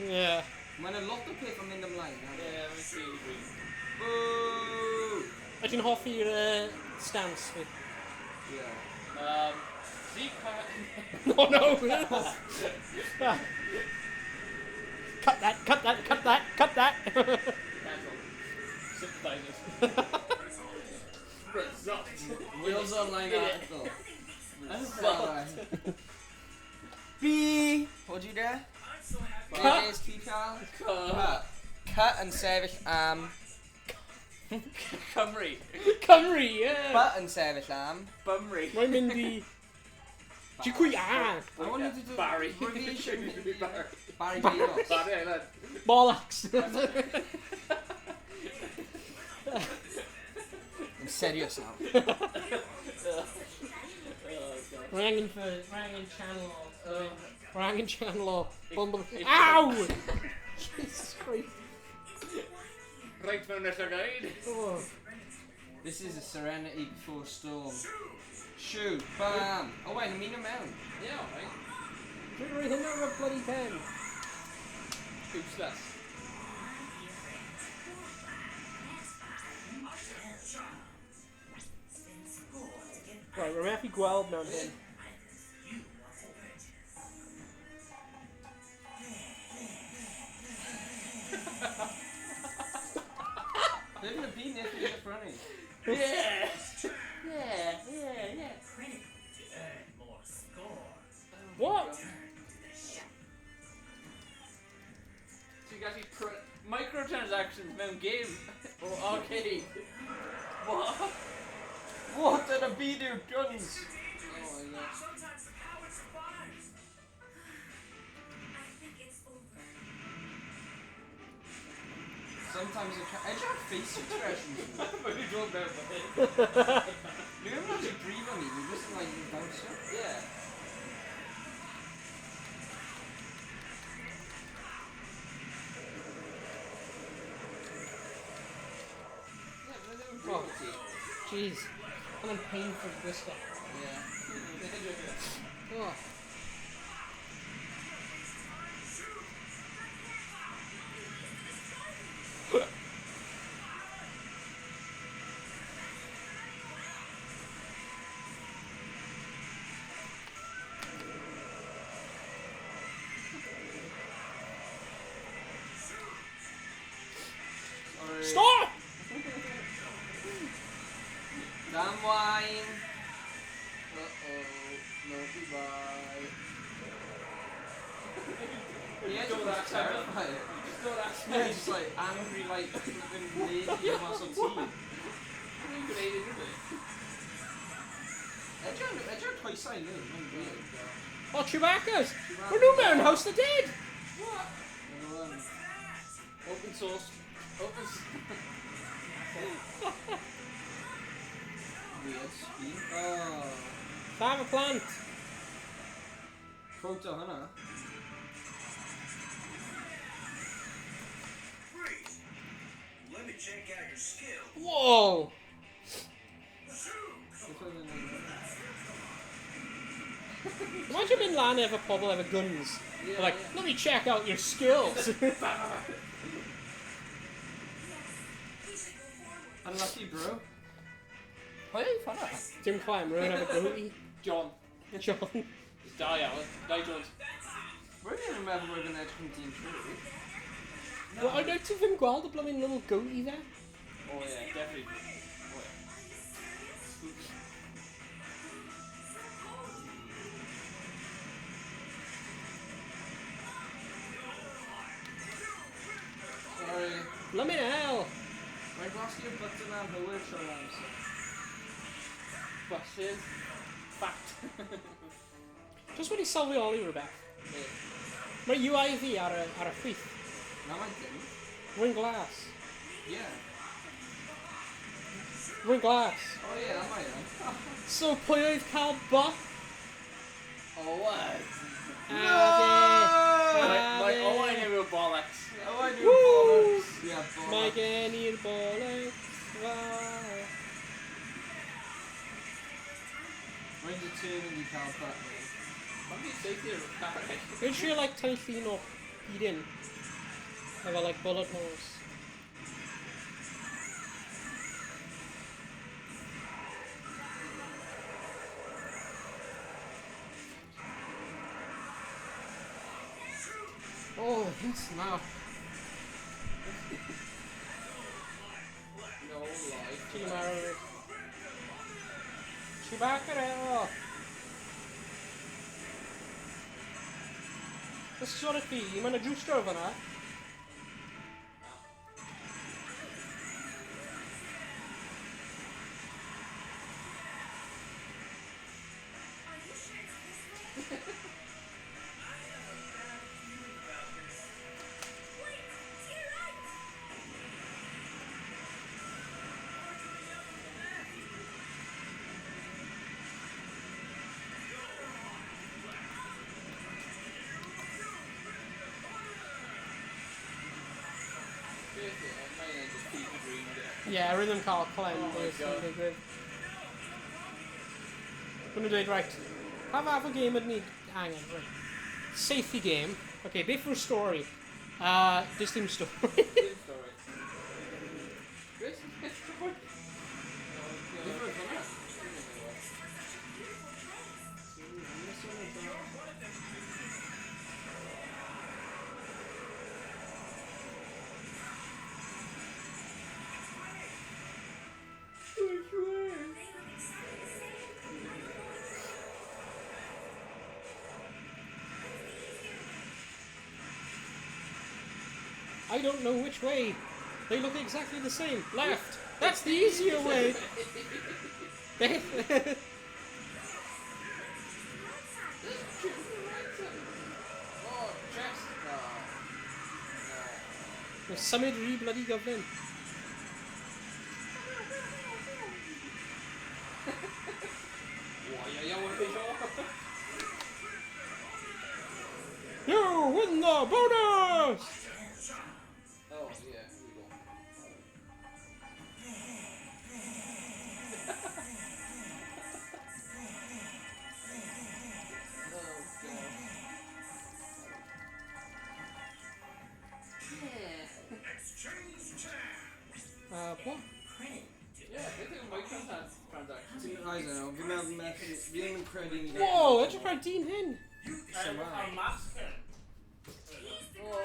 Yeah. Mae'n a lot o peth yn mynd ymlaen. Yeah, mae'n ffid yn rhi. Boo! Ydyn hoffi'r stance fi. Yeah. See, No, no. Cut that, cut that, cut that, cut that. Cancel. Sympathizers. Wheels Online article. Fuck. B! What do you do? Be is ti cael? Cut and sefyll am. Cymru. Cymru, yeah. But and sefyll am. Bumry. Mae'n mynd i... Ti'n cwy a? I wanted to do Barry. Revelation. Barry. Barry Daniels. Barry Island. Bollocks. I'm serious now. We're hanging channel off. We're hanging channel off. Ow! Jesus Christ. Right mewn nesaf gaid. Oh. This is a serenity before a storm. Shoot, bam! Oh wait, I mean a mewn. Yeah, alright. Dwi'n rhoi hynna ar y bloody pen. Useless. Right, we're methu gweld mewn hyn. They're gonna be near the front. Yeah! Credit to earn more score. What? So you got these microtransactions mewn game. Or arcade. What? What did a bee do? Guns! Sometimes the coward survives. I think it's over. Sometimes I have face expressions. What are you doing there, buddy? You don't have to breathe on me, you just like bounce up. Yeah. Oh, jeez. I'm in pain for this guy. Yeah. Oh. Stop! Damn wine. No goodbye. Yeah, Don't that's that terrifying. No, that's me. Just like angry, like flipping lazy muscle team. What are you gonna do? Edge twice I knew. Oh, Chewbacca's! We're new man, House of the Dead! What? Open source. Open Weird speed. Oh. Fire plant! Quota, huh? Great. Let me check out your skill. Whoa! Imagine Bin Laden ever pobble ever guns. Yeah, Like, let me check out your skills. Unlucky, bro. Why are you fun at? Jim Clymer would have a goatee. John. John. It's Die Allen. Die Jones. We're gonna remember we're gonna come Team True. Well, I'd like to him Gwal the blooming little goatee there. Oh yeah, definitely. Oh yeah. Sorry. Let me know. My glass your button and the word show answer. Question. Fact. Just when he sylwi oli rhywbeth. Mae UIV ar y chwith. No, I didn't. Rwy'n glas. Yeah. Rwy'n glas. Oh yeah, that might have. So pwy oedd cael bot? Oh what? Oh, I knew were bollocks. Oh, I knew Woo! bollocks. Yeah, bollocks. Mae gen i'r bollocks. Wow. Mae'n determined i cael bat. Mae'n byd safety o'r carreg. Rwy'n siŵr like tan llun o bidyn. Efo like bullet holes. Oh, yes, now. No life. Chimaro. Chewbacca. This is what it be. Mae'n juice draw fan'na. Yeah, rhythm call cleanse. Oh my God. Gonna do it right. Have a game at me. Hang on, right. Safety game. Okay, before story. This team story. I don't know which way. They look exactly the same. Left. That's the easier way. There's symud rhy bloody gyflym. You win the bonus! Oh, yeah, here we go. What? Yeah, I think microtransaction. I don't know. Vi mewn credit. Whoa, edrych ar dyn hyn. A mask.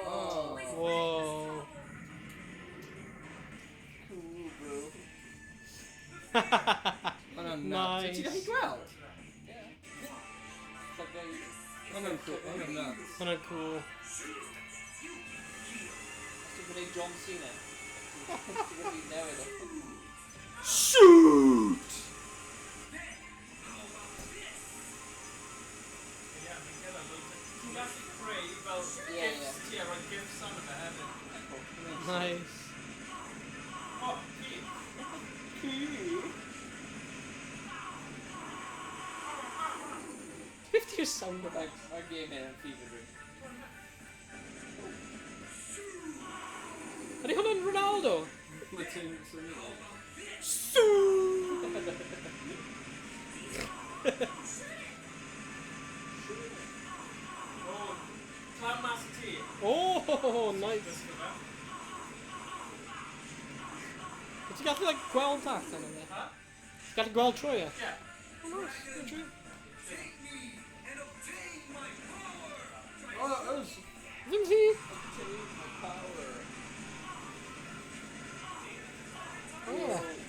Oh. Whoa. Cool, bro. Hwna'n nuts. Nice. Ti'n gallu gweld? Hwna'n cool. Hwna'n nuts. Hwna'n cool. gwneud John Cena. Ti'n gwneud newid o. Shoot! Nice. Oh, Cute. 50 sound effects. Our game here in Fever Dream. Ydy hwnna'n Ronaldo? Mae ti'n swnio. oh, Clown Master T. Oh, nice. Ti'n gallu like, gweld allan yn Huh? Ti'n gallu gweld trwy e? Yeah. Oh, nice. Good trwy. Oh, that was... Ddim ti? Obtain my power. Oh, yeah.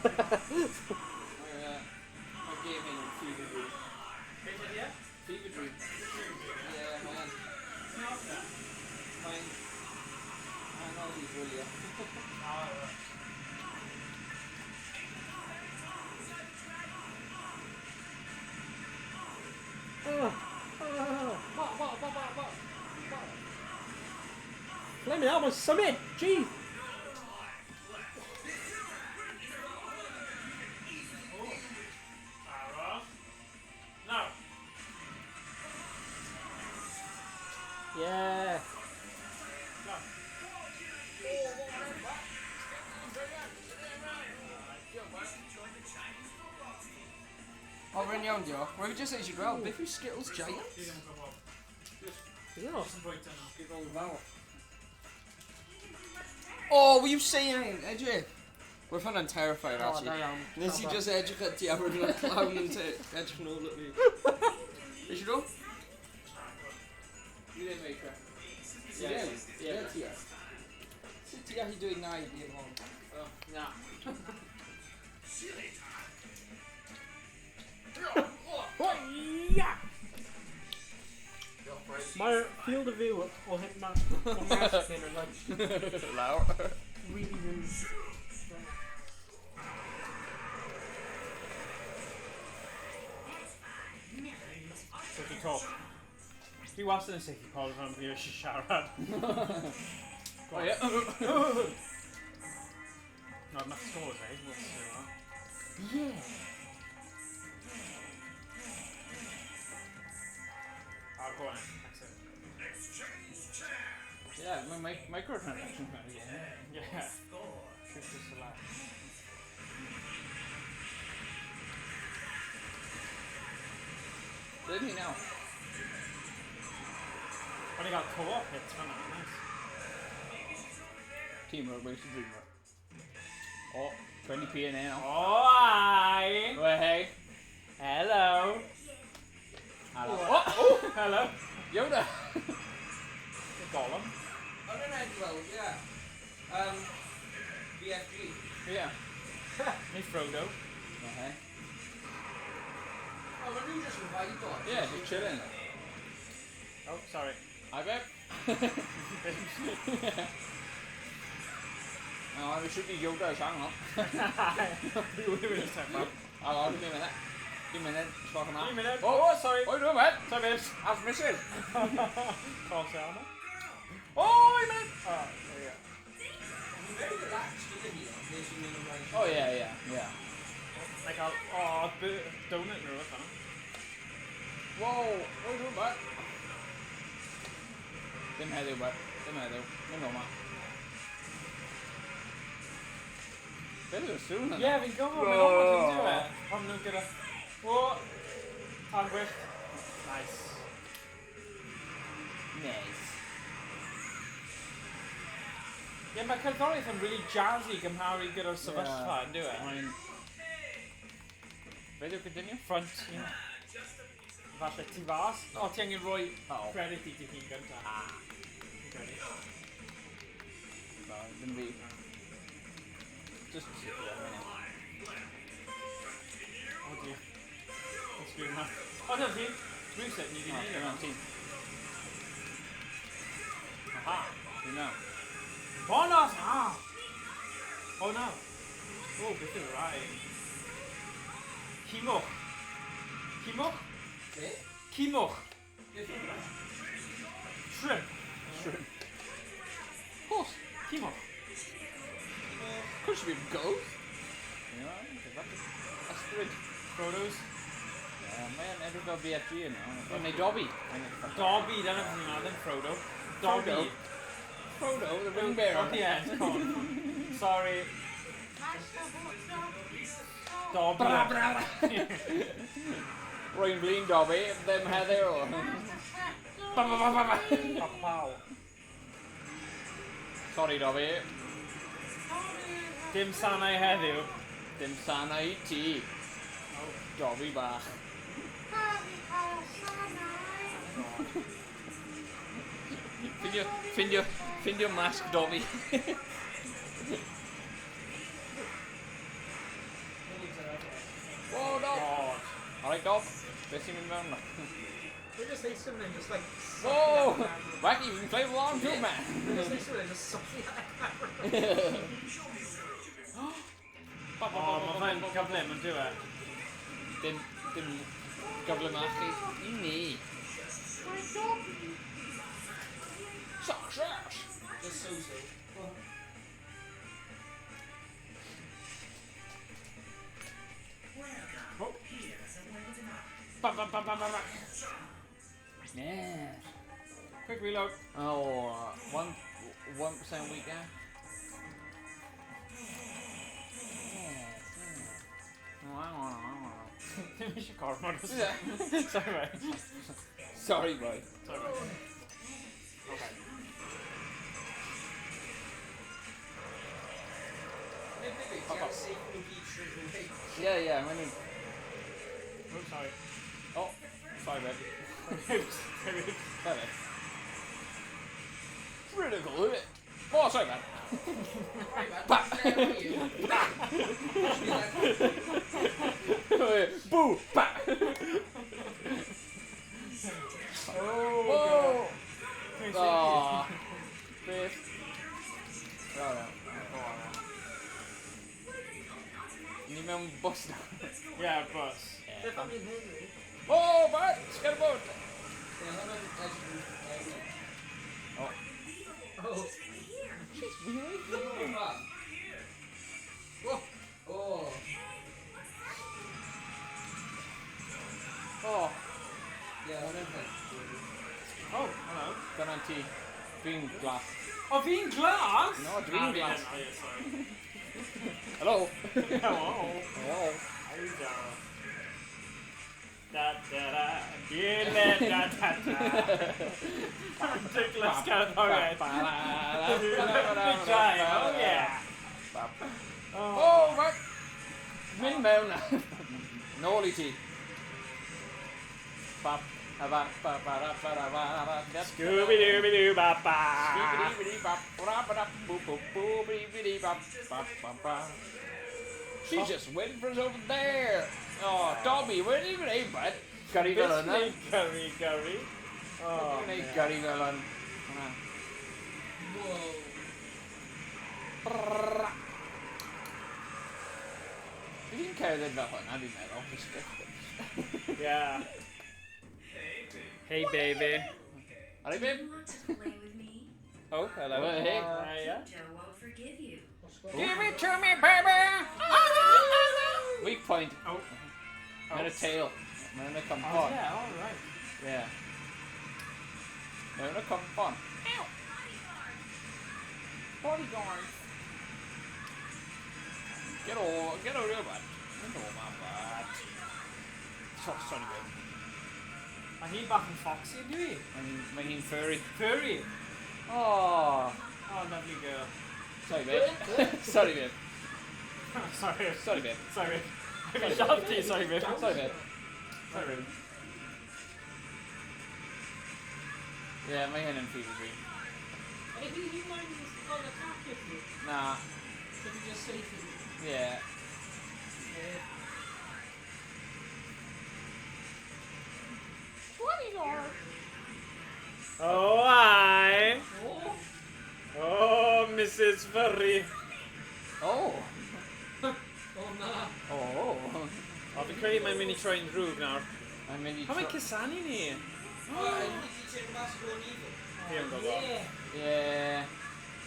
Our game here in Fever Dream. Yeah? Fever Dream. Yeah, man. Mine. I know he's really up. Let me out my summit! Jeez! No. Yeah. O, rhan iawn diolch. Rwy'n just eisiau gweld, beth yw Skittles Giants? No. Oh, were you saying, Edgy? We're fun and terrified, Oh, actually. da iawn. Nes i just edrych at ti a rwy'n yn clown yn edrych nôl at fi. Eisiau nhw? You didn't make her. Yes. Yeah. Ti a. Sut ti a hi dweud na i fi yn hon? Oh, nah. Yeah. Mae'r field of view o hyn ma... O'n masgyn yn like... Lawr. Really, really... Sicky top. Fi wastad yn sicky pol rhan fi eisiau siarad. Oh, yeah. No, not scores, eh? Yeah. Oh, go on. Yeah, my microtransactions man again. Yeah. Shoot this a lot. Didn't he now? Only got co-op hits, man. Nice. Teamwork makes the dream work. Oh, 20p in now. Oh, hi. Well, hey. Hello. Hello. Oh, oh, hello. Yoda. Gollum. On yn Edwell, yeah. BFG. Yeah. Me Frodo. Okay. Oh, but you just invite on. Yeah, just chilling. Oh, sorry. Hi, babe. Oh, we should be Yoda sang up. You were just talking about. Oh, give me a minute. Give me a minute. Talking about. Give me a minute. Oh, sorry. what are you doing, mate? Sorry, babes. I've missed it. False armor. Oh, wait a minute. Oh, there you go. Very relaxed, isn't he? Making in the right. Oh, yeah. Like, oh, donut or what, Whoa, what are you doing, mate? Dim heddiw, mate. Dim heddiw. Dim o, mate. Beth yw'r sŵn yna? Yeah, fi'n gofod, mae'n ofod yn dyw e. Pam nhw'n gyda... O! Angwyll. Nice. Nice. Ie, mae cerddoriaeth yn really jazzy gymharu gyda'r sefyllfa, yn dyw e? Mae'n... Beth yw'r continue? Front, ie. falle ti fas. O, ti angen rhoi credit i ti hun gyntaf. Credit. No, ddim fi. Just sit here a minute. O, di. Let's do that. O, dyna ti. Rwy'n ni di neud Dyna yna. ti. Aha. Fi now. Bonus! Ah! Oh no. Oh, beth yw'r rai. Cimwch. Cimwch? Be? Cimwch. Beth yw'r rai? Shrimp. Shrimp. Of course. Cimwch. Could be gold. Yeah, ysbryd. Frodo's. Mae'n edrych fel BFG yno. Neu Dobby. Dobby, dyna beth ni'n meddwl, Frodo. Dobby. Frodo, the ring bearer. Oh yeah, come on. Sorry. Dobby. Rwy'n flin Dobby, ddim heddiw. Papaw. Sorry Dobby. Dim sanau heddiw. Dim sana i ti. Dobby bach. Ffindio masg Dobby. Whoa, Dob! Alright, Dob. Beth sy'n mynd mewn na? We're just eisio fan hyn, just like... Whoa! Wacky, we can play along too, man! We're just eisio fan hyn, just sucking at O, mae fe'n gyflym yn diwe. Dim gyflym ach chi. I ni. Success! Just so. Yeah. Quick reload. Oh, 1% weaker. Dim eisiau gormod o Yeah. Sorry, mate. Sorry, boy. Sorry, mate. Okay. Yeah, I'm gonna... Oh, sorry. Oh, sorry, babe. Sorry. Critical hit. Oh, sorry, man. Boo! Bah! Oh, Oh, Biff. Ni mewn bus na. Yeah, bus. Oh, Bart! Get a boat! Oh. Oh. She's really good. Whoa. Oh. Oh. Yeah, what is it? Oh, hello. Dyna ti. Dwi'n glas. Oh, fi'n glas? No, dwi'n glas. Oh, yeah, sorry. Hello. Hello. Hello. How you doing? Da da da. Yeah, da da da. Ridiculous category. Big time. Oh yeah. Oh, right. Mynd mewn. Nôl i ti. Bap. Scooby-Dooby-Doo-Ba-Ba. She's just waiting for us over there. Oh, Dobby, where did you go, bud? Gurry villain, huh? Gurry. Oh, man. Gurry villain. Whoa. Fi'n cerdded fel hwnna, fi'n meddwl. Yeah. Hey, baby. Alright, babe? Want to play with me? Oh, hello. Hey. Yeah. Joe won't forgive you. Give it to me, baby! Weak point. Oh. I'm gonna tail. I'm gonna come Oh, on. yeah, alright. Yeah. I'm gonna come on. Ow! Bodyguard. Get over here, bud. Get over my butt. Oh, sorry, babe. Mae hi'n bach yn foxy, ydw i? Mae hi'n furry. Furry? Oh. Oh, lovely girl. Sorry, babe. Sorry, babe. Sorry. Sorry, babe. Sorry. I'm shocked you, sorry, babe. Sorry, babe. Sorry, babe. Yeah, mae hyn yn fever dream. Hey, he might just call the attack with you. Na. Should we just say to you? Yeah. Oh, aye. Oh, Mrs. Furry. Oh. Oh, nah. Oh. O, fi'n credu mae'n mynd i troi'n drwg nawr. Mae'n mynd i... Pa mae Cysani ni? Fi yn gwybod. Yeah.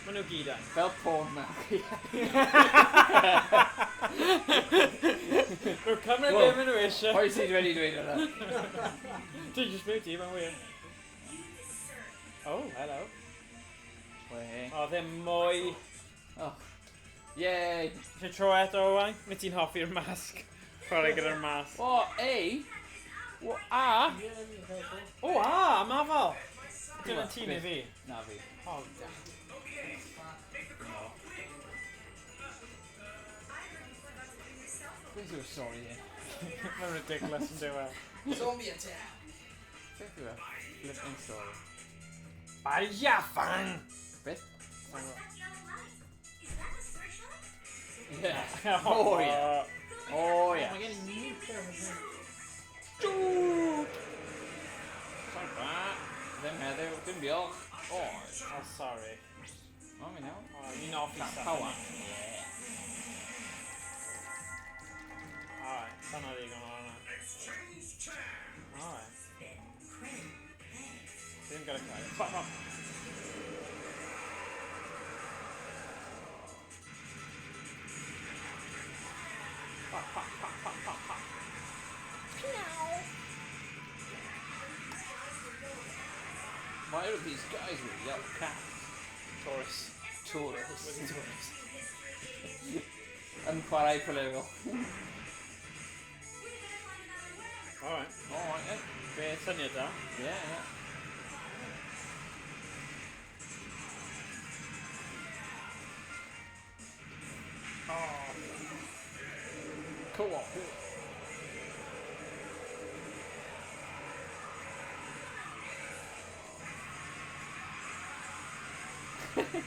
Maen nhw gyd yn. Fel porn mewn. Nhw'n cymryd be maen nhw eisiau. Pwy sydd wedi dweud hwnna? Dwi'n just byw ti, mae'n wir. Oh, hello. Wei. O, ddim mwy. Oh. Yay. Ti'n tro eto, Owain? Mae ti'n hoffi'r masg. Chwarae gyda'r masg. O, ei. O, a. O, a, mafal. Dyna ti neu fi? Na fi. O, da. Beth yw'r stori hyn? Mae'n ridiculous yn dywe. Zombie attack. Beth yw'r flipping story? Baria fan! Beth? Yeah. Oh, yeah. Oh, yeah. Am I getting nuked over here? Sorry, ba. Ddim heddiw, dim diolch. Oh, sorry. O, mi nawr. O, ni'n offi stuff. Power. Alright, dyna ddigon o hwnna. Alright. Ddim gyda cael. Fuck off. Why are these guys with yellow caps? Tourists. Tourists. Yn chwarae polego. Alright. Alright, yeah. Beth syniad da? Yeah, yeah. Oh. Cool.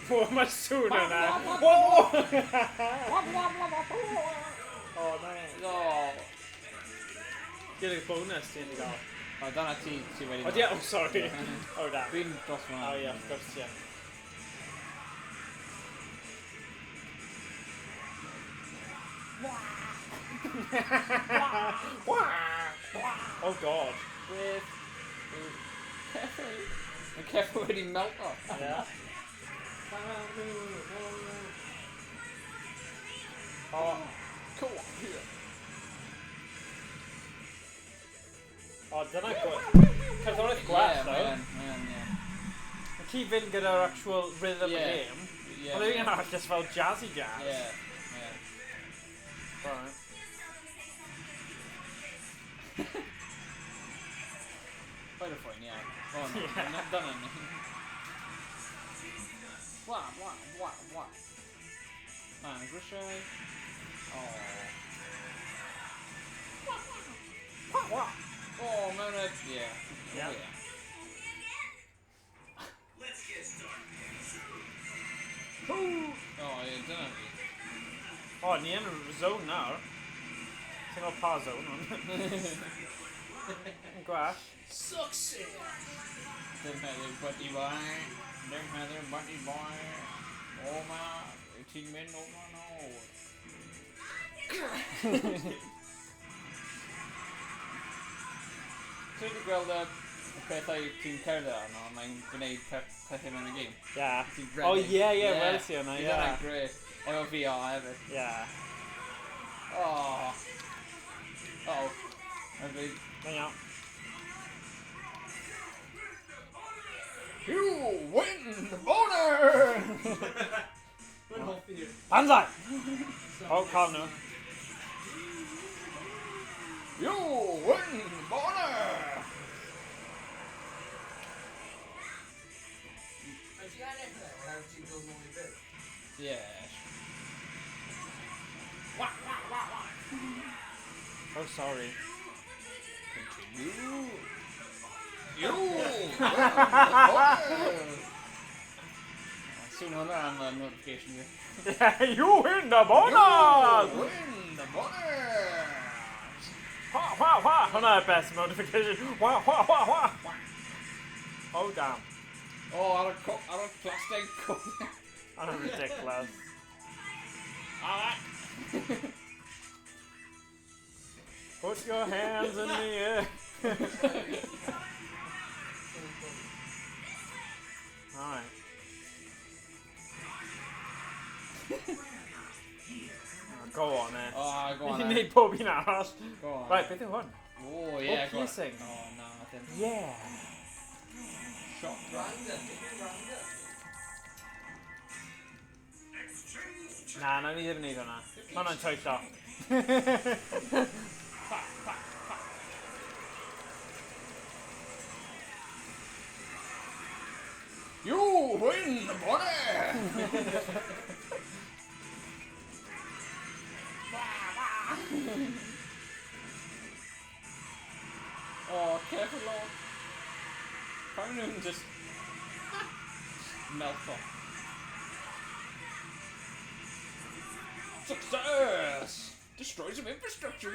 Pwy mae sŵn yna? Oh, no. Gyda'r bonus ti'n ei gael. O, dyna ti wedi... O, yeah, oh, sorry. Oh, da. Dwi'n dros fyna. Oh, yeah, of course, yeah. Oh, God. With... Mae Ceffo wedi melto. Yeah. Oh, cool. O, dyna cerddoriaeth gwell, though. Ie. Mae ci fynd gyda'r actual rhythm y game. Ond dwi'n arall just fel jazzy jazz. Ie. Right. Quite a fun, yeah. Oh, no, I'm not done on me. Wah. Man, Grishay. Oh. Oh, man, yeah. Yeah. Let's get started. Oh, yeah, done on me. O, ni yn zone nawr. Ti'n gweld pa zone hwn? Yn gwell. Success! Dim heddiw buddy boy. Dim heddiw buddy boy. O ma, ti'n mynd o ma nawr. Ti'n wedi gweld y pethau ti'n cerdded arno, mae'n gwneud pethau mewn y gêm? Yeah. Ti'n Oh, yeah, weles i hwnna, Bydd hwnna'n gret. Efo VR hefyd. Yeah. Oh. Uh-oh. Okay. Hang out. You win the boner! Banzai! Oh, calm now. You win the boner! Yeah. Oh, sorry. Continue. Soon I'll have a notification here. Yeah, you win the bonus! You win the bonus! Wah, wah, wah. Oh, not best notification. Wah, wah, wah, wah. Oh, damn. Oh, out of plastic cup. I'm ridiculous. Alright. Put your hands in the air. Alright. Go on then. Oh, go on You then. need Bobby now. Go on. Right, bit of one. Oh, yeah, go on. piercing. Oh, no, nothing. Yeah. Shot. Nah, no, neither need on that. Not on choice shot. You win the bonus! Oh, careful, Lord. Cronin just melt off. Success! Destroy some infrastructure!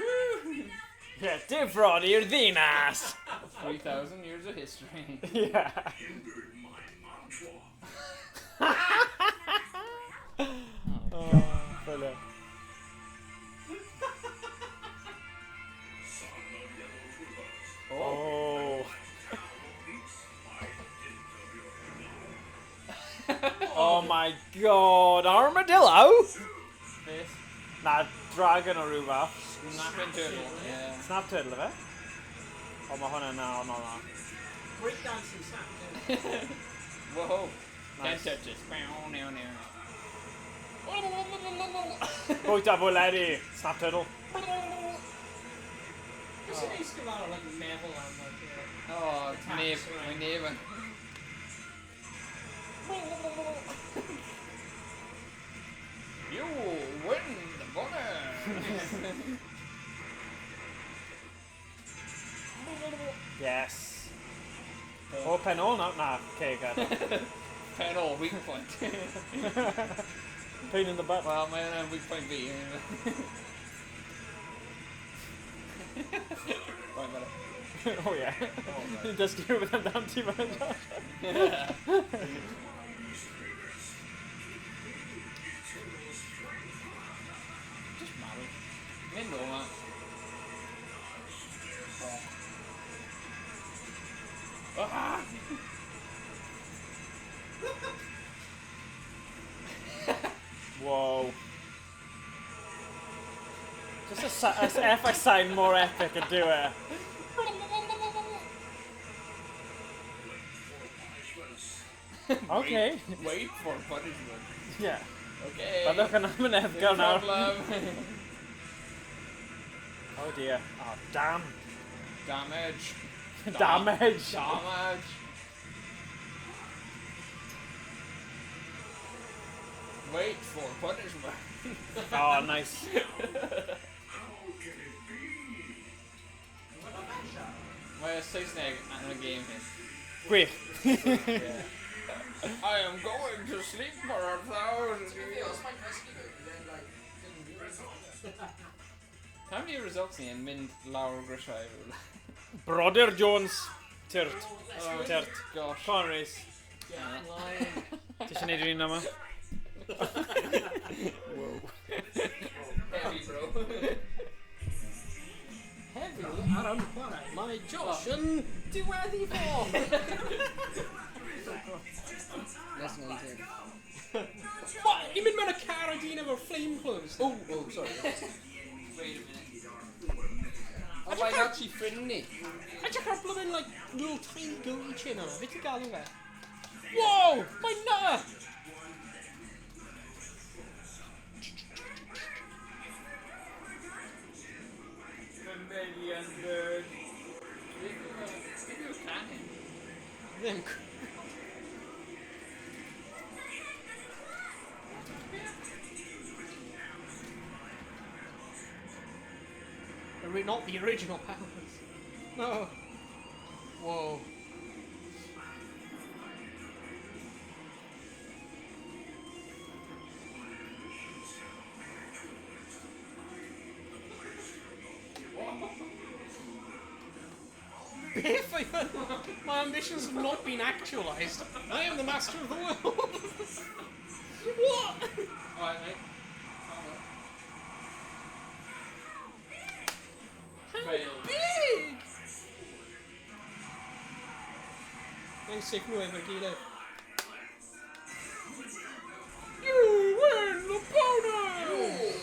Yeah, defraud your Dinas! 3,000 years of history. Yeah. Oh, brilliant. Oh. Oh my god, armadillo? Face. Nah, dragon or rhubarb. Snapping turtle, yeah. Snap turtle, eh? Oh, my honey, no. Breakdancing snap. Whoa. Nice. Can't touch this. Go double lady. Snap turtle. What's it used to come out like Neville and like Oh, taps, my neighbour. You win the bonus! Yes. Oh, pen all? No, nah. Okay, got it. Pen all, weak point. Pain in the butt. Well, my weak point B. Right, better. Oh yeah. Oh, Just give with them down to my Josh. Just matter. Min Roma. Oh. Ah! Whoa. Just a FX sign more epic and do it. Okay. Wait for punishment. Yeah. Okay. But look, I'm an F No go now. problem. Oh dear. Oh damn. Damage. Damage. Damage. Wait for punishment. Oh nice. Well, 6 egg in a game here. Quick. Yeah. I am going to sleep for 1,000 years. How many results in Mint Laura Grishai? Brother Jones. Turt. Oh, Turt. gosh. Conrace. Tisha neud un yma. Heavy, bro. Heavy ar ymchwarae. Mae Josh yn diweddu ffôn. Listening to. What? Ni'n mynd mewn y car a dyn efo flame clothes? Oh, sorry. Wait a minute. Oh, why not she ffrind ni? Edrych ar blwyddyn, like, little tiny goatee chin yma. Fe ti'n galw fe? Wow! Mae'n na! Vermilion bird. Ddim. Not the original powers. No. Whoa. Biff, my ambitions have not been actualised. I am the master of the world. What? Alright, mate. How big? Thanks, take me away, Marquino. You win the bonus!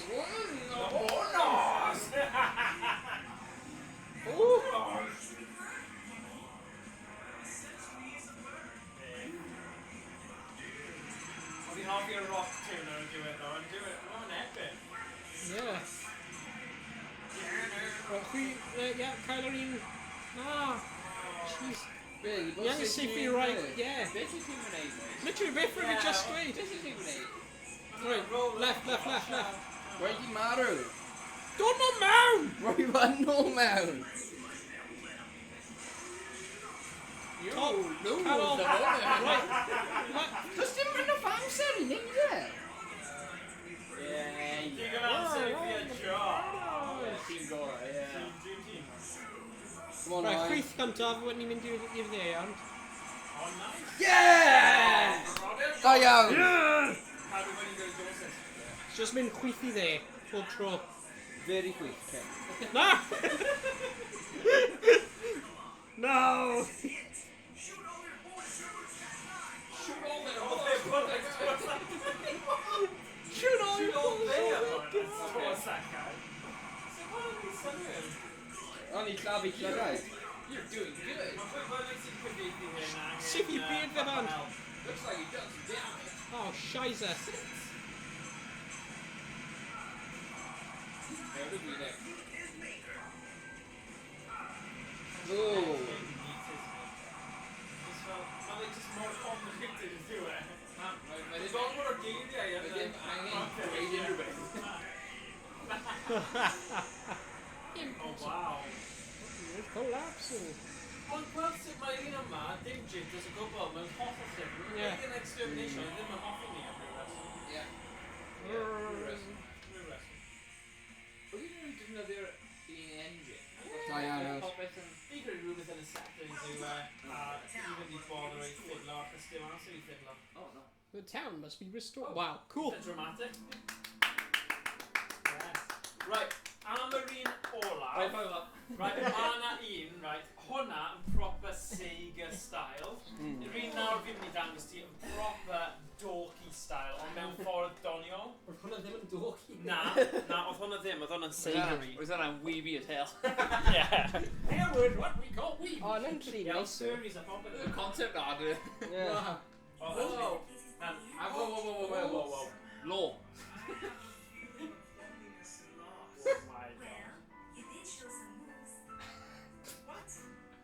We have your rock tuner do it though, and do it on epic. Yeah. Yeah, Kylerine. Ah, jeez. Really? Yeah, you see me right. Yeah. Literally, wait for it just straight. Right, left. Right, you matter. Don't no mound! Right, one no mound. Top. No, Carol. Right. Just didn't bring the farm setting, didn't you? Yeah, you're gonna have to for your job. Team Gora, yeah. Dream team. Come on, Right, Ryan. chwith cyntaf, wedyn ni'n mynd i'r dde, ond... Oh, nice. Yeah! Da iawn! How do when you go to Dorset? It's just mynd chwith i dde, pob tro. Very quick, Ken. Na! No! Shoot all your What's that guy? So what are we saying? Only Clavi Clarai. You're doing good. See if you beard them on. Looks like you done some damage. Oh, scheisse. How did we next? Oh. Just more complicated to do it. I It's all more game day. Oh wow. It's collapsing. Ond gweld sut mae un yma, dim jig, dros y gwbl, mae'n hoff o llyn. Yeah. Mae'n extermination, ddim yn hoffi ni am rhywbeth. Yeah. Rhywbeth. Wyt ti'n defnyddio'r un engine? Da iawn. Fi greu rhywbeth yn y settings yw even di bother ei ffidlo, achos dim as i ffidlo. Oh, no. The town must be restored. Wow, cool. It's dramatic. Yes. Right, am yr un olaf. Right, fine, look. Right, ma' na un, right, hwnna yn proper Sega style. Yr un nawr fi'n mynd i dangos ti yn proper dorky style, ond mewn ffordd doniol. Oedd hwnna ddim yn dorky. Na, oedd hwnna ddim, oedd hwnna'n Sega-y. Was hwnna'n weeby as hell. Yeah. Hereward, what we call weeby. Oh, na'n tri Yeah, nice. series a proper. The concept art. Yeah. Oh, Whoa. Law. Oh my god. What?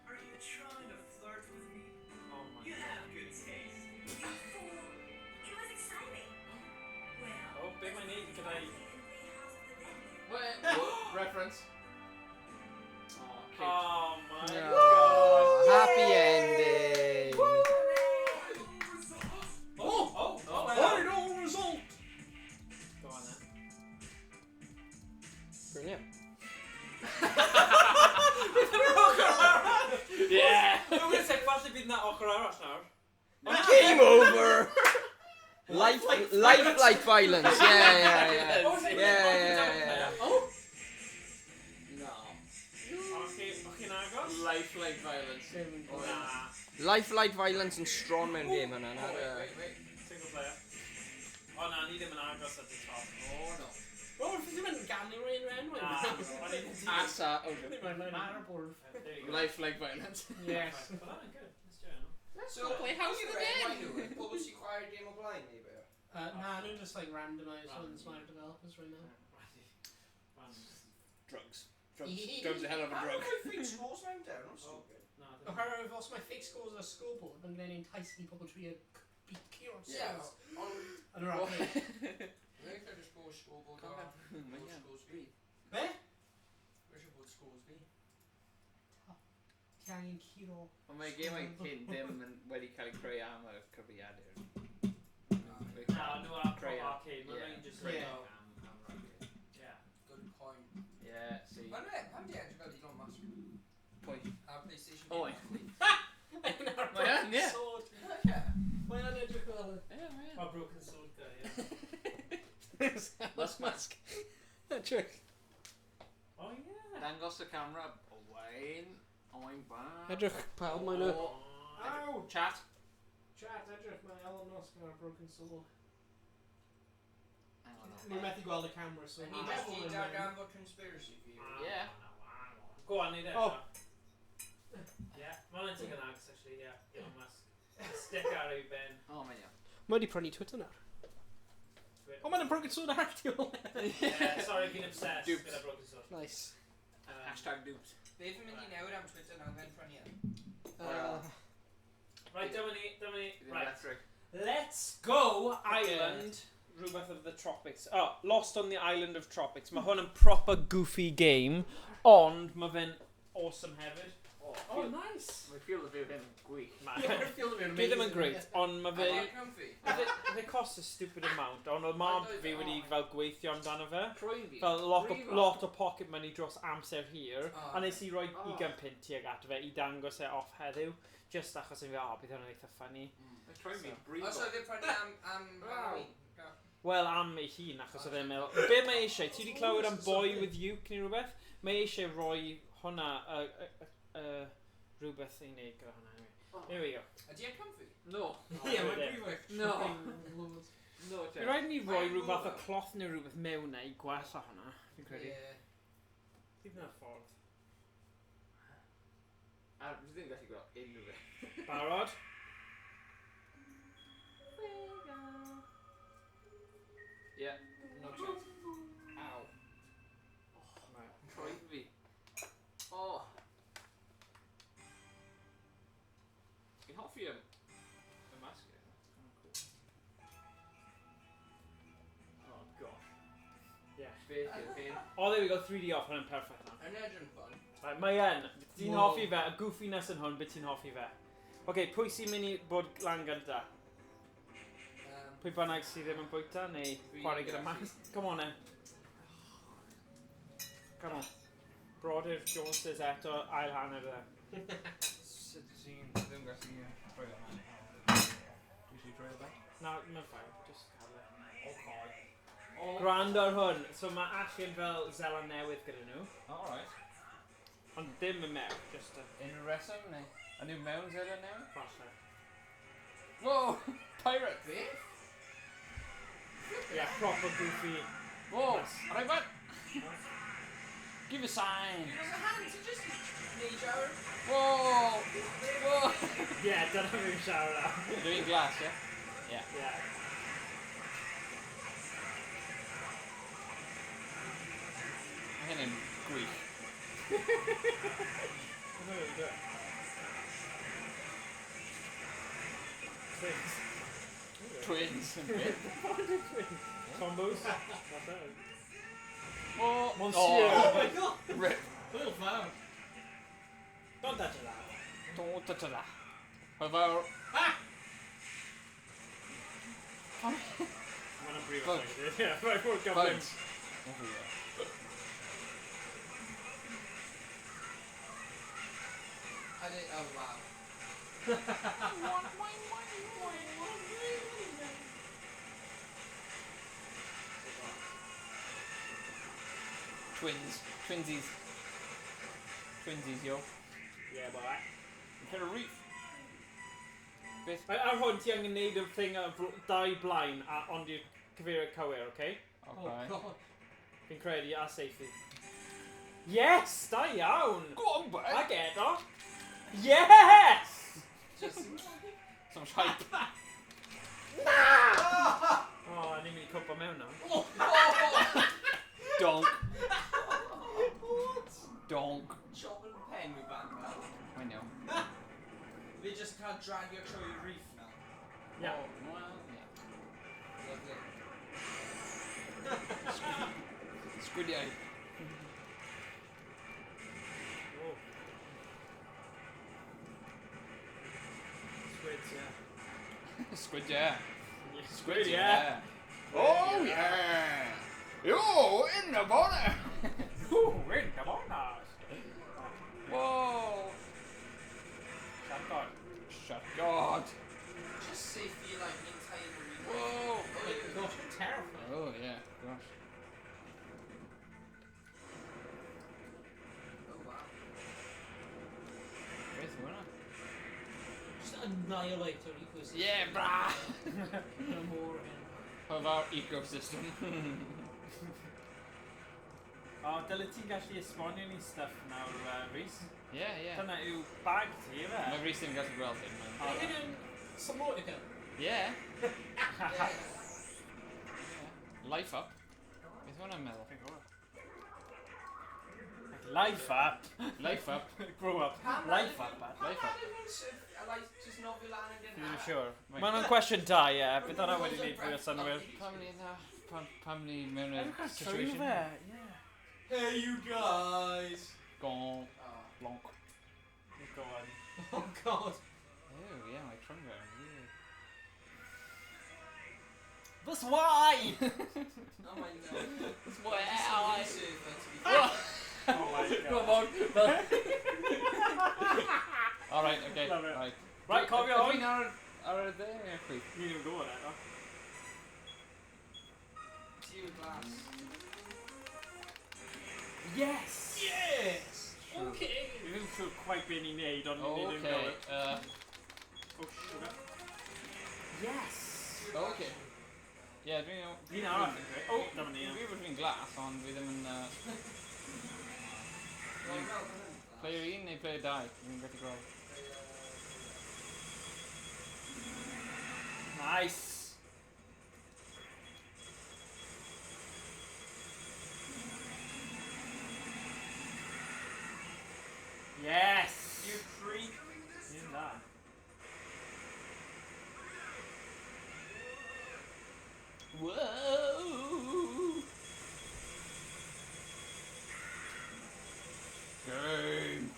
Are you trying to flirt with me? Oh my You god. have good taste. It was exciting. Well, Oh, big my knee, can I... Wait. Reference. Oh, Oh my No. god. Happy ending. Final result. Go on then. Brilliant. Yeah. Dwi'n gwybod sef falle bydd na ochr arall nawr. Game over. Life like violence. Yeah. Oh! No. O'ch chi'n agos? Lifelike violence. Na. Life like violence and strong man game yna. Wait. Single player. O na, ni ddim yn agos at y top. Oh, no. Oh, fi ddim yn gannu rhaid rhaid. Na, o'n i'n di... Asa. Mae'n ar y bwrdd. There you go. Lifelike violence. Yes. Well, that went good. Let's do it now. So, play House of the Dead. Publish acquired game of blind, maybe. Nah, they're just like randomised on smart developers right now. Drugs. Drugs a hell of a drug. I think scores round down, I'm stupid. No, I Oh, her I've lost my fake scores on a scoreboard and then entice people to be a beat key on Yeah. sales. And they're okay. I think I just go scoreboard. Scores B. Where? Where should both scores be? Canyon Kiro. Ond mae game oedd cyn dim yn wedi cael ei creu am y cyfriadur. No, no, arcade. Mae'n rhaid just Yeah. Yeah. Good point. Yeah, see. Mae'n rhaid, I'm the edge of Ellie Long Master. Pwy? PlayStation O, ie. Mae'n ie. sword. Mae'n edrych fel... A broken sword guy, ie. Mask mask. Edrych. O, ie. Dangos y camera. Owain. Owain bach. Edrych pawb mae'n... Aw! Chat. Chat, edrych, mae Elon Musk yn broken sword. Hang on. Ni'n methu gweld y camera, so... Ni'n methu darganfod conspiracy theory. Yeah. Go on, neud e. Oh. Yeah, mae'n tig yn ags, actually, yeah. Elon Musk. Stick ar ei ben. O, mae'n iawn. Mae wedi prynu Twitter nawr. O, mae'n broken sword ar ti o. Yeah, sorry, fi'n obsessed Dupes. gyda broken sword. Nice. Hashtag dupes. Beth yn mynd i newid am Twitter nawr fe'n prynu e? Right, dyma ni. Right. Electric. Let's go island. Rhywbeth of the tropics. Oh, Lost on the Island of Tropics. Mae hwn yn proper goofy game, ond mae fe'n awesome hefyd. Oh, nice. Mae feel of fe'n gwych. Dwi ddim yn great, ond mae fe... Mae'n comfy. Fe cost a stupid amount, ond oedd mam fi wedi fel gweithio amdano fe. Croen fi. Fel lot o pocket money dros amser hir, a nes i roi 20 pint tuag at fe i dangos e off heddiw, just achos yn fi, bydd hwnna'n eitha funny. Croen fi, brifo. Os oedd e'n prynu am Halloween? Wel, am ei hun, achos oedd e'n meddwl... Be mae eisiau? Ti wedi clywed am Boy With You, cyn i rhywbeth? Mae eisiau roi hwnna, rhywbeth i wneud gyda hwnna. Here we go. Ydy e'n comfy? No. Ie, mae'n brifo. No. No, Fi rhaid ni roi rhywbeth o cloth neu rhywbeth mewn i gwella hwnna, fi'n credu. Bydd yna ffordd. A fi ddim gallu gweld unrhyw beth. Barod? Yeah, no chance. Ow. Croen fi. Oh. Fi'n hoffi y masg. Oh, gosh. Yeah. Beth. Oh, there we go, 3D off, hwnna'n perfect now. Yn edrych yn fun. Right, mae yn. Ti'n hoffi fe, y goofiness yn hwn, beth ti'n hoffi fe? Okay, pwy sy'n mynd i bod lan gynta? Pwy bynnag sydd ddim yn bwyta, neu chwarae gyda Max? Come on, Come on. Brodyr Joneses eto, ail hanner dde. Sut sy'n ddim gallu rhoi o man? Dwi eisiau rhoi o beth? Na, mae'n ffain, just cael e. Grand ar hwn, so mae allan fel Zela newydd gyda nhw. Alright. Ond dim yn mewn, just a... Unrhyw reswm, neu? A nhw mewn Zela newydd? Falle. Whoa! Pirate! Beth? Yeah, proper goofy. Whoa! Alright, bud! Give a sign! Give us a hand to just need shower. Whoa! Whoa! Yeah, dyna fi'n siarad am. Doing glass, yeah? Yeah. Yeah. Mae hyn yn gwych. Twins. Combos. Oh, Monsieur. Oh my god. Rip. Oh, wow. Don't touch that. Don't touch that. Hello. Ah! I'm gonna breathe. Bugs. Yeah, right, we're going. Bugs. Everywhere. Oh wow. Twins. Twinsies. Twinsies, yo. Yeah, boy. You've got a reef. Beth? Ar hwn ti angen neud y thing o dau blaen a ond i'r cyfeirio cywir, okay? Okay. Oh, God. Fi'n credu a safety. Yes! Da iawn! Go on, bud! Ag edo. Yes! Just... Some hype. Na! Oh, ni'n mynd i cwmpa mewn nawr. Donk. Donk. Chop and pen with back. I know. They just can't drag your tree reef now. Yeah. Oh, well, yeah. Lovely. Squiddy eye. Squids, yeah. Squid, yeah. Squid, yeah. Oh, yeah. Yo, in the bonnet. Ooh, in the bonnet. Whoa. annihilate our ecosystem. Yeah, brah! No more. Of our ecosystem. Dyle ti'n gallu esbonio ni stuff nawr, Rhys? Yeah. Dyna yw bag ti, fe? Mae Rhys ddim gallu gweld hyn. Mae hyn yn Samotica. Yeah. Life up. Beth hwnna'n meddwl? Life up. Life up. Grow up. Life up. Life up. Just nofio lan yn Dwi'n siŵr. Mae hwnna'n cwestiwn da, ie. Beth hwnna wedi gwneud fwy o synwyr? Pam ni mewn y Situation. situation? Hey you guys! Gon. Blonk. Go on. Oh god. Oh, yeah, my trunk there. Weird. That's why! Oh my god. That's why Oh my god. Come on. Alright, okay. Love it. Right. Right, cofio hwn. Dwi'n ar y dde, please. Ni ddim yn gwybod eto. See you glass. Yes! Yes! Okay! Fi ddim siŵr quite be ni'n neud, ond ni ddim Okay. gwybod. Oh, sugar. Yes! Okay. Yeah, dwi'n... Fi'n arall yn gweud. Oh, dyma ni. Dwi bod fi'n glas, ond fi ddim yn... Player 1 neu player 2? Dwi'n gallu gweld. Nice! Yes! You freak. Yun na. Whoa! Game!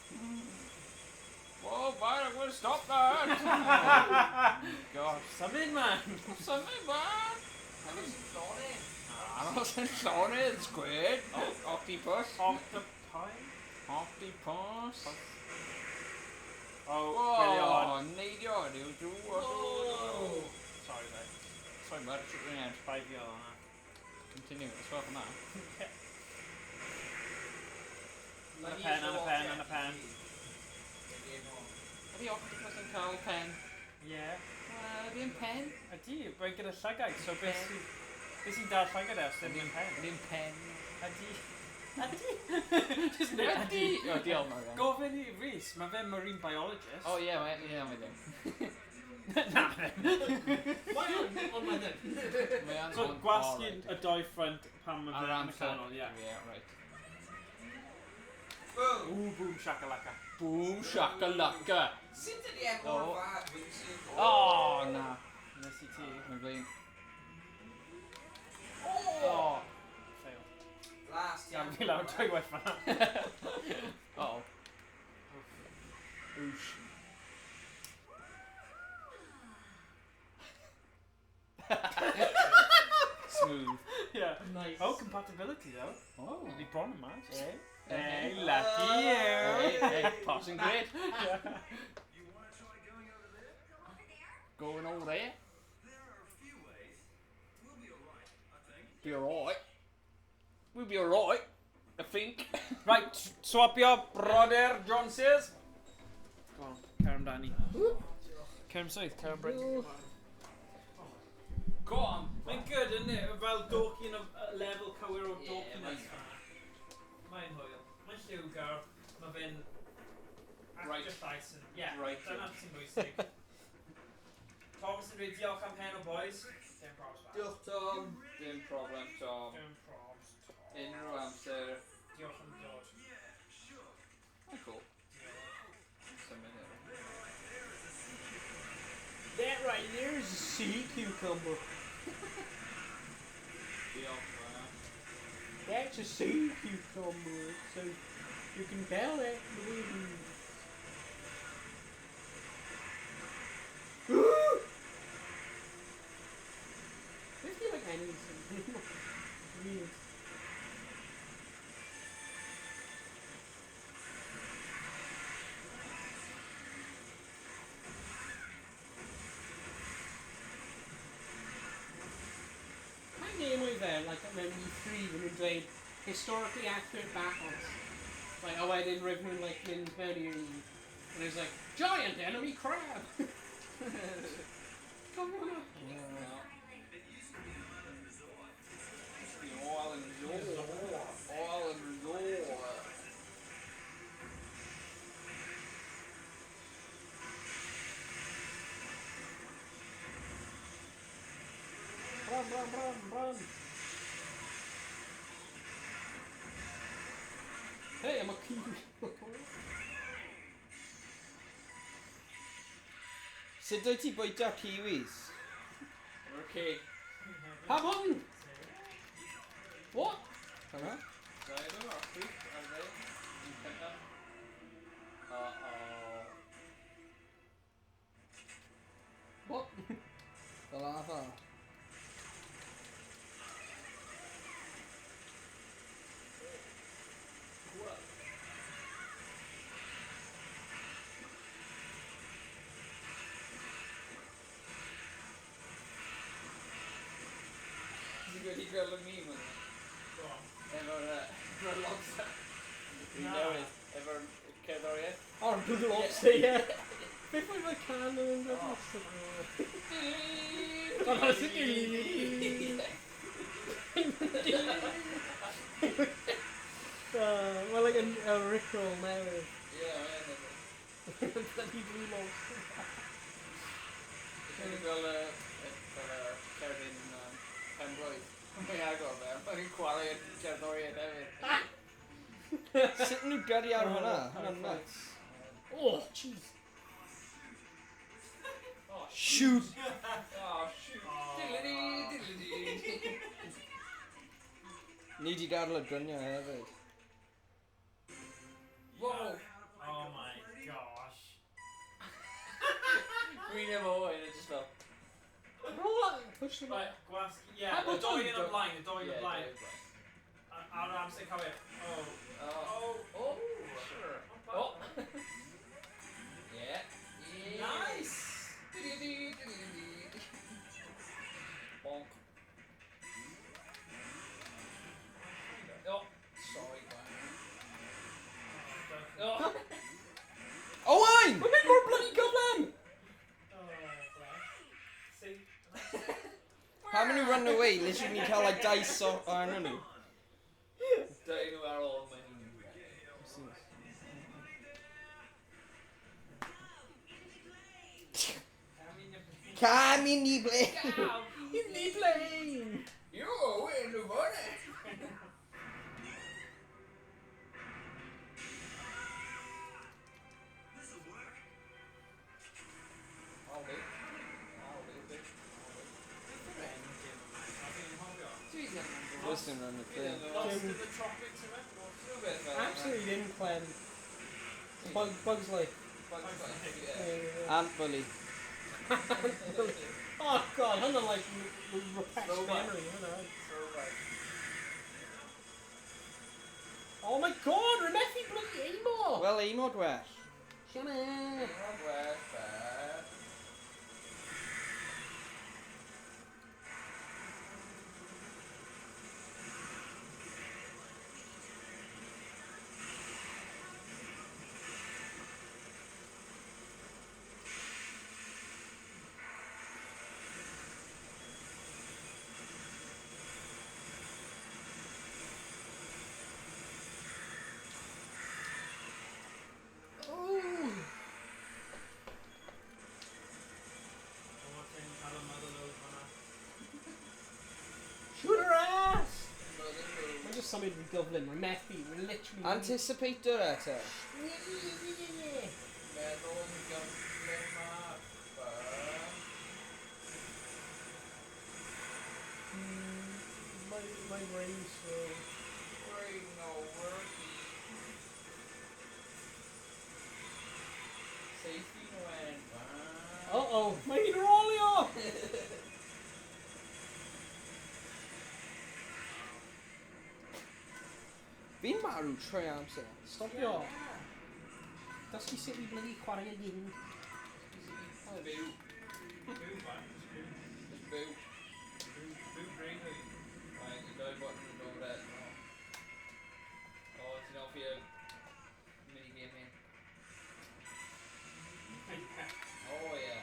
Whoa, Byron, we'll stop that! Oh, God. Symud, man! Symud, man! I wasn't sorry, it's great. Octopus. Octopus. Oh, Whoa, neidio, du. Sorry, mate. Sorry, bud, shoot your hand. 5 year on that. Continue, let's work on that. And a pen, and a pen, and a pen. Ydy octopus yn cael pen? Yeah. Ydy yn pen? Ydy, mae'n gyda llygad, so beth sy'n dal llygad e os ddim yn pen? Ydy yn pen? Ydy. Just nid ydy. O, diolch, Marian. Gofyn i Rhys, mae fe marine biologist. Oh, yeah, mae ddim. Na, Mae ond mae ddim. So, gwasgu'n y doi ffrant pan mae fe Ar yn y amser. canol, ie. Yeah, right. Ooh, boom shakalaka. Boom shakalaka. Sut ydi e mor fad? Oh, na. Nes i ti. Mae'n glin. Oh. Fail. Last, Iawn, fi lawr drwy waith fan'na. Uh-oh. Oosh. Smooth. Yeah. Nice. Oh, compatibility though. Oh. Di bron yma. Hey. Hey, lucky you. Hey, passing grade. Yeah. Going over there. Be alright. We'll be alright. I think. Right, swapio Broder Joneses. Go on, cer amdani. Cer am swydd, cer am bryd. Go on. Mae'n good, isn't it? Fel docyn o level cywir o docyn nice. Mae'n hwyl. Mae'n lliwgar. Mae fe'n... Right. Just llais yn... Yeah, Right. dyna sy'n bwysig. Thomas yn dweud diolch am hen o boys. Dim probs bach. Diolch Tom. Dim problem, Tom. Dim probs. Unrhyw amser. Diolch am dod. Oh, cool. Symud e. That right there is a sea cucumber. Diolch, That's a sea cucumber, so you can tell that the way it is. I feel like I need something. Weird. Name oedd e, like, mewn E3 when nhw'n dweud historically accurate battles. Like, a wedyn rwyf nhw'n like, mynd mewn i'r and there's like, giant enemy crab! Come on. All in resort. All in resort. Run, run, run, run. Hey, I'm a kiwi. Sut dwi ti bwyta kiwis? Okay. Have on! What? Hwnna? Cider or fruit, are they? You pick up. Uh-oh. What? Fel arfer. What? Wedi gweld y meme yna? Efo'r efo'r lobster. Dwi'n newid. Efo'r cerddoriaeth. Oh, Blue Lobster, yeah. Beth oedd mae can yn Blue Lobster? Oh, that's a well, like a ritual newydd. Yeah, mae'n Bloody Blue Lobster. Wedi gweld Kevin Penblwydd. Mae'n agor fe, mae'n chwarae cerddoriaeth hefyd. Sut nhw gyrru ar hwnna? Hwnna'n nuts. Oh, jeez. Oh, Shoot! Oh, shoot. Diddly-dee, diddly-dee. Ni di gadw y gryniau hefyd. Whoa! Oh my gosh. Green efo oen, it just fell. Push them Right, Gwask, yeah, How the about door you? in the blind, the door in the Yeah, blind. Dave, Ar amser cywir. Oh. Oh. Oh, sure. Oh. Yeah. Nice! Diddly-dee, diddly-dee. Bonk. Oh, sorry, man. Oh. Owain! We're making more bloody goblin! Oh, bless. See? How many run away? Literally ni'n cael like dice o arno nhw. Dau nhw ar ôl mae'n Cam i ni ble! Ni blaen! You're in the money! Listen on the thing. Lost in the tropics of it? Absolutely didn't plan. Bugs like. Ant bully. Oh god, I'm not like repressed memory, you know. Oh my god, Remethi bloody Amor! Wel, Amor gwell. Shimmer! Shoot her ass! We're just somebody to be goblin, we're Methy, we're literally... Anticipator eto. My brain's so... Uh-oh, my Hidrolio! Fi'n marw trwy amser. Stopio. Dysgu sut i bloody chwarae y gyn. Byw. Byw. Right, you know what to do that. Oh, it's not for you. Mini game here. Oh yeah.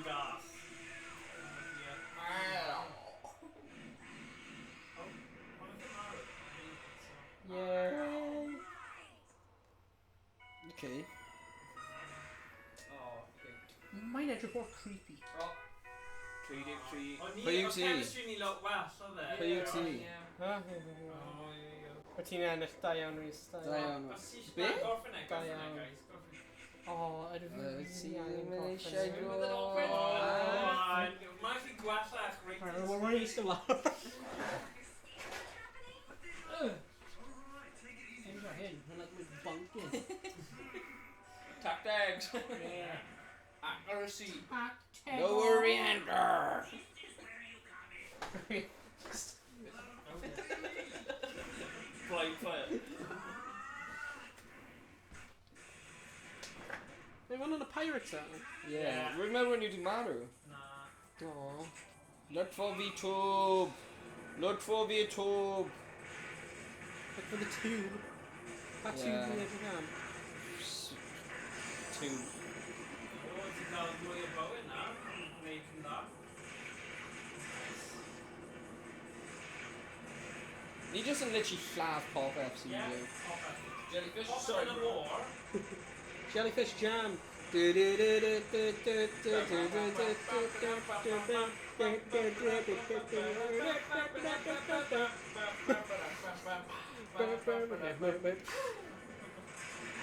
Garth. Yay! Okay. Oh, okay. Mae'n edrych mor creepy. Oh. 3D3. Ond chemistry ni lot well, so there. Pwy yw ti? Wyt ti'n ennill da iawn, Rhys. Da iawn. Be? Da iawn. O, ydw Ti angen ddim yn gorffen. eisiau Mae'n chi gwellach reit. Mae'n Rhys ymlaen. Enw hyn, mae'n like bunking. Tactics. Accuracy. No orienter. Flying fire. They went on a pirate set. Yeah. Remember when you did Maru? Nah. Aww. Look for VTube. Look for VTube. Look for the tube. That tube Yeah. we edrych am. Tube. O, ti'n cael mwy o bywyd na? Wneud yn dda. Ni just yn literally lladd pop-up sy'n Yeah. byw. Jellyfish. Os Sorry, yn y bro. môr, Jellyfish jam.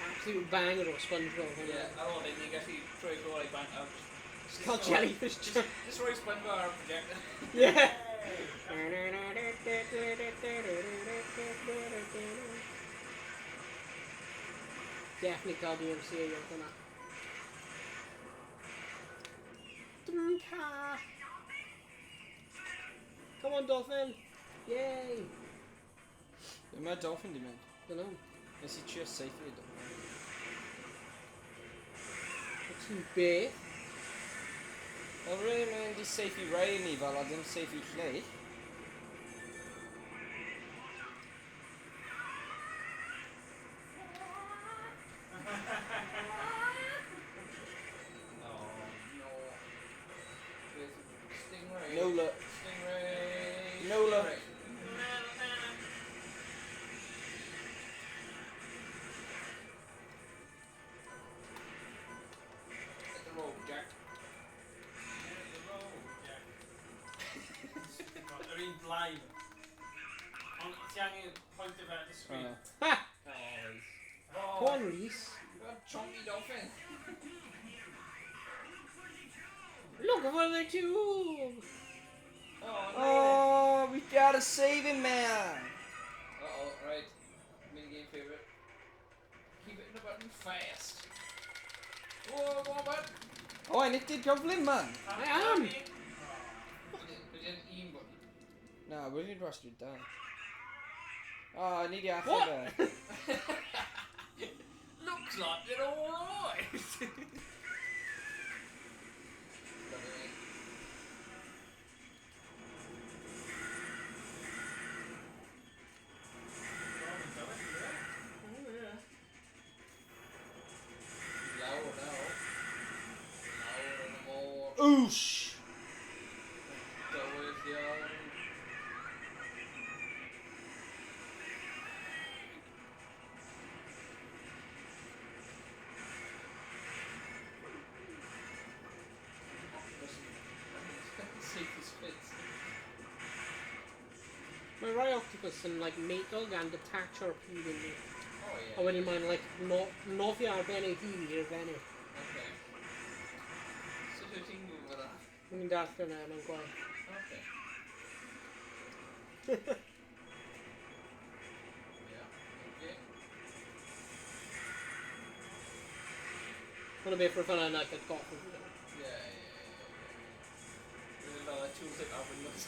Absolute banger o SpongeBob. Yeah, ar ôl ni'n gallu troi gorau bant out. It's called Jellyfish jam. Just rhoi SpongeBob ar y projector. Yeah. Definitely called DMC again, hwnna. Dwnca! Come on, Dolphin! Yay! Be mae'r dolphin di mynd? Dunno. Nes i trio seithi y dolphin. Ti'n beth? Wel rydyn nhw'n mynd i seithi rai ni fel a ddim seithi lle. Stingray. Nola. Stingray. Nola. Stingray. Hit the road, Jack. yr un blaen. Ond ti angen pwynt o fe at y sgrin. Ha! Oh, Come on, Rhys. chunky dolphin. Look for the tube! Oh, we gotta save him, man! Uh-oh, right. Minigame favorite. Keep it in the button fast. Whoa, go on, bud. Oh, I nicked gyflym, man! I am! We did an E button. Na, we need rust you down. Oh, I need you after What? that. Looks like you're alright. Oosh! Mae rai octopus yn like metal gan detach o'r pryd yn ni. Oh yeah. A wedyn mae'n like nofio ar ben ei hun i'r fenyw. Okay. So dwi'n ti'n gwybod fyna? Dwi'n darllen e, mae'n gwaith. Okay. Yeah, okay. Hwna beth rwy'n ffynna like atgoffa fi. Yeah. Rwy'n fel y tools like oven looks.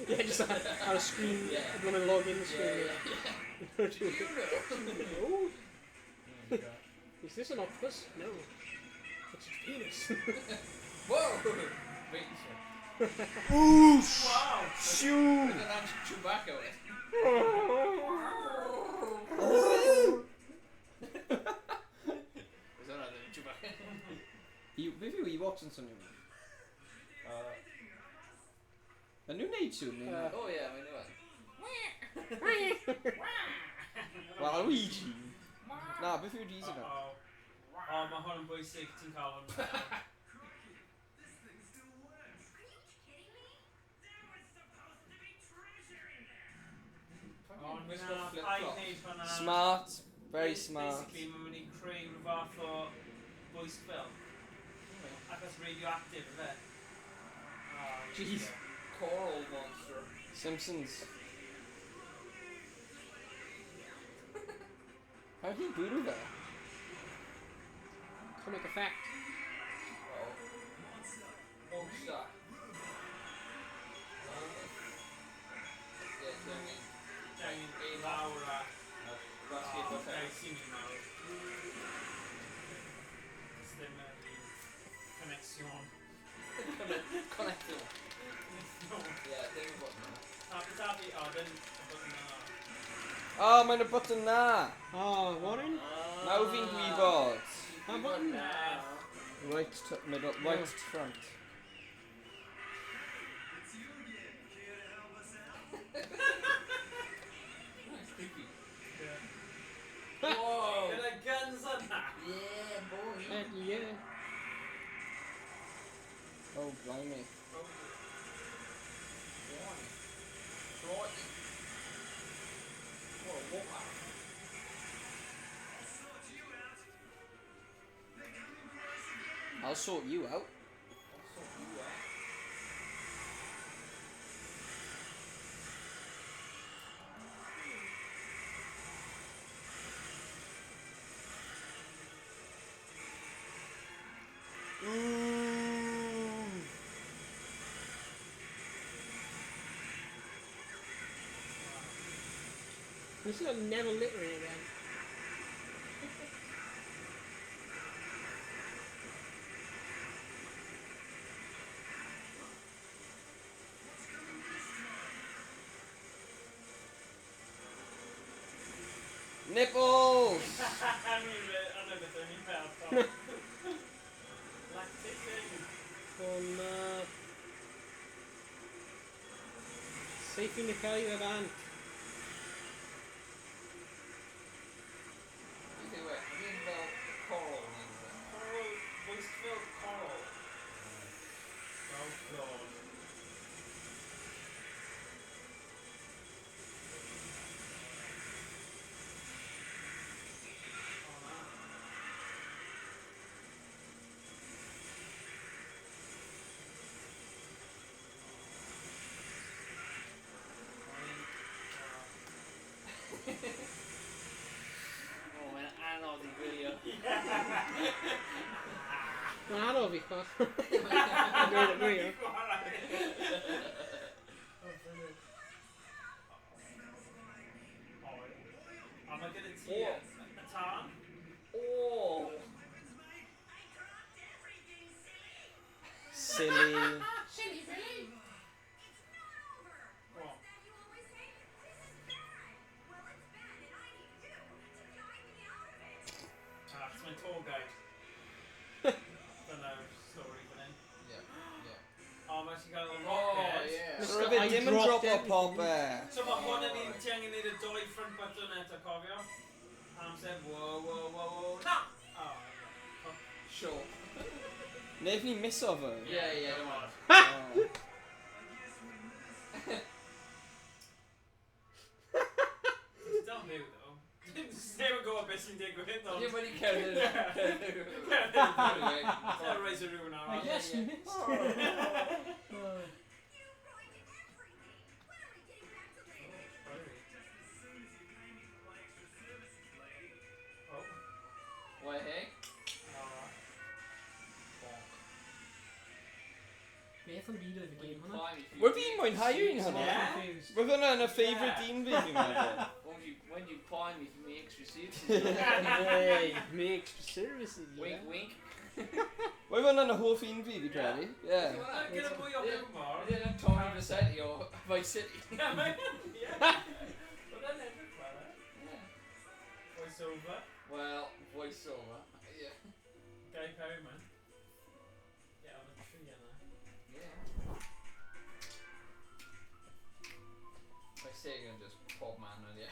Yeah, just ar y screen, Yeah. blwyddyn login screen. Yeah. Do you know? No. Is this an octopus? No. It's its penis. Whoa! Wait, sir. Oosh! Wow! Shoo! With an answer Chewbacca with it. Is that another Chewbacca? Beth yw Ewoks yn swnio? Yn nhw'n neud sŵn? O ie, mae'n nhw Waluigi! Na, beth yw Deezy na? O, mae hwn yn bwysig, ti'n cael hwn. Smart, very smart. Basically, mae'n mynd i creu rhyw fath o voice ffilm. Achos radioactive, yfe? Jeez. Coral monster. Simpsons. How do you bwrw fe? Comic effect. Monster. Dangin ei lawr a... Basketball Gai sy'n mynd nawr. Ys ddim yn connexion. Connectible. Yeah, dim bod na. Tabi, o, dyn y button na. Oh, mae'n y button na! Oh, Warren? Nawr fi'n gwybod. A button? Right to middle, right to front. Whoa! Gyda guns yna! Yeah, boy. Yeah. Oh, blimey. Right. Whoa, what? I'll sort you out. This is never literally again. Nipples! Oh no. Safe in the cael ei fan. Coral. Voice-filled coral. Oh god. Oh, mae'n anodd i gwylio. Mae'n anodd i chwas. Dwi'n gwir. A mae gyda ti y tân. Oh! Silly. It's my tour guide. Dyna'r stori fan hyn. O, mae ti'n cael y rocket. So fe dim yn drop o popeth. So mae hwn yn un ti angen neud y doi front button eto, cofio? Amser, whoa. No! Oh, Sure. Nef ni miso fe? Yeah, come on. It's done byw, though. Ddim yn gwybod beth sy'n digwydd, ond... Ddim wedi cerdded. Dyna reis y rhywun arall. I guess you missed. Why, hey? Beth yn byd oedd y game hwnna? Wel fi'n mwynhau un hwnna. Roedd hwnna yn y favourite dyn fi fi'n meddwl. When you buy me for me extra seats. Hey, me extra services. Wink, wink. Roedd hwnna yn y hoff un fi credu. Ie. Gyda mwy o humor. Ydy'n Tommy Vassetti o Vice City. Ie, mae'n edrych fel e. Voice over. Well, voice over. Yeah. Guy Perryman. Mae Sega just pob man yn ie.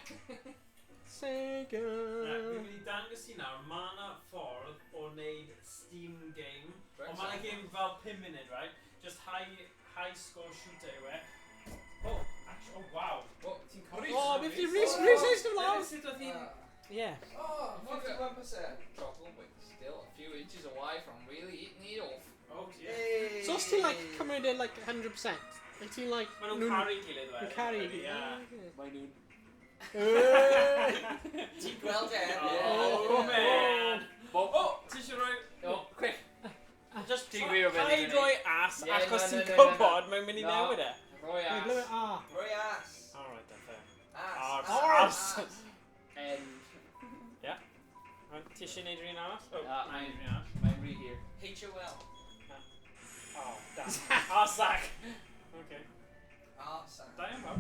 Sega. Fi'n mynd i dangos i nawr, mae yna ffordd o wneud Steam game. Ond mae yna game fel 5 munud, right? Just high score shooter yw e. Oh, actually, oh wow. Ti'n cofio? Oh, beth ti'n resist o lawr? Sut oedd hi'n... Yeah. Oh, 51% drop but still a few inches away from really eating it off. Oh dear. So os ti'n like cymryd in like 100%? Like ti'n like... Maen nhw'n caru gilydd fe. Nhw'n caru gilydd, ie. Mae nhw'n... Ti'n gweld e? Oh man! Oh! Ti eisiau rhoi... Oh, quick! Just Ti'n gwir o beth paid rhoi as Yeah, achos no, ti'n no, no, gwybod mae'n mynd i newid e. Rhoi Wait, blow it ass. ah. Rhoi as. Alright then, fair. As. Ars. And... Ti eisiau neud rhywun arall? Oh, I'm neud rhywun arall. Mae'n re here. HOL. Oh, damn. Arsac! Okay. Arsac. Da iawn fawr.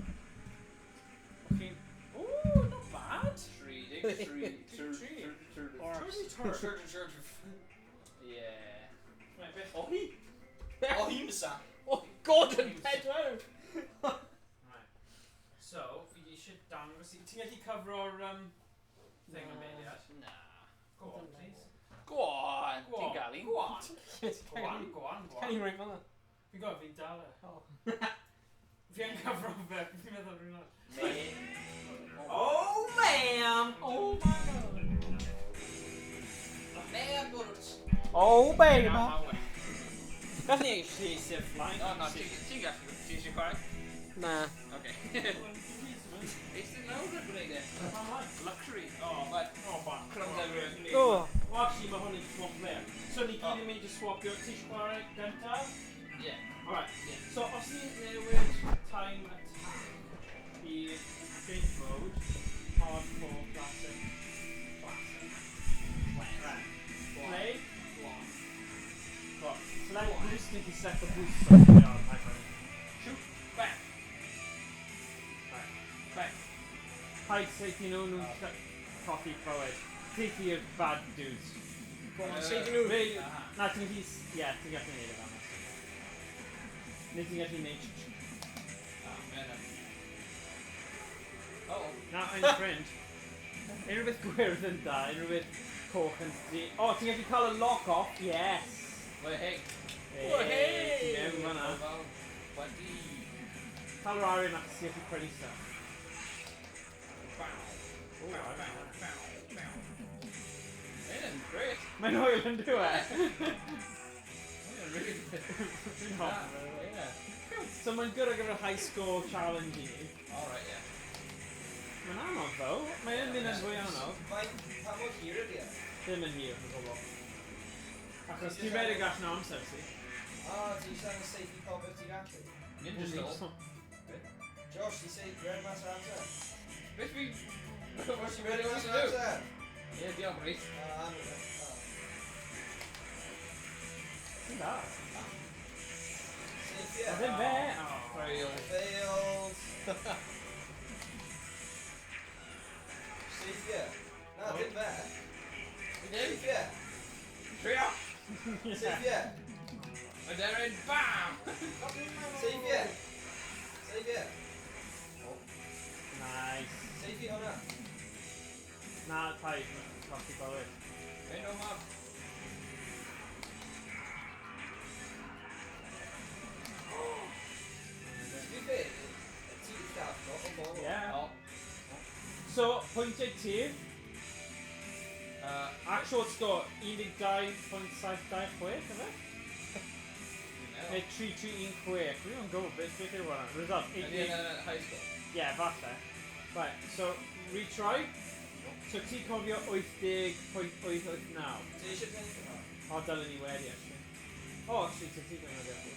Okay. Ooh, not bad. Yeah. Right, beth o hi? O hi'n bysa. Oh, Gordon Pedro! Right. So, fi eisiau dangos i... Ti'n gallu cyfro'r thing am eiliad? Nah. Go on, please. Go on! Ti'n gael un? Go on. Go on. Can you ring fan that? Fi'n gwybod, fi'n dal e. Oh. Fi yn cyfro fe, fi'n meddwl rhywun arall. Oh, ma'am! Oh my god! Ma'am, bwrs. Oh baby! Gath ni eisiau sef flaen. Oh, no, ti'n gallu. Ti eisiau chwaith? Nah. Okay. Eistedd lawr yn gwneud e. Luxury. Oh, but... Oh, ba. Crumbs everywhere. Oh. Well, actually, mae hwn yn swap there. So, ni gyd yn mynd i swapio. Ti eisiau chwarae gyntaf? Yeah. Alright. So, os ni'n newid time attack i big mode, hardcore, classic. Play. Got select boost into set the boost. Shoot. Bang. Bang. Paid safety nhw nhw'n coffee forward. Safety of bad dudes. Go on, safety nhw. Na, ti'n gallu... Ie, ti'n gallu neud e fan. Neu ti'n gallu neud... Oh. Na, yn ffrind. Unrhyw beth gwyrdd yn da, unrhyw beth coch yn di... O, ti'n gallu cael y lock off? Yes! Well, hey. Hey! Ti'n mewn fan'na. Buddy. Cael yr arian ac sy'n gallu prynu stuff. Mae'n great. Mae'n hwyl yn dwi e. Mae'n really good. Dwi'n hoffi. So mae'n good ar gyfer high score challenge i ni. Alright, yeah. Mae'n anodd ddo. Mae'n mynd yn fwy anodd. Pa mor hir ydi e? Ddim yn hir yn gwybod. Achos ti'n redig allan o amser si. O, ti eisiau yn seithi pob beth ti'n gallu? Ninja still. Josh, ti'n seithi red mas ar amser? Beth fi... Josh, ti'n red mas ar amser? Ie, diolch, Rhys. Anw e. Ti'n da? Seithi e? O ddim fe! Fail. Failed. Seithi e? Na, ddim fe. Seithi e? Trio! Seithi e? A Darren, bam! Seithi e? Seithi e? Nice. Seithi hwnna? Na, paid. Colli bywyd. Hey, no map. Dwi'n fe? Ti'n lladd o bobl? Yeah. So, pwyntiau tir. Actual score, 12.726, yfe? Neu 3-3-1-6. Dwi don't go beth yw'r hwnna. Result, 8-8. High school. Yeah, falle. Right, so, retry. So, ti'n cofio 80.889? Ti eisiau gwneud hwnna? O, dylen ni wedi, actually. O, actually, ti'n gwneud hwnna.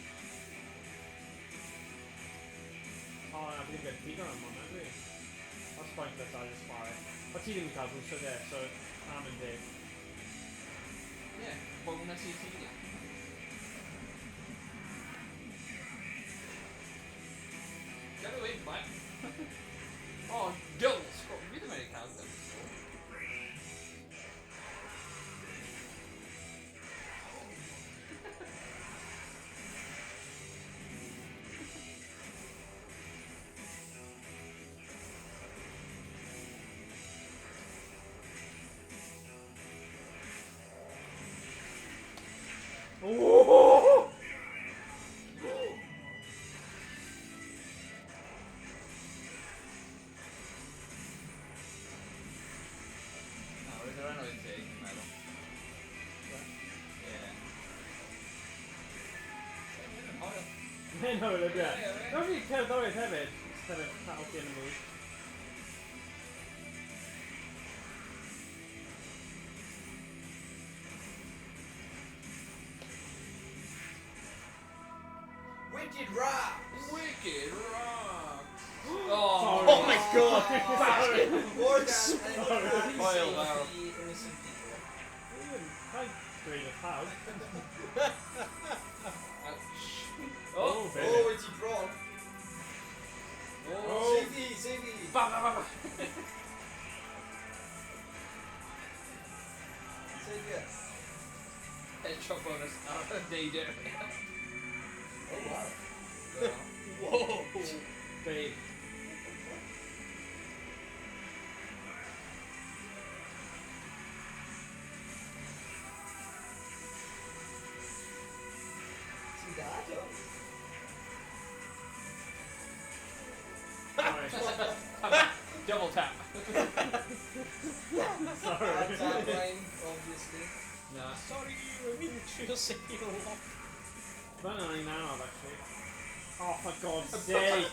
O, na, fi ddim gyda digon am hwnna, dwi. That's pointless, I'll just fire it. O, ti ddim yn cael bwysio de, so, am yn deg. Yeah, bonus i ti. Get away, Mike. Oh, don't! Vi ddim wedi cael them. No, look at that. Don't you tell Doris hefyd? Instead of Battlefield in the movie. Wicked Rock! Wicked Rock! Oh, oh my god! Sorry. More than Oil barrel. innocent people. I agree with how. Oh, baby. oh, it's a prawn. Oh. Save me. Ba, ba, ba, ba. Save me. Headshot bonus. They do. Oh, wow. Whoa. Babe. See that? Double tap. Sorry. Tap line, obviously. Nah. Sorry, I mean to say a lot. Run on now, actually. Oh, for God's sake.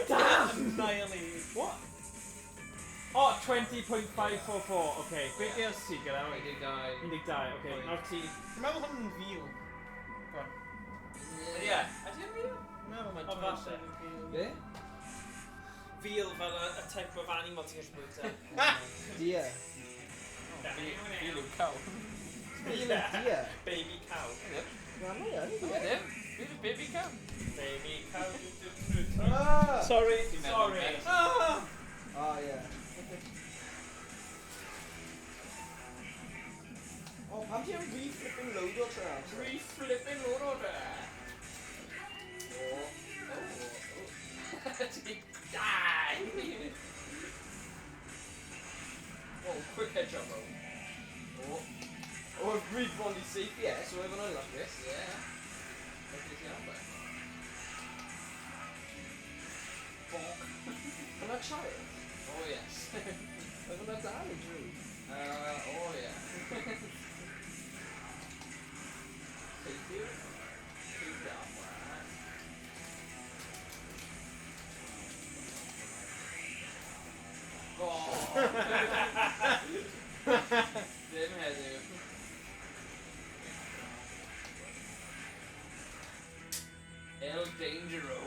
Damn! Annihilated. What? Oh, 20.544. Okay, quick DLC, get out. They die. And they die, okay. Now see. Remember having veal? Go on. Yeah. I didn't read it. Remember my Oh, that's it. Yeah? Veal fel a type of animal ti'n gallu bwyta. Deer. Veal cow. Veal deer. Baby cow. Well, yeah, Yeah, baby cow. Baby cow. Ah! Sorry. Sorry. Ah! Oh, yeah. Oh, pam ti'n re-flipping load o traps? Re-flipping load o traps. Die! Oh, quick headshot though. Oh, I've re-bonded safe, yeah, so everyone like this. Yeah. Look at this number. Bonk. Can I try it? Oh yes. Everyone have damage, really. Oh yeah. Take you. Take that one. Oh. Didn't have to. El Dangero.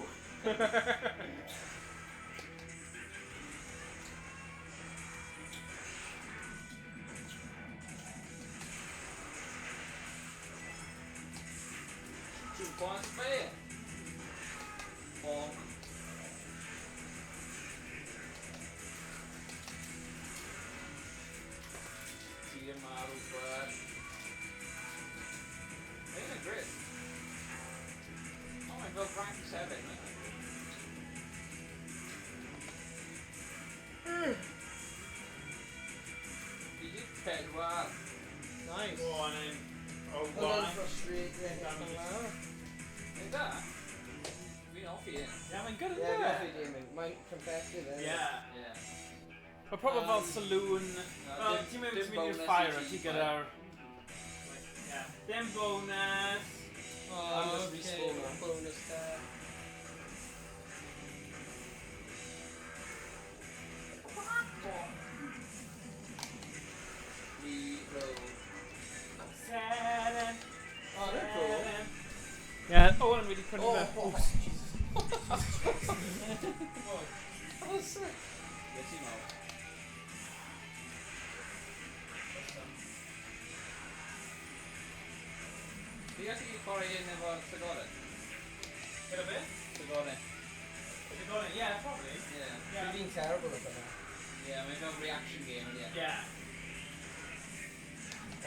Two points fair. Bonk. See a model, but ain't it great? Oh my god, rank 7. You did pet well. Nice. Go on in. Oh, And go then on. frustrate Is that? We off here. Yeah, I'm good at Yeah, that. go for Damon. Mine competitive, eh? Yeah. Yeah. We're probably about saloon. Well, dim- team members dim when you bonus fire is it, you easy, get but- our. Yeah. Them bonus. I'm just Okay. respawning. Bonus there. Reload. 7. Oh, they're cool. Yeah, Owen really couldn't Oh, have. oh, Oh, sick. Yes, you know. Fíjate que por ahí never forgot it. Get a bit? Forgot it. If you got it, yeah, probably. Yeah. You've been terrible at that. Yeah, maybe a reaction game, yeah. Yeah.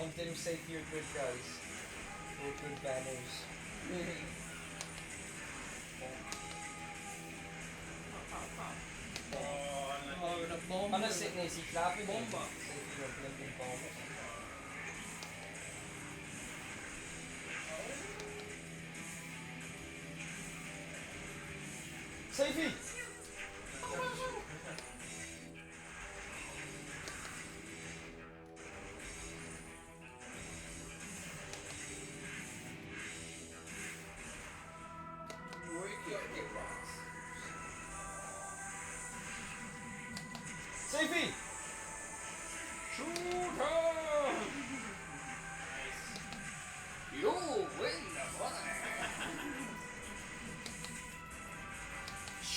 On Dim say you're good guys. Or good banners. Oh, the bomb. I'm not sitting there, see clapping. Bomba. Say if you're blinking bombers. Safety!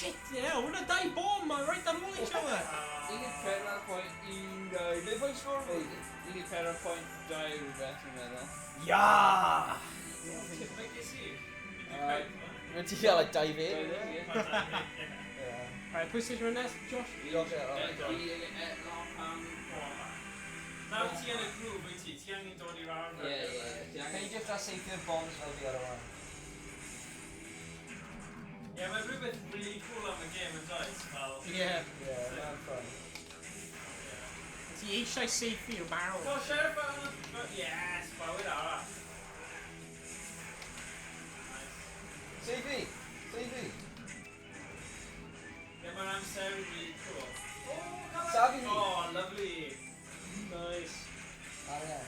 shit, yeah, we're gonna die bomb, man, right down all each other. You get credit at point, un guy. Beth o'i sgwr fi? You get credit at point, dau rhywbeth yn meddwl. Yeah! Make it see. Rwy'n ti gael like dive in? Right, pwy sy'n rhywun nes, Josh? Josh, Nawr ti yn y grŵp wyt ti angen dod i rawr. Can you just seithio'r bombs fel fi ar y wan? Ie, mae rhywbeth really cool am y game yn does, fel... Yeah. Mae'n fun. Ti eisiau seithi o'r barrel. So, Sheriff yn y... Yes, bywyd arall. Seithi! Seithi! Ie, mae'n amser really cool. Sabi! Oh, lovely. Nice. Arian.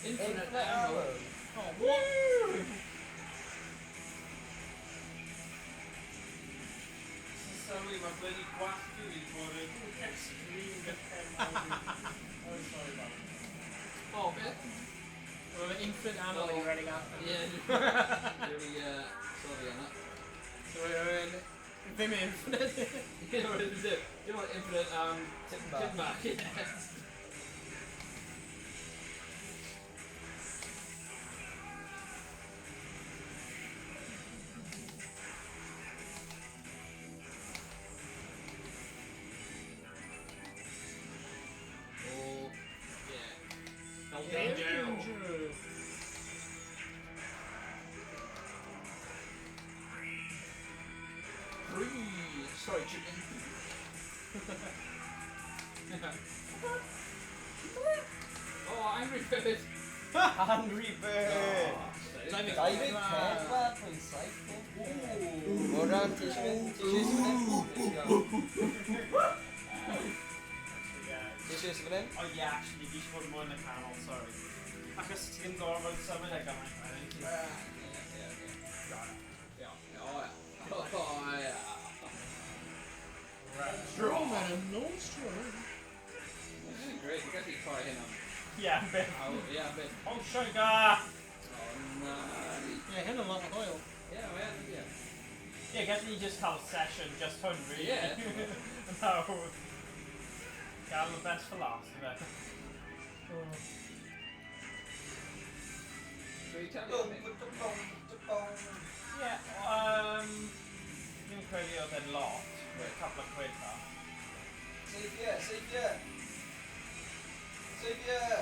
Infinite ammo. Oh, what? Sylwi, mae bloody gwallt fi wedi bod yn extreme defend. Oh, sorry about it. Oh, beth? Well, infinite ammo you're running after. Yeah, really, sorry on that. So we're in... Ddim infinite. You know what it is? You know what infinite, tip back. Yeah. Danger. Sorry, chicken. Oh, angry bird. Angry bird. David Pedwar, pwy'n saith. O ran, ti eisiau mynd? Ti eisiau mynd? Ti eisiau mynd yn? Oh yeah, actually, fi eisiau bod mwy yn y canol, sorry. Achos ti'n gorfod symud ag yma. Straw man, no straw. Great, you got to try him on. Yeah, a bit. Oh, yeah, a bit. Oh, sugar! Oh, no. Yeah, hit a lot of oil. Yeah, well, yeah. Yeah, get me just have a session, just hungry. Yeah. No. Got the best for last, I bet. So you tell me. Yeah, dwi'n credu oedd e'n lot, a couple of quid na. Saviour! Saviour! Saviour!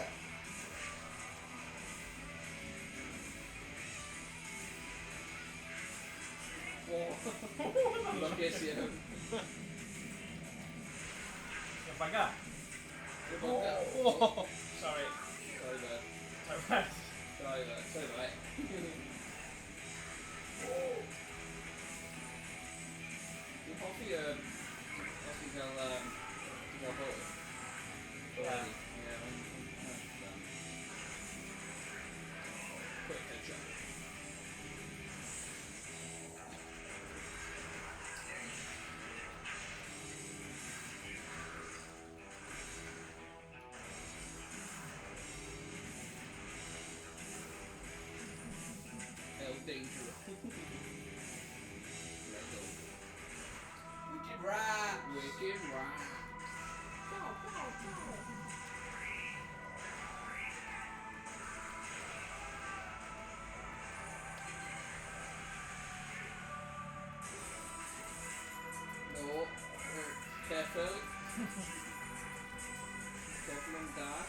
Lwcus i nhw. Yung baga. Oh. Sorry. Sorry, bud. Sorry, bud. Sorry, bud. Sorry, bud. Dwi'n hoffi, hoffi fel hwyl. Yeah. Yeah, quick headshot. Dangerous. Wicked rap! Wicked rap. No, careful. Careful on that.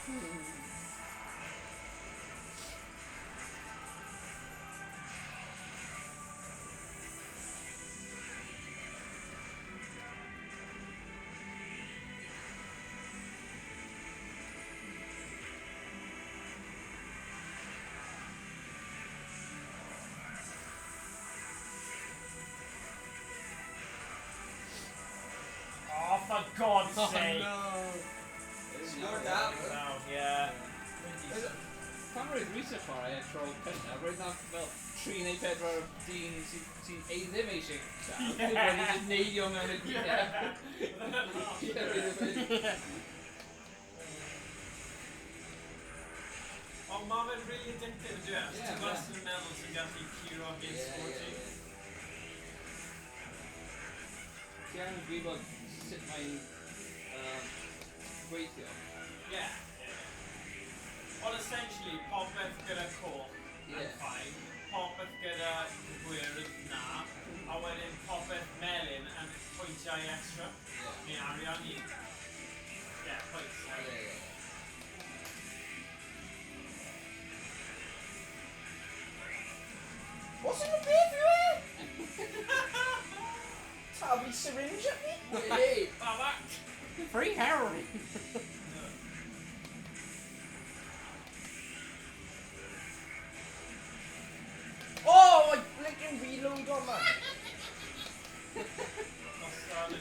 Oh, for God's sake! No. Lord that. Yeah. Cameron research for I tro cynna, roedd na fel 3 neu 4 dyn sy'n ei ddim eisiau da. Roedd ni'n neidio mewn y gwyliau. Ond mae fe'n really addictive, dwi e? Ti'n wastad yn meddwl sy'n gallu curo gen sporting. Ti'n gwybod sut mae'n gweithio? Yeah. Ond essentially, popeth gyda coch yn ffain, popeth gyda gwyrdd na, a wedyn popeth melyn yn pwyntiau extra, neu arian i. Yeah, points. What's in the beer for you? Tabby syringe at me? Hey, that. Free heroin. Oh, I blinking reload on that.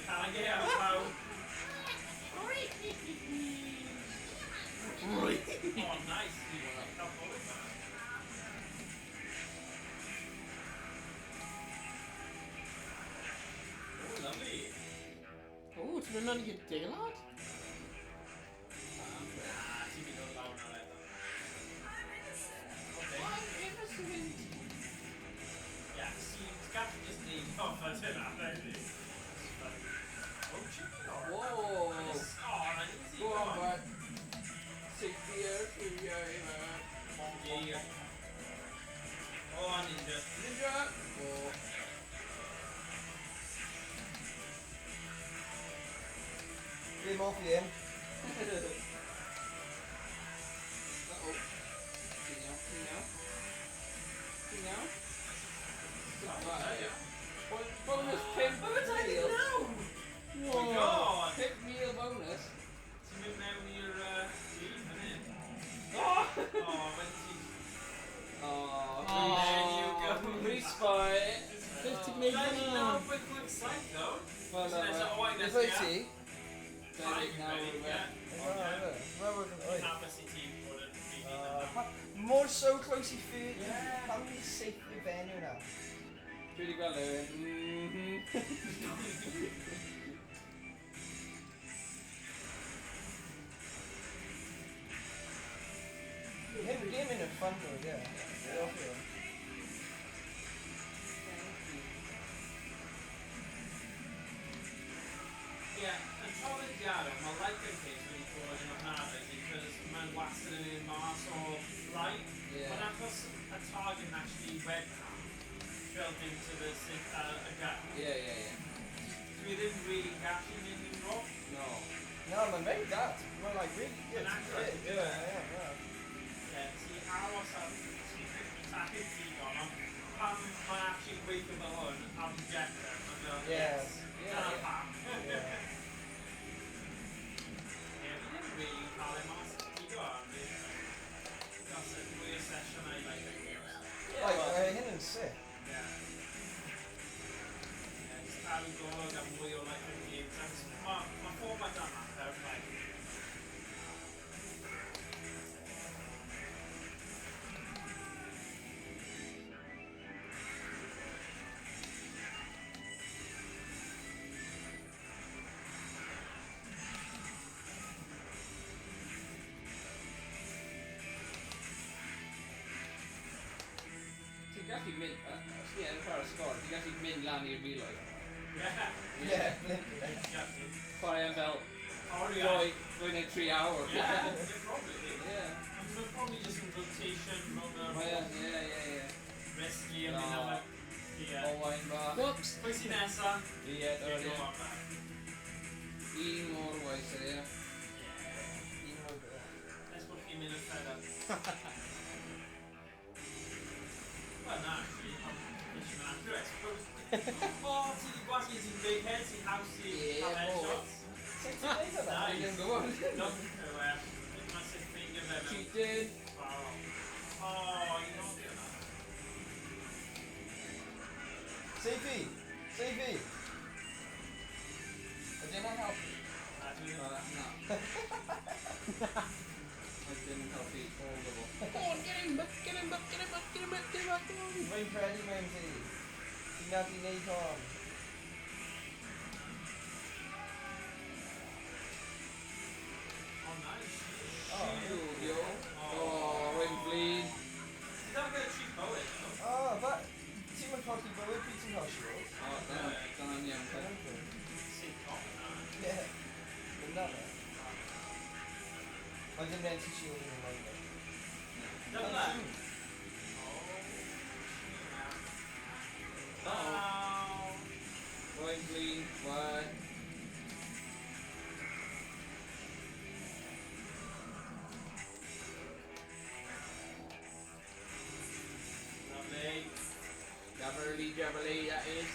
Can't get out of how. Oh, nice. Oh, lovely. Oh, ti'n mynd mewn i'r deilad? Yeah, see, it's got to just need off I did that, maybe. Whoa! Oh, easy. Go on, bud. 6 years, 3 years, Yeah. Oh, ninja. Ninja! Oh. Game off the end. Uh-oh. See now? Bonus pimp meal. Oh my god! Pimp meal bonus. Ti'n mynd mewn i'r team, innit? Oh! Oh, when team. Oh, there you go. Respawn. Beth ti'n gwneud That's hwnna? not quick look sight though. Well, If I see, more so close to food. How many safe venue now? Pretty well, Mm-hmm. Hey, the game in a fun mode, yeah. Get off here. Yeah, yn traddodiadol, mae like yn case wedi bod yn ofnadwy because mae'n wastad yn un mas o light. Ond achos y target actually webcam built into the gun. Yeah. Dwi ddim really gallu mynd yn rock. No. No, mae'n very that. Mae'n like really good. Yn accurate. Yeah. Yeah, ti aros ar tacid digon, ond pan mae'n actually gweithio fel hwn, am objective, mae'n fel, yes, dyna pam. Yeah, fi ddim really cael ei mas digon, that's a weird session I like. Hyn yn sick. Yeah, just cael ei golwg am mwy o like y games, mae format yma, perfect. Ti'n gallu mynd, os ni yn chwarae sgor, ti'n gallu mynd lan i'r filoedd. Yeah, blinking. Chwarae yn fel roi neu 3 awr. Yeah, probably. Yeah. Mae'n probably just in rotation, rhwng Yeah. Risky yn mynd am y... Olwain ba. Whoops! Pwy sy'n nesa? Ie, dyna ni. Go am that. Un mor waith ydy. Nes bod chi'n mynd yn fed up. Well, no, actually, I'm accurate, I suppose. Oh, ti di gwasgu ti'n big head, ti'n house i cael headshots. Sut ti'n neud hwnna? Nice. Go on. Not nowhere. Massive finger level. Cheated. Wow. Oh, you're not doing that. CV! Ydy yna'n help? Dwi'n Mae'n credu mewn ti. Ti'n nad i wneud hon. Oh, nice. Shield, yo. Oh, rwy'n flin. Ti'n dal gyda cheap bywyd, no? O, ti'n mynd colli bywyd pryd ti'n cael shield? O, dyna'n iawn. Sy'n top yna. Ie. Dyna fe. Mae ddim rhaid ti shield yn ymwneud. Dyna. Oh. Rwy'n flin. Why? Lovely. Jabbly, that is.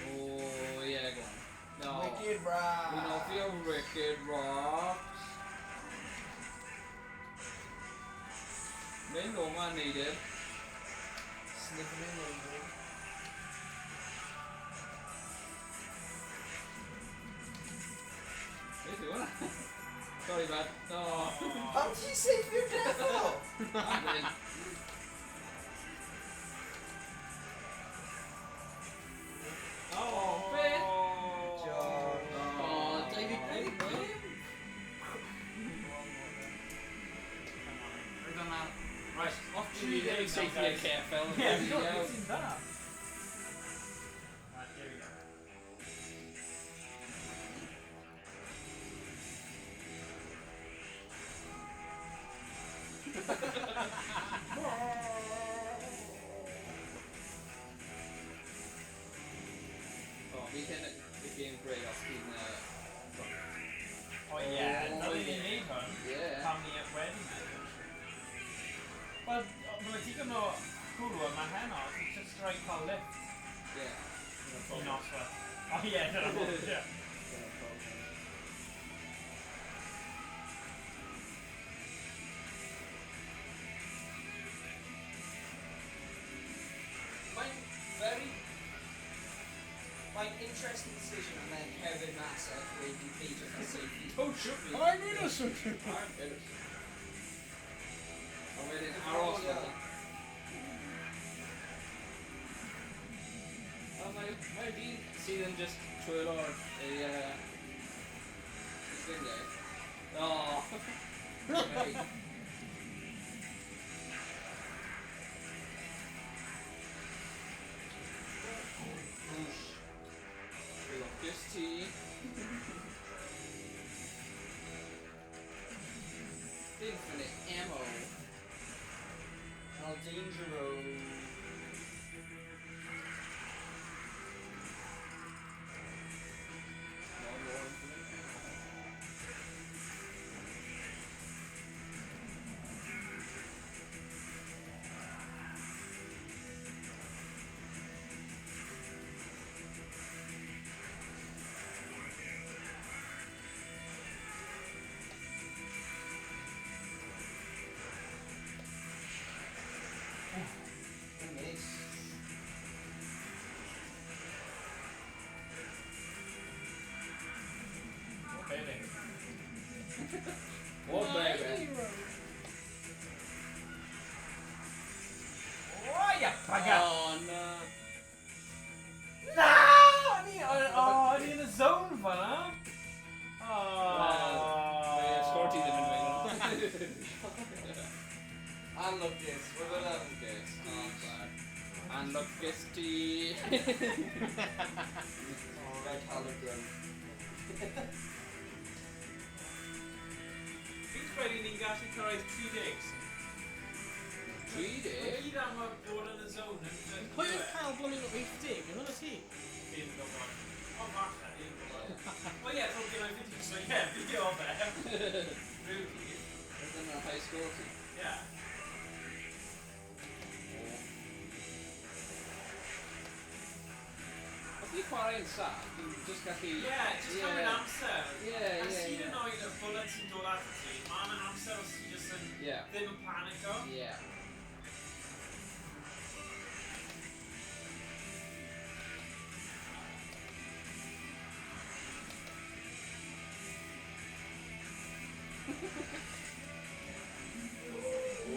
Oh, yeah, go on. No. Wicked Rocks. We don't feel Wicked Rocks. Mấy đồ mà needed. Sniffing in over. If you wanna. Sorry, bud. No. How did you save your death though? I'm in. Oh, Ben. John. Oh, David Beckham. Right, off to you. Really safety and careful. Yeah, There we look, go. it's in that. Right, here we go. Oh, we can became great off in Oh yeah, Oh, nothing yeah. in need hwn. Yeah. Pam ni wedi meddwl. Wel, mae digon o cwrw yma heno, it's just straight cael lift. Yeah. I noswaith. Oh yeah, dyna fo, yeah. Mae'n interesting decision and then Kevin Massa wedi peidio cael safety. Oh, shoot me. I'm innocent. I'm innocent. A wedyn aros fel. O, mae'r dyn sydd yn just trwy'r ei ysgrifennu. O. Mate. Just tea. Infinite ammo. Al Dangerous. No more infinite ammo. Oh baby. Oh, baby. Oh, you bugger. Oh, no. No! O'n i in the zone fan'na. Oh. Scorty ddim yn dweud. Unluckiest. We're gonna Unluckiest. Oh, sorry. Unluckiest tea. Oh, red hologram. Fi'n credu ni'n gallu cyrraedd 3 digs. 3 days? Mae gyd am bod yn y zone yn... Pwy yw'r cael blwyddyn o 80? Yn hwnna ti? Dim gwybod. O, falle, dim gwybod. O ie, rhwng gyda'i fideo, so ie, fideo o fe. Really? Is yn high school ti? Ie. Os ni'n chwarae'n saff, dwi'n just gallu... Ie, just cymryd amser. Ie. As sy'n yn oed y bullet sy'n dod at ti, mae yna amser os ti just yn ddim yn panico. Ie.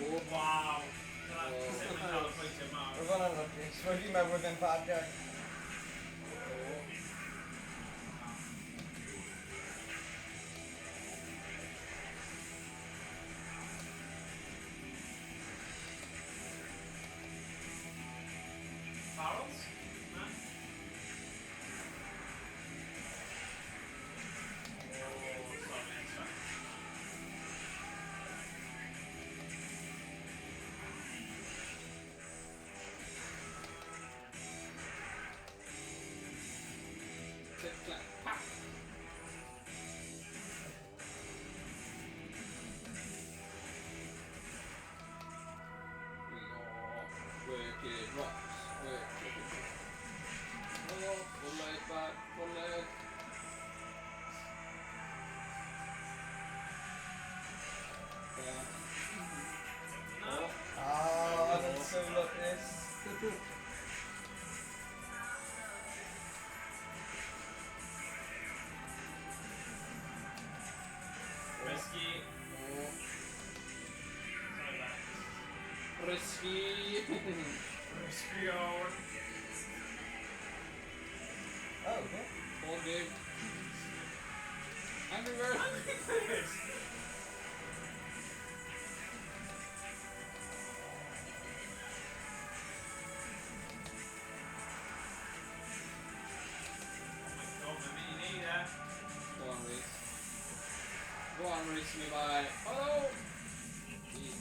Oh. look this. What do you remember them bad guy? Barrels? No? Click, clack, pop. We are working rocks. Working. Oh, pull it back, pull it. Yeah. Oh. Ah, that's so look this. Risky. Oh. Sorry, that. Risky. Risky on. Oh, okay. Ball game. Angry Bird. Oh, my mini neither. Go on, Reese. Go on, Reese, me by. Hello! Ian.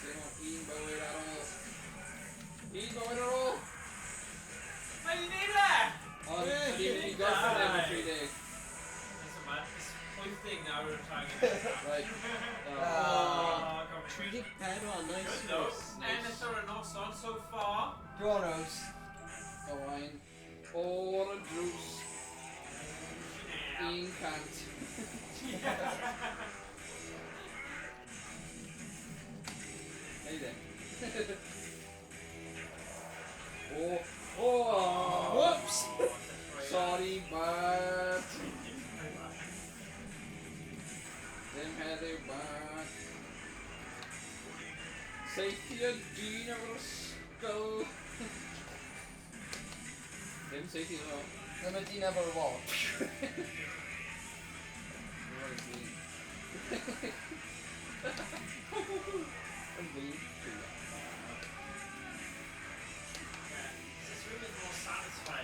They want Ian Bowie at all. Ian Bowie at all. Mini neither! Oh, Yeah, I didn't you go for them die. for 3 days. Doesn't matter. It's my thing now. We're trying to get it. Right. Oh, come on. Treating Pedro, nice. Good though. And it's a Renault on so far. Go on, Rose. A wine. Or a juice. Ian can't. Hey there. Oh. Oh. Whoops. Sorry, but. Them had their back. Safety of Gene over a skull. Them safety as well. Them a Dean ever what?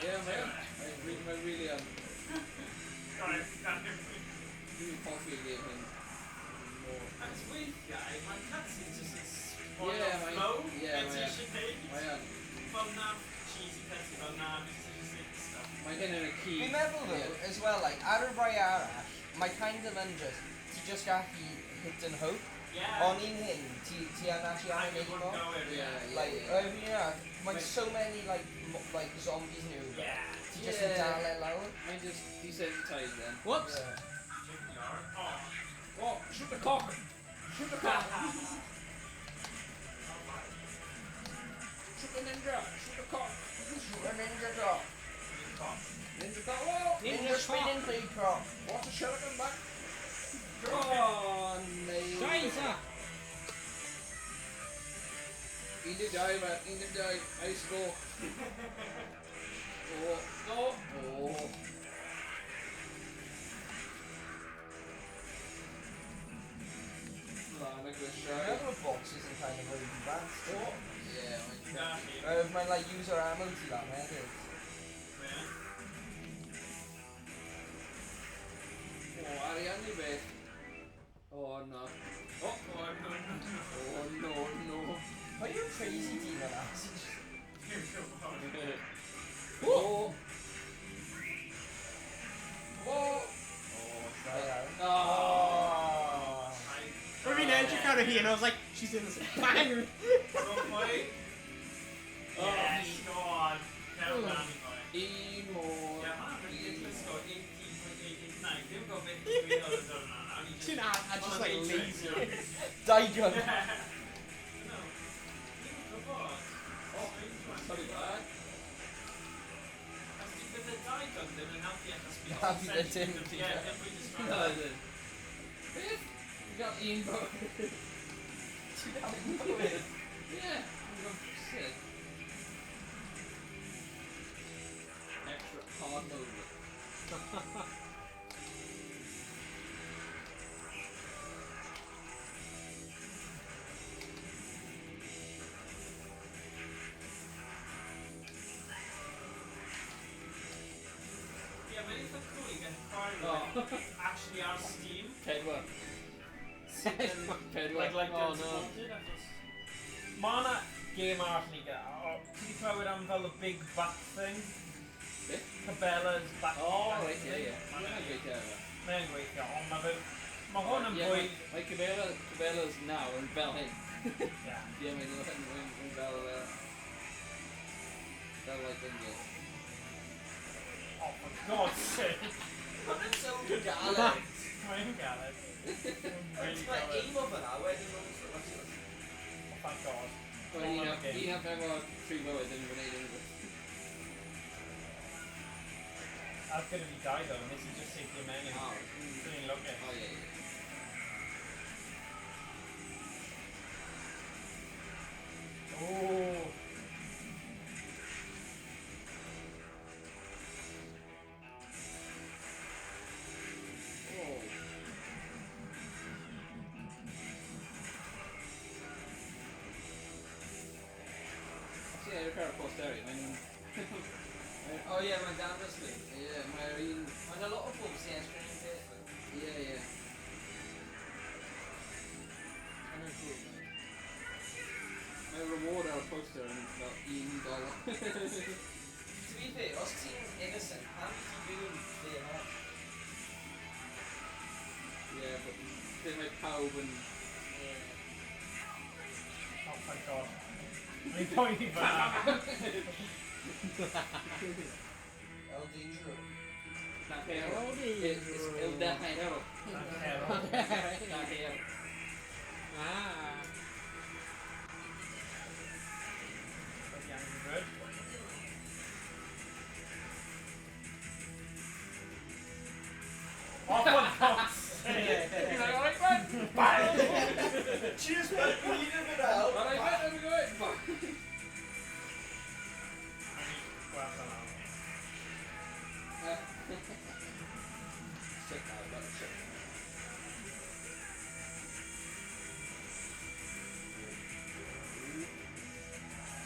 Yeah, man. I really am. Really coffee game and more. That's weird, guy. My cutscenes just Yeah, my flow. yeah, Meditation page. my Well, now cheesy cutscene. Well, now stuff. my in a key. Remember though, as well, like, ar y rai arall, mae kind of yn ti just gallu hit and hope. Yeah. On un hyn, ti yn actually I animated wouldn't more. go everywhere. Like, mae so many, like, like zombies new. Yeah. Ti just yn dal e lawr. I just desensitized them. Whoops. Oh, shoot the cock! Shoot the cock! Shoot the ninja! Shoot the cock! Shoot a ninja cock. Ninja cock! Whoa! Ninja spinning blade cock. What's the shuriken back? Oh, no. Scheiße! In the dive, man. In the dive. Ice go. Oh, no. Oh. Lana Grisha. Remember boxes and kind of really advanced. Oh. Yeah, My like user ammo to that, man. Oh, Ariane Beth. Oh no. Oh, oh no, no. Are you a crazy demon ass? Oh. Oh. Oh. I mean, Edge out of here, and I was like, she's in this bang. Yes, go on. Never mind. Emo. Yeah, man, let's go 18.889. They've got $53 now. I just like lazy. Daigon. Sorry, bud. But the Daigon, they will help the FSB. Happy the tin. Yeah, if we destroy No, that. then. We got Ian Bow. Yeah. We got shit. Yeah, but it's cool. You get Quarry actually on Steam. Pedwar. Pedwar. Like Oh it's no. wanted, I just... Mana game art ni gyda. Ti'n clywed am fel y big bat thing? Beth? Cabela's bat Oh, bat right, thing. yeah. Mae'n gweithio efo. Mae'n gweithio, ond mae hwn yn fwy... Mae Cabela's nawr yn fel hyn. Yeah. Ie, mae'n fel... Fel like English. Oh, for God's sake. Mae'n so galed. Mae'n galed. It's my aim of an hour. Oh, thank God. Wel, un o'r efo 3 bywyd yn gwneud unrhyw. I've got to be died though, and this is just safety menu. Oh. Doing look at. Oh, yeah. Oh. Yeah, you're kind of posterior. Oh yeah, mae'n dangos fi. Yeah, mae'r un... Mae'n a lot o bobl sy'n esgrin yn peth. Yeah. Mae'r reward ar y poster yn fel $1. To be fair, os ti'n innocent, pam ti'n byw yn lle yma? Yeah, but dim mae pawb yn... Oh, thank God. Mae'n poeni fan. El Danger. Na hero. It's El Danger. Na hero. Na hero. Ah. The Angry Bird. Oh, for God's sake. Alright, man. Bye. Cheers, man. We needed it out. Alright, man. There we go. Check out that shit.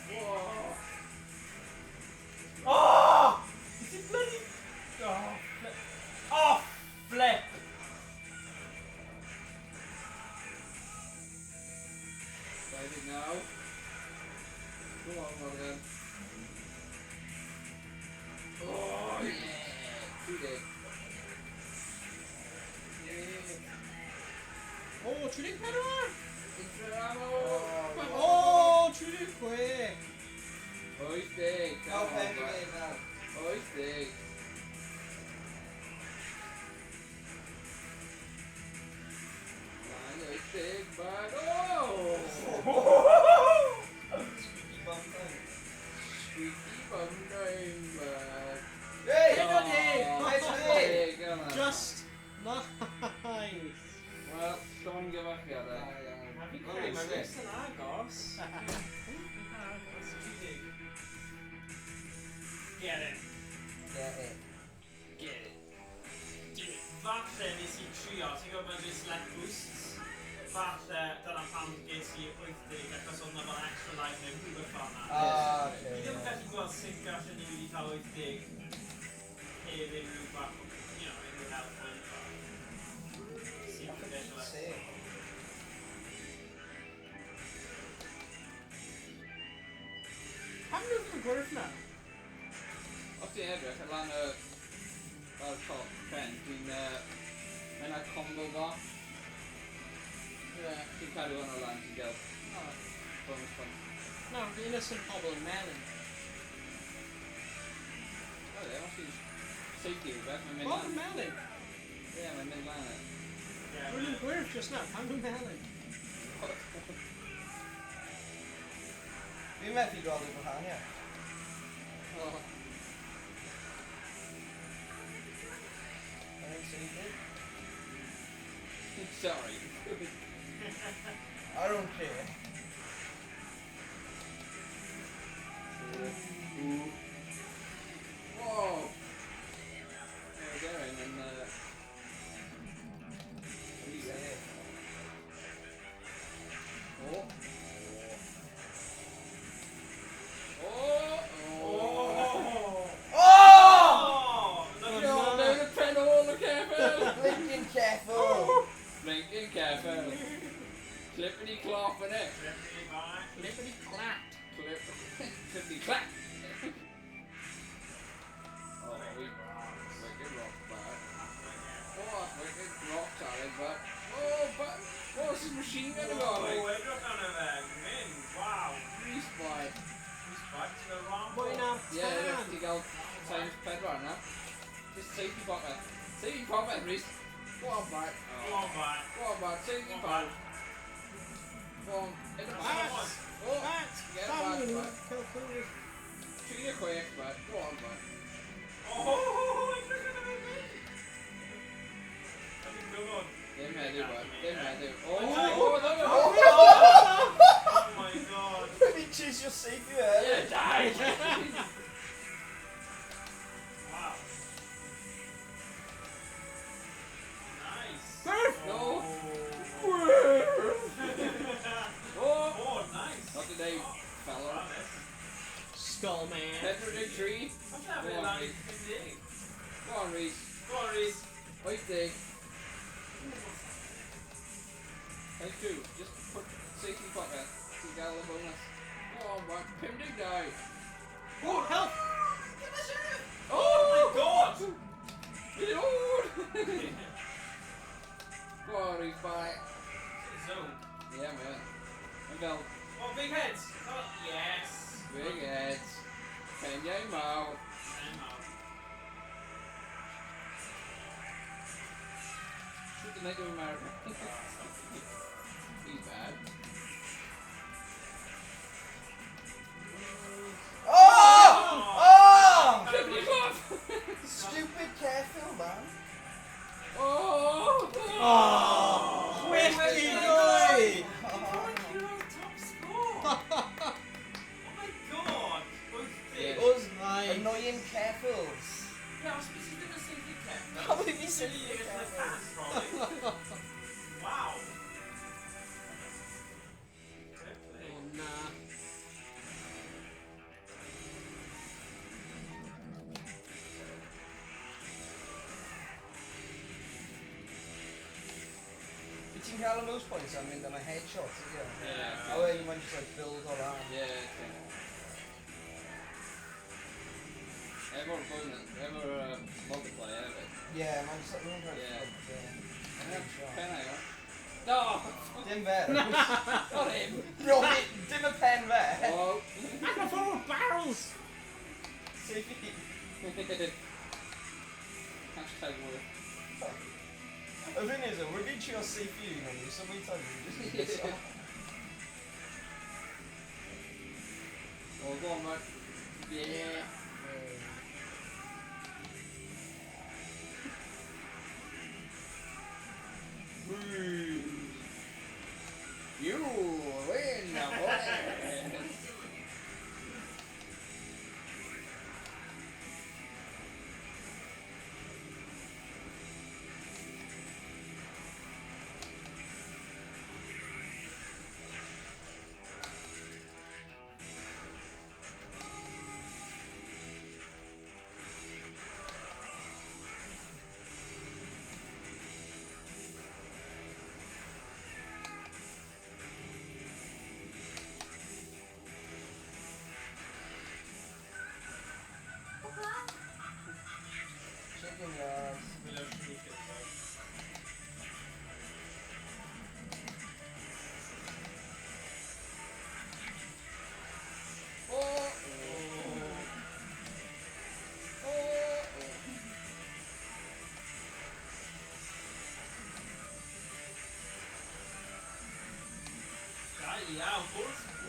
Whoa. Oh! Is it bloody... Oh, flip. Oh, flip. Find it now. Come on, Morgan. Oh, yeah. 2 dead. Oh, 3 pedwar! Extra ammo. Oh, 3 quick! Oes dig. How pen you name now? Oes dig. Line oes dig, but oh! Squeaky bum time. Squeaky bum time, but... Hey! Nice Hey! Just nice! Wel, llongyfarchiad e. Fi'n credu mae rhywun yn agos. Get it. Get it. Get it. Falle nes i trio, ti'n gwybod mae'n dweud select boosts. Falle, dyna pam ges i 80, achos oedd na fel extra life neu rhywbeth fel yna. Okay. Fi ddim yn gallu gweld sut gallen ni wedi cael 80 heb unrhyw bach, unrhyw help o'n secret visualist. Pam nhw'n yn gwrdd na? Os ti'n edrych, ar lan y top pen, dwi'n... Mae'n ar combo bar. Ti'n cadw hwn o lan, ti'n gael bonus points. No, the innocent pobl yn melyn. O ie, os ti'n safety rhywbeth, mae'n mynd Oh, lan. yn melyn! Ie, mae'n mynd lan e. Rwy'n yn gwrdd just now, pam nhw'n melyn? Fi'n methu gweld y gwahaniaeth. Oh. Sorry. I don't care. Whoa! the wrong Mae'n ar Yeah, tân. ti gael times 4 na. Just safety pocket. Safety pocket, Rhys. Go on, Bart. Go on, Bart. Go on, Bart. Safety pocket. Go on. In the back. Oh, get it back, Bart. Shoot you quick, Bart. Go on, Bart. Oh, look at that. Come on. Them heady, Bart. Them heady. Oh, Oh, oh my god. Let me choose your safety there. yeah, die. Wow. Nice. No. Oh, nice. Not today, fella. Skull man. Pedro the tree. What's that bit like in the egg? Go on, Rhys. Go on, Reese. Wait there. Thank you. Just put safety pocket. You got a little bonus. Go on, Bart. Pim did die. Oh, help! Oh my god! Reload! Go on, Rhys. Bye. Zone. Yeah, man. I'm down. Oh, big heads. Oh, yes. Big heads. Can you out? I'm out. Shoot the Native American. He's bad. Oh! Oh! Clip off! Stupid careful, man. Oh! Oh! Whiskey boy! Oh my god! Yeah. Us annoying carefuls. Yeah, I was specifically gonna say big cat. How would you say Silly big as cat? my pants, probably. Wow. Fair play. Oh, nah. You think how the most points I'm in my headshots, is it? Yeah. Oh, you might just like build all that. Yeah, okay. Ever bonus, ever multiplier, have it? Yeah, man, just like running around Yeah. like, Pen I No! Dim there. Not him! No, dim a pen there. Oh. I can follow barrels! See? Hashtag word. The thing is, we're reaching your CPU, you know, so many times we just get off. Oh, go on, mate. Yeah. You win, boy. Chicken guys.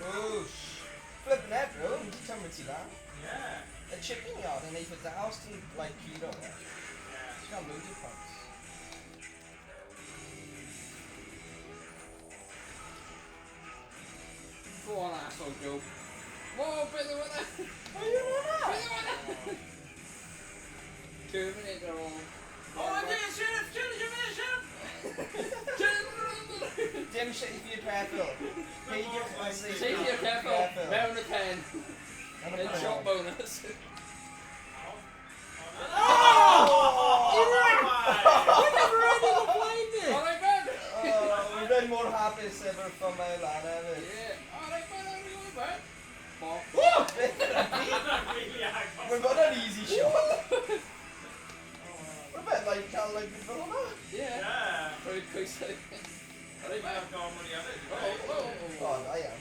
Whoosh. Flipping that, bro. Tell me that. Yeah. A chicken yard and they put the house to like keto there. It's got loads of points. Go on, asshole Joe. Whoa, Billy, what the? Oh, you know that? Terminator all. Oh, I did! Shoot him! Dim shit if you're careful. Here you get my Take your careful. Round the 10. Then shot bonus. Alright, man! Oh, we've been more happy ever from my lad ever. Yeah. Alright, man, I'm going, man. Bop. We've got an easy shot. What about like Caroline Villa? Yeah. Very quick second. Alright, man. Oh, I am.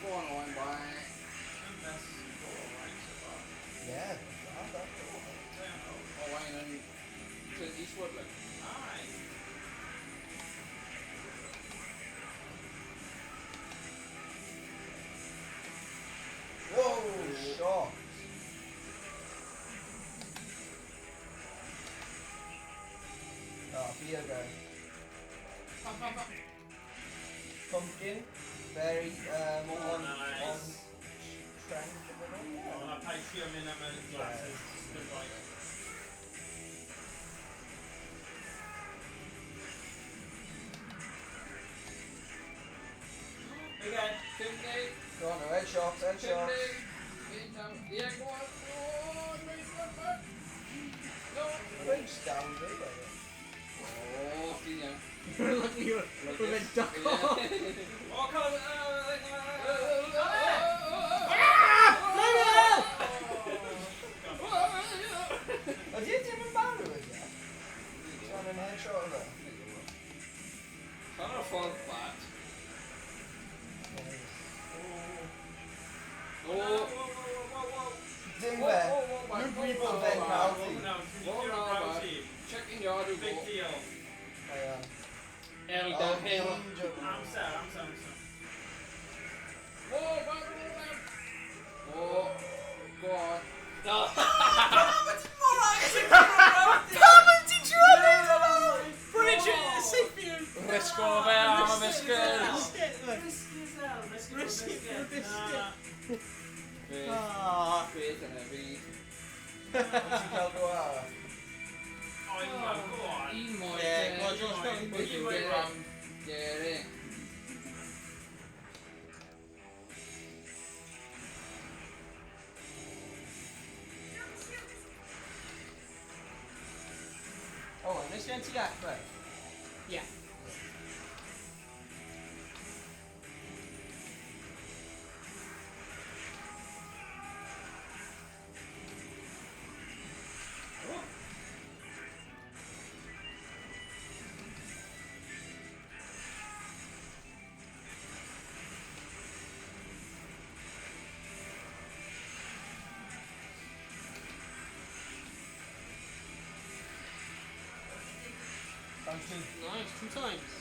Go on, bye. beer guy. Pumpkin, very on trend. On a Patreon in a glasses. Goodbye. Okay, Timney. Go on, headshots, headshots. Yeah, go on, no. Race down there. Oh, yeah. Look at you with a duck off. Oh, come I did even bother with that. Trying to headshot of it. Kind of fun flat. Oh. Timber, you people penalty. Checking your audio. Big deal. El Oh, downhill. I'm sad. Oh, go on. No. Risk over, I'm a Oh, and this going to that, right? Yeah. Nice, 2 times.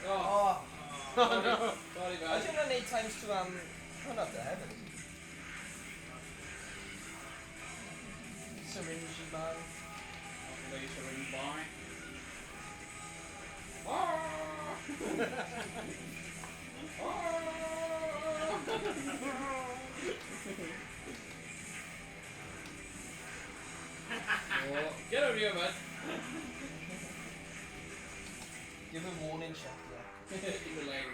Oh. Oh no. Sorry, I guys. think I need times to run up the heaven. Syringe man. Syringe bar. Oh, get over here, man. Give a warning shot, yeah. In the leg.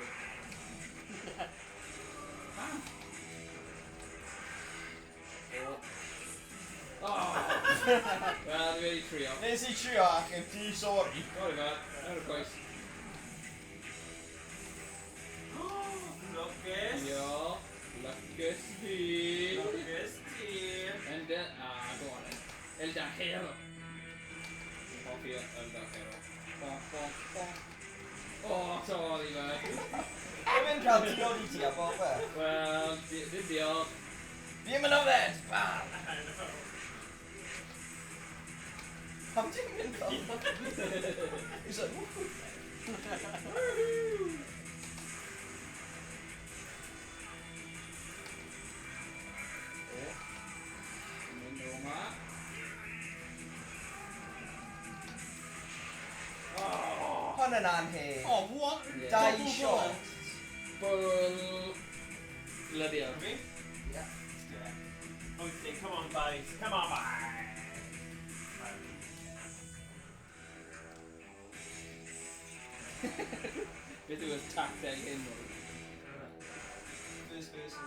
Oh. Well, very tree up. There's a tree arc and three sorry. Sorry, man. Out of place. Lucas. Ja, Lucas here. Lucas here. And then, go on then. El Dajero. Off here, El Dajero. Bonk, bonk, bonk. Oh, sorry, man. I've been counting your DT up over. Well, det deal. Give me no that. Bam. I'm doing it. He's like, woohoo. On here. Oh, what? Die Double shot. Bloody hell. Yeah. Okay, come on, buddies. Come on, buddies. Bitte was tactile in. First person.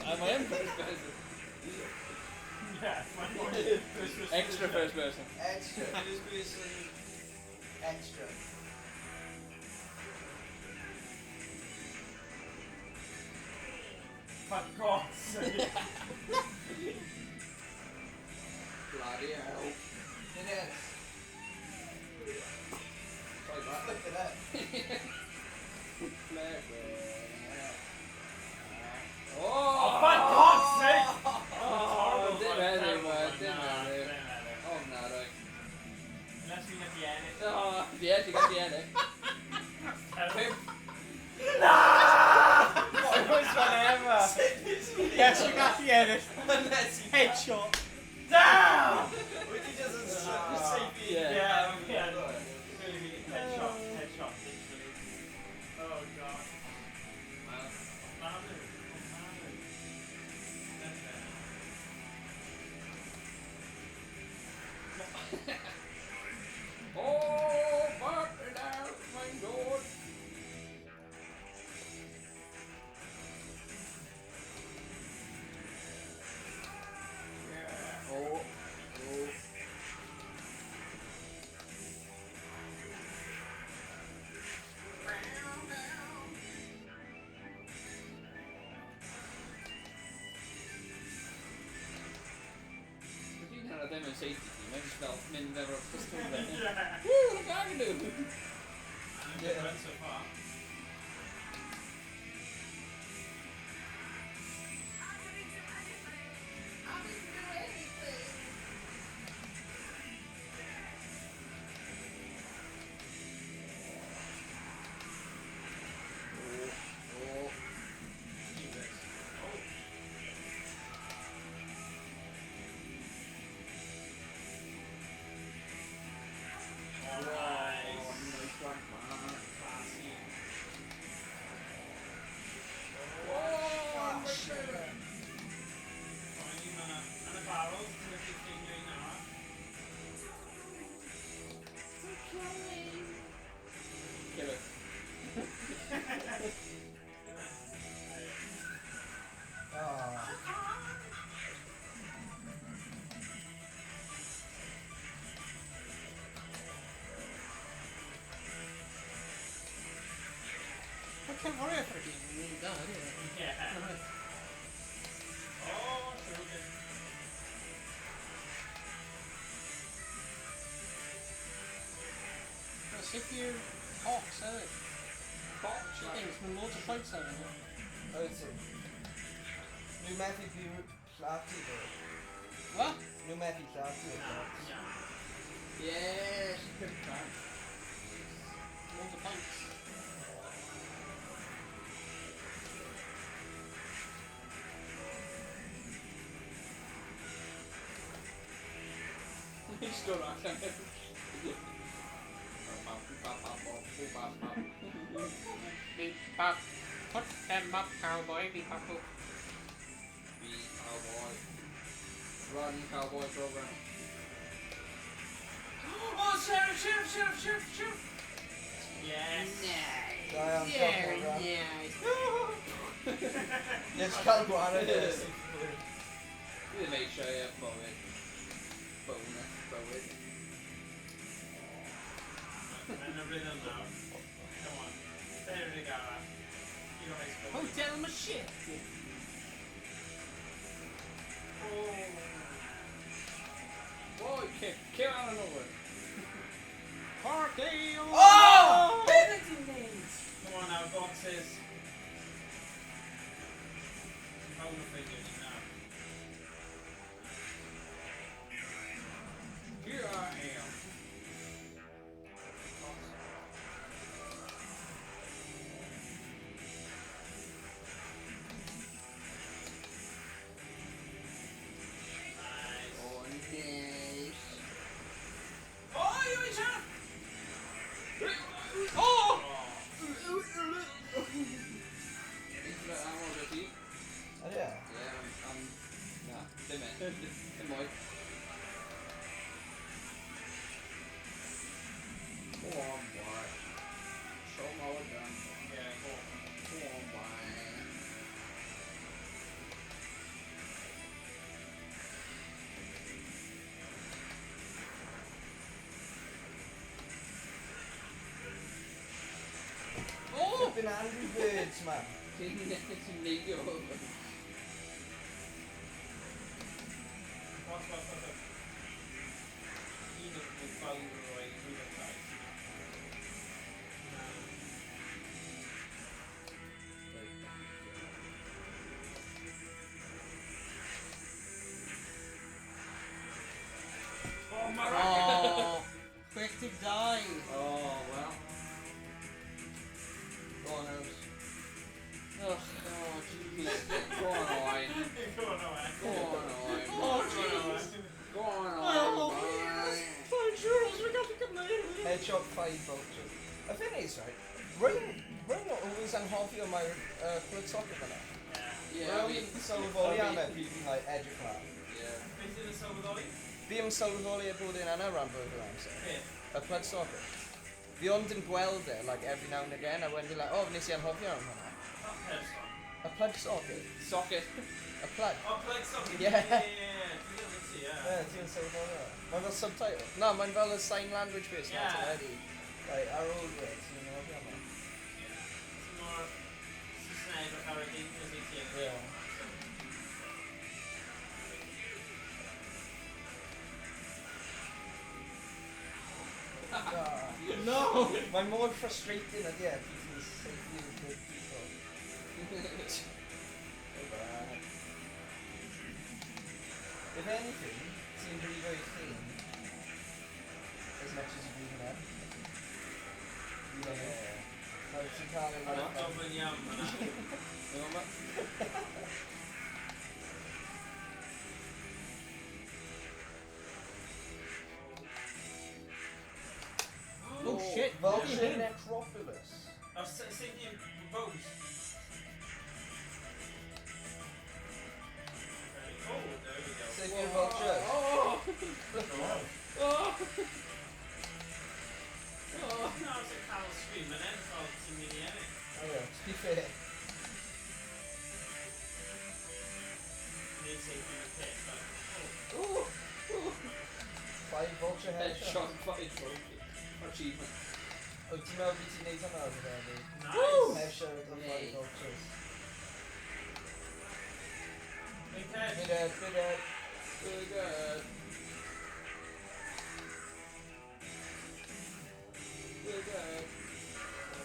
I am first person. Yeah, Extra first person. Extra first person. Extra. For God's sake. Bloody hell. It is. Sorry, but look at that. Oh, for God's sake! Oh, det matter, man. Det matter. Oh, no, right. Unless we get the edit. Oh, the edit, you got the edit. Whatever. Yes, you got the edit. Unless he Headshot. Ah! mewn safety team, mae'n just fel mynd efo'r pistol fe. Woo, look at you! Yeah. So far. Can't worry for a game when you're done anyway. Yeah. Oh, so good. Sit here, hawks, eh? Hawk chickens with loads of fights out of it. Oh, it's it. Nu Matthew blir slagtid då. Va? Nu Matthew slagtid. Yes, good time. Loads of fights. He's still not coming. Beep bop. Put them up, cowboy. Beep bop. Beep cowboy. Run cowboy program. Oh, sheriff! Yes. Nice. Very nice. Let's call Guana this. We'll make sure you have bonus. And a rhythm now. Come on. Stay ready, Gara. You don't expect Oh, tell him a shit. Whoa, kick out of nowhere. Party on. Oh! Come on now, boxes. Hold the figure now. Here I am. Flipping Angry Birds, man. Oh, quick to die. Oh, well. Go on, Holmes. Oh, jeez. Go on, away. Go on away. Go on away. Oh, jeez. Go on Oh, away. yes. 5 euros, we got to get money. Headshot 5 vultures. The thing is, right, Ryan not always anghofio my blood socket for that. Yeah, Ryan sylweddoli am e pryd fi'n like edrych lan. Yeah. Beth yw'n sylweddoli? Fi yn sylweddoli bod yn yna ran bod yn amser. Beth? Y blood socket. Fi ond yn gweld e, like, every now and again, a wedyn fi like, oh, nes i anghofio am hwnna. A plug socket. Socket. A plug. Oh, plug socket. Yeah. Yeah, ti'n sylweddoli o. Mae'n fel subtitle. Na, mae'n fel y sign language base na ti'n wedi. Like, ar ôl words, ti'n anghofio am hwnna. It's more Saesneg ac ar y English i ti. Yeah. Mae'n mor frustrating ydy e, people's safety and good people. If anything, ti'n brifo I chi as much as you do now. Nawr ti'n cael ei wneud. Dobyn iawn fan'na. Oh shit! Vulture Necropolis. Sef ni'n bows. Oh, there we go. Save your vulture. Oh! No, it's a Carol scream and then it's a mini edit. Oh yeah, to be fair. Need safety in the pit, but... Ooh! 5 vulture headshot. Headshot 5 vulture. Achievement. Wyt ti'n meddwl beth ti'n neud hwnna oedd wedi? Nice! Headshot with 5 vultures. Big head. Big head, big head. Big head. Big head.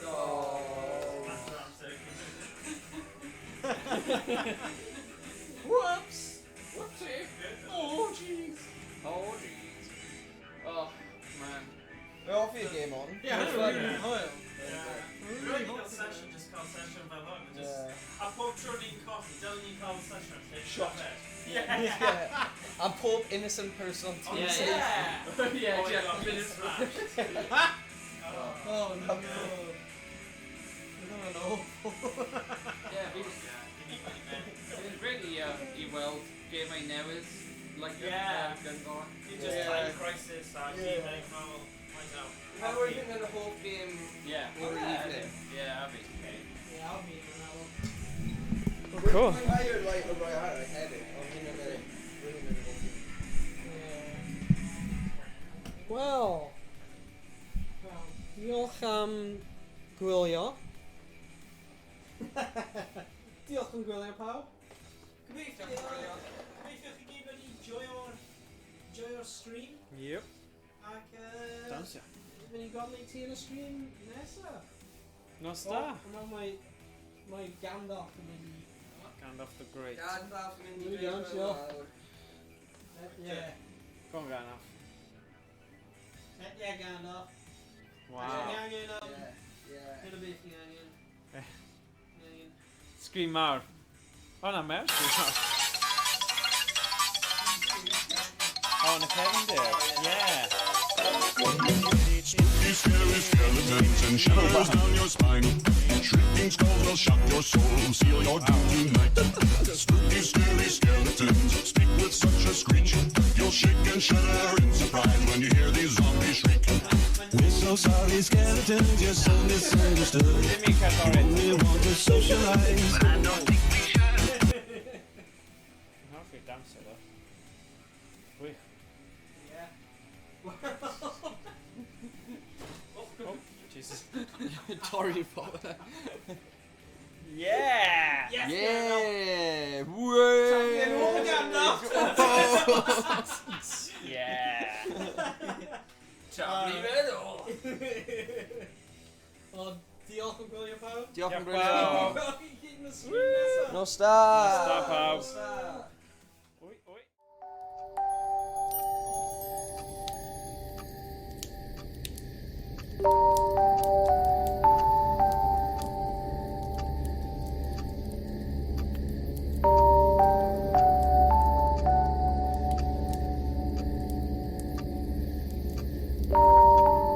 Oh. Whoops! Whoopsie! Oh jeez! Oh jeez! Oh man. We're off your game on. Yeah, It's I fun. really high. Really good session, just called session fel hwn. Just, a pob tro ni'n colli, dylen ni'n cael session lle Shot. Yeah. And pob innocent person to Yeah. save. Yeah, Oh, Jeff, you got finish smashed. Oh no. I don't know. Yeah, it's really I weld game I newydd like Yeah. gun going. You just time crisis, game like normal. How are you in the whole game? Yeah. Or evening? Yeah, I'll be okay. Yeah, I'll be in that one. Cool. I heard like a right out of headache. I'm in a minute. Wel, diolch am gwylio. Diolch am gwylio pawb. Gobeithio chi gyd wedi joio'r stream. Yep. Ac Dance, fydd ni gorau ti yn y stream nesa. Nos da. Mae Gandalf yn mynd i... Gandalf the Great. Gandalf yn mynd There i we go, fynd sure. lawr. Yeah. Go on, Gandalf. Yeah, Gandalf. Wow. Ni angen, Yeah. hyn o beth ni angen. Eh. Ni angen. Scream mawr. O, na mer, scream mawr. O, na Kevin did. Yeah. Spooky, scary skeletons and shivers down your spine. Shrieking skulls will shock your soul, seal your doom tonight. Spooky, scary skeletons speak with such a screech. You'll shake and shudder in surprise when you hear these zombies shriek. We're so sorry, skeletons, you're so misunderstood. We want to socialize, but I don't think we should. How if we dance it though? Wait. Yeah. Oh, Jesus. Tory Potter. Yeah! Yes, Yeah! Yeah! Charlie Meadow! O, diolch am gwylio pawb. Diolch am Diolch gwylio. pawb. Nos da! Nos da! Nos da, pawb. Nos da!